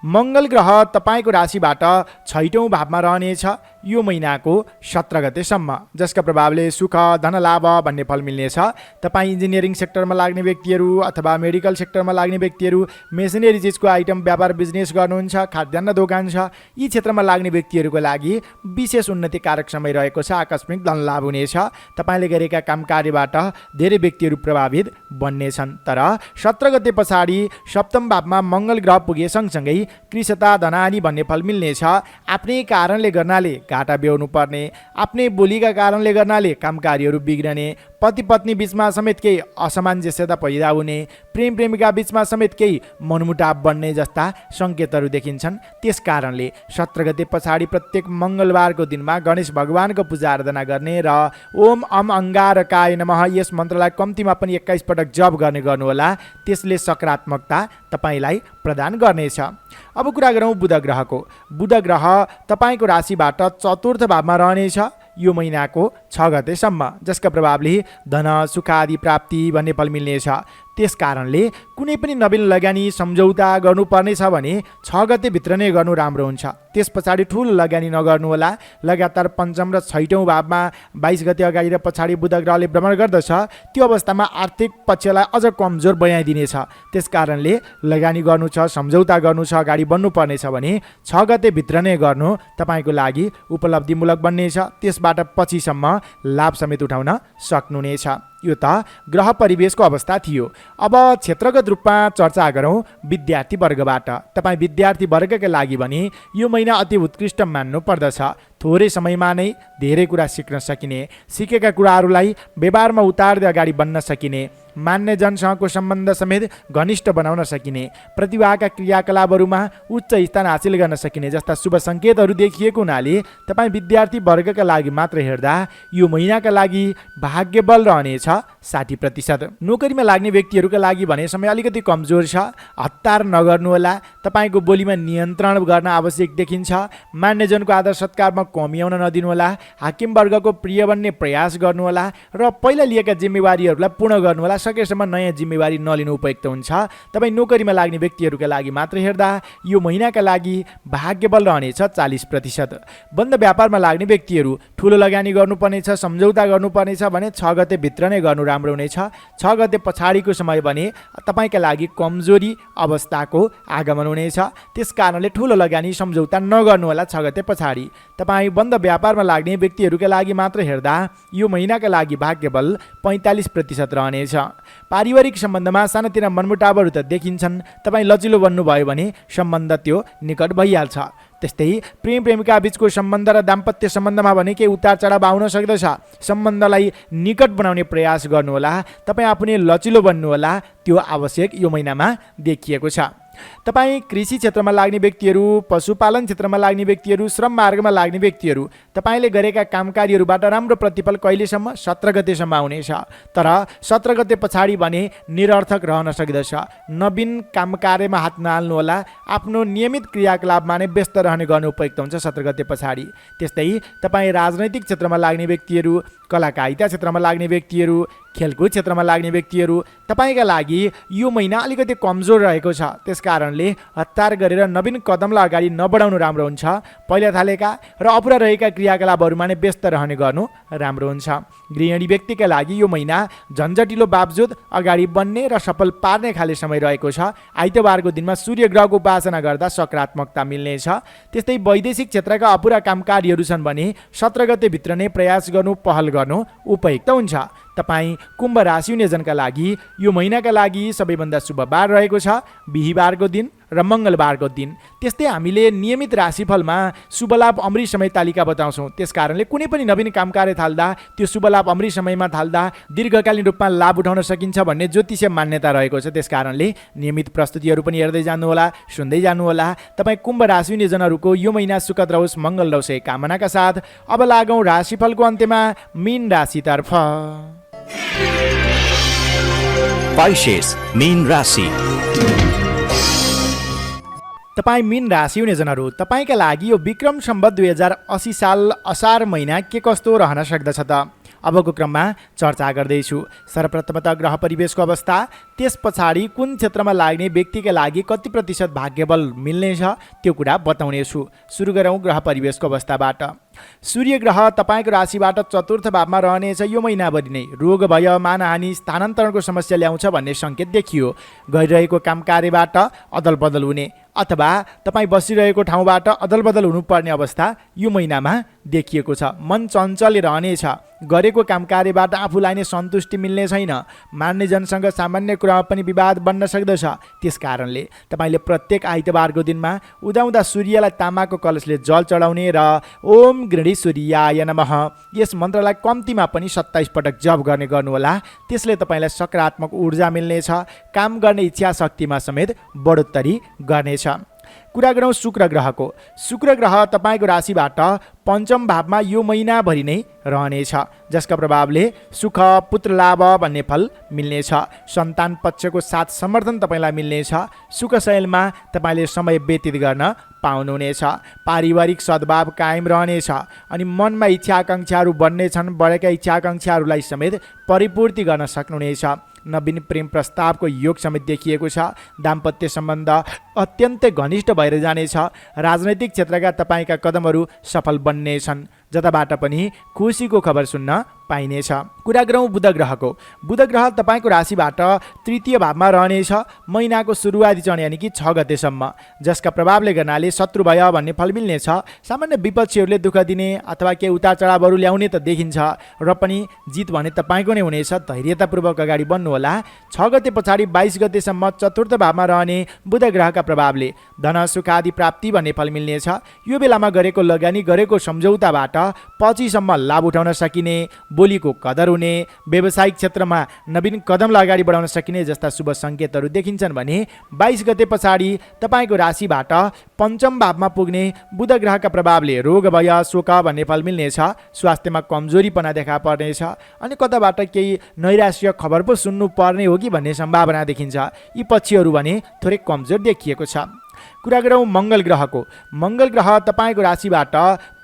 मङ्गल ग्रह तपाईँको राशिबाट 6औँ भावमा रहनेछ यो महिनाको 17 गतेसम्म, जसका प्रभावले सुख धन लाभ भन्ने फल मिल्नेछ। तपाईँ इन्जिनियरिङ सेक्टरमा लाग्ने व्यक्तिहरू अथवा मेडिकल सेक्टरमा लाग्ने व्यक्तिहरू, मेसिनरी चिजको आइटम व्यापार बिजनेस गर्नुहुन्छ, खाद्यान्न दोकान छ, यी क्षेत्रमा लाग्ने व्यक्तिहरूको लागि विशेष उन्नतिकारक समय रहेको छ। आकस्मिक धन लाभ हुनेछ। तपाईँले गरेका काम कार्यबाट धेरै व्यक्तिहरू प्रभावित बन्नेछन्। तर 17 गते पछाडि सप्तम भावमा मङ्गल ग्रह पुगे सँगसँगै कृषता धनहानि भन्ने फल मिल्नेछ। आफ्नै कारणले गर्नाले घाटा बेहोर्नु पर्ने, आफ्नै बोलीका कारणले गर्नाले काम कार्यहरू बिग्रने, पति पत्नी बीचमा समेत केही असमञ्जस्यता पैदा हुने, प्रेम प्रेमिका बीचमा समेत केही मनमुटाव बन्ने जस्ता सङ्केतहरू देखिन्छन्। त्यस कारणले 17 गते पछाडि प्रत्येक मङ्गलबारको दिनमा गणेश भगवानको पूजा आराधना गर्ने र ओम अम अङ्गारकाय नमः यस मन्त्रलाई कम्तीमा पनि 21 पटक जप गर्ने गर्नुहोला। त्यसले सकारात्मकता तपाईँलाई प्रदान गर्नेछ। अब कुरा गरौँ बुध ग्रहको। बुध ग्रह तपाईँको राशिबाट चतुर्थ भावमा रहनेछ यो महिनाको 6 गतेसम्म, जसका प्रभावले धन सुख आदि प्राप्ति भन्ने फल मिल्नेछ। त्यस कारणले कुनै पनि नवीन लगानी सम्झौता गर्नुपर्नेछ भने 6 गतेभित्र नै गर्नु राम्रो हुन्छ। त्यस पछाडि ठुलो लगानी नगर्नुहोला। लगातार पञ्चम र 6औँ भावमा 22 गते अगाडि र पछाडि बुध ग्रहले भ्रमण गर्दछ। त्यो अवस्थामा आर्थिक पक्षलाई अझ कमजोर बनाइदिनेछ। त्यस कारणले लगानी गर्नु छ, सम्झौता गर्नु छ, अगाडि बढ्नुपर्नेछ भने 6 गतेभित्र नै गर्नु तपाईँको लागि उपलब्धिमूलक बन्नेछ। त्यसबाट पछिसम्म लाभ समेत उठाउन सक्नुहुनेछ। यो त ग्रह परिवेशको अवस्था थियो। अब क्षेत्रगत रूपमा चर्चा गरौँ विद्यार्थी वर्गबाट। तपाईँ विद्यार्थी वर्गका लागि भने यो महिना अति उत्कृष्ट मान्नु पर्दछ। थोरै समयमा नै धेरै कुरा सिक्न सकिने, सिकेका कुराहरूलाई व्यवहारमा उतार्दै अगाडि बढ्न सकिने, मान्य जनसँगको सम्बन्ध समेत घनिष्ठ बनाउन सकिने, प्रतिभाका क्रियाकलापहरूमा उच्च स्थान हासिल गर्न सकिने जस्ता शुभ सङ्केतहरू देखिएको हुनाले तपाईँ विद्यार्थी वर्गका लागि मात्र हेर्दा यो महिनाका लागि भाग्य बल रहनेछ 60%। नोकरीमा लाग्ने व्यक्तिहरूका लागि भने समय अलिकति कमजोर छ। हतार नगर्नुहोला। तपाईँको बोलीमा नियन्त्रण गर्न आवश्यक देखिन्छ। मान्यजनको आदर सत्कारमा कमी आउन नदिनुहोला। हाकिम वर्गको प्रिय बन्ने प्रयास गर्नुहोला र पहिला लिएका जिम्मेवारीहरूलाई पूर्ण गर्नुहोला। सकेसम्म नयाँ जिम्मेवारी नलिनु उपयुक्त हुन्छ। तपाईँ नोकरीमा लाग्ने व्यक्तिहरूका लागि मात्र हेर्दा यो महिनाका लागि भाग्य बल रहनेछ 40%। बन्द व्यापारमा लाग्ने व्यक्तिहरू ठुलो लगानी गर्नुपर्नेछ, सम्झौता गर्नुपर्नेछ भने 6 गतेभित्र नै गर्नु राम्रो हुनेछ। 6 गते पछाडिको समय भने तपाईँका लागि कमजोरी अवस्थाको आगमन हुनेछ। त्यस कारणले ठुलो लगानी सम्झौता नगर्नुहोला 6 गते पछाडि। तपाईँ बन्द व्यापारमा लाग्ने व्यक्तिहरूका लागि मात्र हेर्दा यो महिनाका लागि भाग्य बल 45% रहनेछ। पारिवारिक सम्बन्धमा सानोतिना मनमुटावहरू त देखिन्छन्। तपाईँ लचिलो बन्नुभयो भने सम्बन्ध त्यो निकट भइहाल्छ। त्यस्तै प्रेम प्रेमिका बीचको सम्बन्ध र दाम्पत्य सम्बन्धमा भने केही उतार चढाव आउन सक्दछ। सम्बन्धलाई निकट बनाउने प्रयास गर्नुहोला। तपाईँ आफूले लचिलो बन्नुहोला। त्यो आवश्यक यो महिनामा देखिएको छ। तपाईँ कृषि क्षेत्रमा लाग्ने व्यक्तिहरू, पशुपालन क्षेत्रमा लाग्ने व्यक्तिहरू, श्रम मार्गमा लाग्ने व्यक्तिहरू, तपाईँले गरेका कामकारीहरूबाट राम्रो प्रतिफल कहिलेसम्म 17 गतेसम्म आउनेछ। तर 17 गते पछाडि भने निरर्थक रहन सक्दछ। नवीन काम कार्यमा हात नहाल्नुहोला। आफ्नो नियमित क्रियाकलापमा नै व्यस्त रहने गर्नु उपयुक्त हुन्छ 17 गते पछाडि। त्यस्तै तपाईँ राजनैतिक क्षेत्रमा लाग्ने व्यक्तिहरू, कलाकारिता क्षेत्रमा लाग्ने व्यक्तिहरू, खेलकुद क्षेत्रमा लाग्ने व्यक्तिहरू, तपाईँका लागि यो महिना अलिकति कमजोर रहेको छ। त्यस कारणले हतार गरेर नवीन कदमलाई अगाडि नबढाउनु राम्रो हुन्छ। पहिला थालेका र अपुरा रहेका क्रियाकलापहरूमा नै व्यस्त रहने गर्नु राम्रो हुन्छ। गृहिणी व्यक्तिका लागि यो महिना झन्झटिलो बावजुद अगाडि बढ्ने र सफल पार्ने खाले समय रहेको छ। आइतबारको दिनमा सूर्य ग्रहको उपासना गर्दा सकारात्मकता मिल्नेछ। त्यस्तै वैदेशिक क्षेत्रका अपुरा कामकारीहरू छन् भने 17 गतेभित्र नै प्रयास गर्नु, पहल गर्नु उपयुक्त हुन्छ। तपाईँ कुम्भ राशि हुनेजनका लागि यो महिनाका लागि सबैभन्दा शुभ बार रहेको छ बिहीबारको दिन र मङ्गलबारको दिन। त्यस्तै हामीले नियमित राशिफलमा शुभलाभ अमृत समय तालिका बताउँछौँ। त्यस कारणले कुनै पनि नवीन काम कार्य थाल्दा त्यो शुभलाभ अमृत समयमा थाल्दा दीर्घकालीन रूपमा लाभ उठाउन सकिन्छ भन्ने ज्योतिषीय मान्यता रहेको छ। त्यस कारणले नियमित प्रस्तुतिहरू पनि हेर्दै जानुहोला, सुन्दै जानुहोला। तपाईँ कुम्भ राशि हुनेजनहरूको यो महिना सुखद रहोस्, मङ्गल रहोस् कामनाका साथ अब लागौँ राशिफलको अन्त्यमा मीन राशितर्फ। पाइसेस मीन राशि। तपाईँ मीन राशि हुनेजनहरू, तपाईँका लागि यो विक्रम सम्वत 2080 साल असार महिना के कस्तो रहन सक्दछ त? अबको क्रममा चर्चा गर्दैछु। सर्वप्रथमतः ग्रह परिवेशको अवस्था, त्यस पछाडि कुन क्षेत्रमा लाग्ने व्यक्तिका लागि कति प्रतिशत भाग्यबल मिल्नेछ त्यो कुरा बताउनेछु। सुरु गरौँ ग्रह परिवेशको अवस्थाबाट। सूर्य ग्रह तपाईँको राशिबाट चतुर्थ भावमा रहनेछ। यो महिनाभरि नै रोग भय, मानहानि, स्थानान्तरणको समस्या ल्याउँछ भन्ने सङ्केत देखियो। गरिरहेको काम कार्यबाट अदल बदल हुने अथवा तपाईँ बसिरहेको ठाउँबाट अदल बदल हुनुपर्ने अवस्था यो महिनामा देखिएको छ। मन चञ्चल रहनेछ। गरेको काम कार्यबाट आफूलाई नै सन्तुष्टि मिल्ने छैन। मान्ने जनसँग सामान्य कुरामा पनि विवाद बन्न सक्दछ। त्यस कारणले तपाईँले प्रत्येक आइतबारको दिनमा उदाउँदा सूर्यलाई तामाको कलशले जल चढाउने र ओम गृणी सूर्याय नमः यस मन्त्रलाई कम्तीमा पनि 27 पटक जप गर्ने गर्नुहोला। त्यसले तपाईँलाई सकारात्मक ऊर्जा मिल्नेछ। काम गर्ने इच्छा शक्तिमा समेत बढोत्तरी गर्नेछ। कुरा गरौँ शुक्र ग्रहको। शुक्र ग्रह तपाईँको राशिबाट पञ्चम भावमा यो महिनाभरि नै रहनेछ, जसका प्रभावले सुख, पुत्र लाभ भन्ने फल मिल्नेछ। सन्तान पक्षको साथ समर्थन तपाईँलाई मिल्नेछ। सुखशैलमा तपाईँले समय व्यतीत गर्न पाउनुहुनेछ। पारिवारिक सद्भाव कायम रहनेछ अनि मनमा इच्छा आकाङ्क्षाहरू बढ्नेछन्। बढेका इच्छा आकाङ्क्षाहरूलाई समेत परिपूर्ति गर्न सक्नुहुनेछ। नवीन प्रेम प्रस्तावको योग समेत देखिएको छ। दाम्पत्य सम्बन्ध अत्यन्तै घनिष्ठ भएर जानेछ। राजनैतिक क्षेत्रका तपाईँका कदमहरू सफल बन्नेछन्, जताबाट पनि खुसीको खबर सुन्न पाइनेछ। कुरा गरौँ बुध ग्रहको। बुध ग्रह तपाईँको राशिबाट तृतीय भावमा रहनेछ महिनाको सुरुवाती चरण यानि कि 6 गतेसम्म, जसका प्रभावले गर्नाले शत्रु भय भन्ने फल मिल्नेछ। सामान्य विपक्षीहरूले दुःख दिने अथवा केही उतार चढावहरू ल्याउने त देखिन्छ र पनि जित भने तपाईँको नै हुनेछ। धैर्यतापूर्वक अगाडि बढ्नुहोला। 6 गते पछाडि 22 गतेसम्म चतुर्थ भावमा रहने बुध ग्रहका प्रभावले धन सुख आदि प्राप्ति भन्ने फल मिल्नेछ। यो बेलामा गरेको लगानी, गरेको सम्झौताबाट पछिसम्म लाभ उठाउन सकिने, बोलीको कदर हुने, व्यावसायिक क्षेत्रमा नवीन कदमलाई अगाडि बढाउन सकिने जस्ता शुभ सङ्केतहरू देखिन्छन् भने 22 गते पछाडि तपाईँको राशिबाट पञ्चम भावमा पुग्ने बुध ग्रहका प्रभावले रोग भय, शोक भन्ने फल मिल्नेछ। स्वास्थ्यमा कमजोरीपना देखा पर्नेछ अनि कताबाट केही नैराश्य खबर पो सुन्नु पर्ने हो कि भन्ने सम्भावना देखिन्छ। यी पक्षहरू भने थोरै कमजोर देखिएको छ। कुरा गरौँ मङ्गल ग्रहको। मङ्गल ग्रह तपाईँको राशिबाट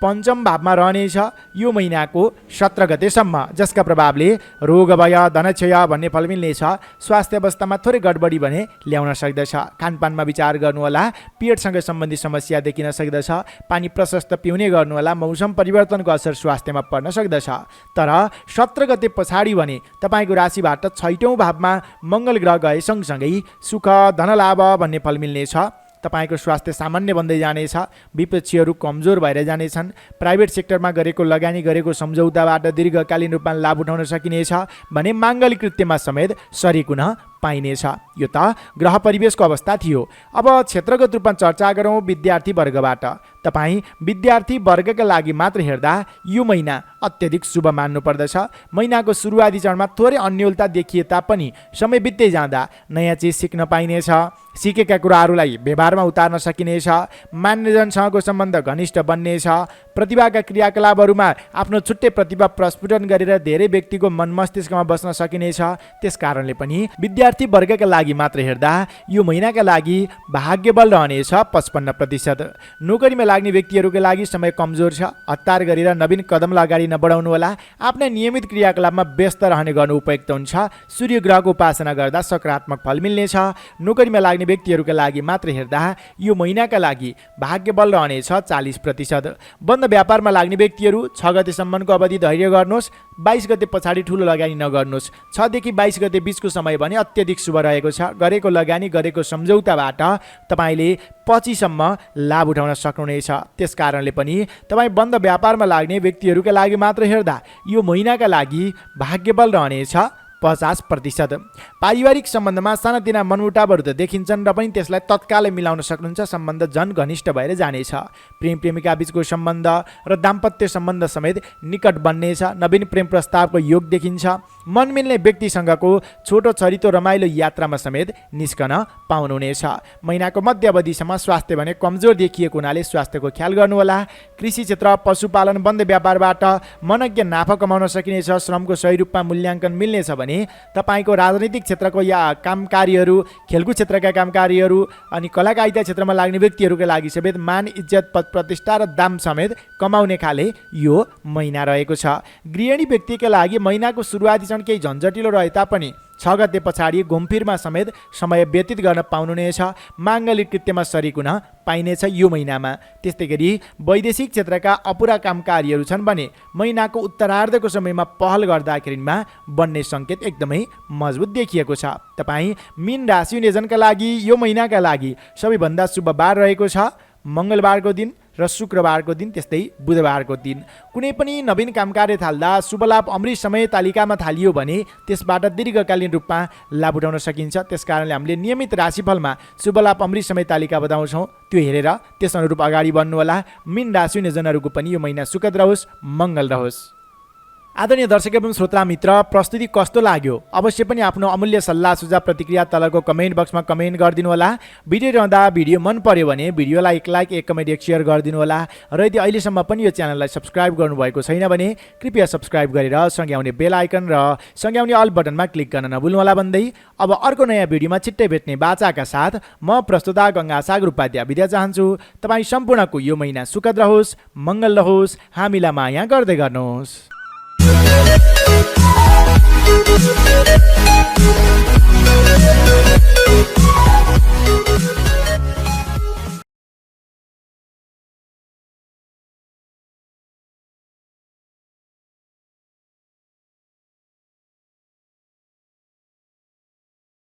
पञ्चम भावमा रहनेछ यो महिनाको 17 गतेसम्म, जसका प्रभावले रोग भय, धनक्षय भन्ने फल मिल्नेछ। स्वास्थ्य अवस्थामा थोरै गडबडी भने ल्याउन सक्दछ। खानपानमा विचार गर्नुहोला। पेटसँग सम्बन्धित समस्या देखिन सक्दछ। पानी प्रशस्त पिउने गर्नुहोला। मौसम परिवर्तनको असर स्वास्थ्यमा पर्न सक्दछ। तर 17 गते पछाडि भने तपाईँको राशिबाट 6औँ भावमा मङ्गल ग्रह गए सँगसँगै सुख, धनलाभ भन्ने फल मिल्नेछ। तपाईँको स्वास्थ्य सामान्य बन्दै जानेछ। विपक्षीहरू कमजोर भएर जानेछन्। प्राइभेट सेक्टरमा गरेको लगानी, गरेको सम्झौताबाट दीर्घकालीन रूपमा लाभ उठाउन सकिनेछ भने माङ्गलिक कृत्यमा समेत सरिक हुन पाइनेछ। यो त ग्रह परिवेशको अवस्था थियो। अब क्षेत्रगत रूपमा चर्चा गरौँ विद्यार्थी वर्गबाट। तपाईँ विद्यार्थी वर्गका लागि मात्र हेर्दा यो महिना अत्यधिक शुभ मान्नु पर्दछ। महिनाको सुरुवाती चरणमा थोरै अन्योलता देखिए तापनि समय बित्दै जाँदा नयाँ चिज सिक्न पाइनेछ। सिकेका कुराहरूलाई व्यवहारमा उतार्न सकिनेछ। मान्यजनसँगको सम्बन्ध घनिष्ठ बन्नेछ। प्रतिभाका क्रियाकलापहरूमा आफ्नो छुट्टै प्रतिभा प्रस्फुटन गरेर धेरै व्यक्तिको मन मस्तिष्कमा बस्न सकिनेछ। त्यस कारणले पनि विद्यार्थी वर्गका लागि मात्र हेर्दा यो महिनाका लागि भाग्यबल रहनेछ 55%। नोकरीमा लाग्ने व्यक्तिहरूका लागि समय कमजोर छ। हतार गरेर नवीन कदमलाई अगाडि नबढाउनु होला। आफ्नै नियमित क्रियाकलापमा व्यस्त रहने गर्नु उपयुक्त हुन्छ। सूर्य ग्रहको उपासना गर्दा सकारात्मक फल मिल्नेछ। नोकरीमा लाग्ने व्यक्तिहरूका लागि मात्र हेर्दा यो महिनाका लागि भाग्यबल रहनेछ 40%। बन्द व्यापारमा लाग्ने व्यक्तिहरू 6 गतेसम्मको अवधि धैर्य गर्नुहोस्। 22 गते पछाडि ठुलो लगानी नगर्नुहोस्। 6 देखि 22 गते बिचको समय भने अत्यधिक शुभ रहेको छ। गरेको लगानी, गरेको सम्झौताबाट तपाईँले पछिसम्म लाभ उठाउन सक्नुहुनेछ। त्यस कारणले पनि तपाईँ बन्द व्यापारमा लाग्ने व्यक्तिहरूका लागि मात्र हेर्दा यो महिनाका लागि भाग्यबल रहनेछ 50%। पारिवारिक सम्बन्धमा सानातिना मनमुटावहरू त देखिन्छन् र पनि त्यसलाई तत्कालै मिलाउन सक्नुहुन्छ। सम्बन्ध झन घनिष्ठ भएर जानेछ। प्रेम प्रेमिका बीचको सम्बन्ध र दाम्पत्य सम्बन्ध समेत निकट बन्नेछ। नवीन प्रेम प्रस्तावको योग देखिन्छ। मन मिल्ने व्यक्तिसँगको छोटो छरितो रमाइलो यात्रामा समेत निस्कन पाउनुहुनेछ। महिनाको मध्य अवधिसम्म स्वास्थ्य भने कमजोर देखिएको हुनाले स्वास्थ्यको ख्याल गर्नुहोला। कृषि क्षेत्र, पशुपालन, बन्द व्यापारबाट मनज्ञ नाफा कमाउन सकिनेछ। श्रमको सही रूपमा मूल्याङ्कन मिल्नेछ भने भने तपाईँको राजनीतिक क्षेत्रको या कामकारीहरू, खेलकुद क्षेत्रका कामकारीहरू अनि कलाकारिता क्षेत्रमा लाग्ने व्यक्तिहरूका लागि समेत मान, इज्जत, पद प्रतिष्ठा र दाम समेत कमाउने खाले यो महिना रहेको छ। गृहिणी व्यक्तिका लागि महिनाको सुरुवाती क्षण केही झन्झटिलो रहे तापनि 6 गते पछाडि घुमफिरमा समेत समय व्यतीत गर्न पाउनुहुनेछ। माङ्गलिक कृत्यमा सरिक हुन पाइनेछ यो महिनामा। त्यस्तै गरी वैदेशिक क्षेत्रका अपुरा कामकारीहरू छन् भने महिनाको उत्तरार्धको समयमा पहल गर्दाखेरिमा बन्ने सङ्केत एकदमै मजबुत देखिएको छ। तपाईँ मीन राशि हुनेजनका लागि यो महिनाका लागि सबैभन्दा शुभ बार रहेको छ मङ्गलबारको दिन र शुक्रबारको दिन, त्यस्तै बुधबारको दिन। कुनै पनि नवीन कामकार्य थाल्दा शुभ लाभ अमृत समय तालिकामा थालियो भने त्यसबाट दीर्घकालीन रूपमा लाभ उठाउन सकिन्छ। त्यसकारणले हामीले नियमित राशिफलमा शुभ लाभ अमृत समय तालिका बताउँछौँ, त्यो हेरेर त्यस अनुरूप अगाडि बढ्नुहोला। मीन राशि हुनेजनहरूको पनि यो महिना सुखद रहोस्, मङ्गल रहोस्। आदरणीय दर्शक एवं श्रोता मित्र, प्रस्तुति कस्तो लाग्यो अवश्य पनि आफ्नो अमूल्य सल्लाह सुझाव प्रतिक्रिया तलको कमेन्ट बक्समा कमेन्ट गरिदिनु होला। भिडियो रहँदा भिडियो मन पर्यो भने भिडियोलाई एक लाइक, एक कमेन्ट, एक सेयर गरिदिनु होला। र यदि अहिलेसम्म पनि यो च्यानललाई सब्सक्राइब गर्नुभएको छैन भने कृपया सब्सक्राइब गरेर सँगै आउने बेल आइकन र सँगै आउने अल बटनमा क्लिक गर्न नभुल्नु होला भन्दै अब अर्को नयाँ भिडियोमा छिट्टै भेट्ने बाचाका साथ म प्रस्तुता गङ्गा सागर उपाध्याय बिदा चाहन्छु। तपाईँ सम्पूर्णको यो महिना सुखद रहोस्, मङ्गल रहोस्, हामीलाई माया गर्दै गर्नुहोस्।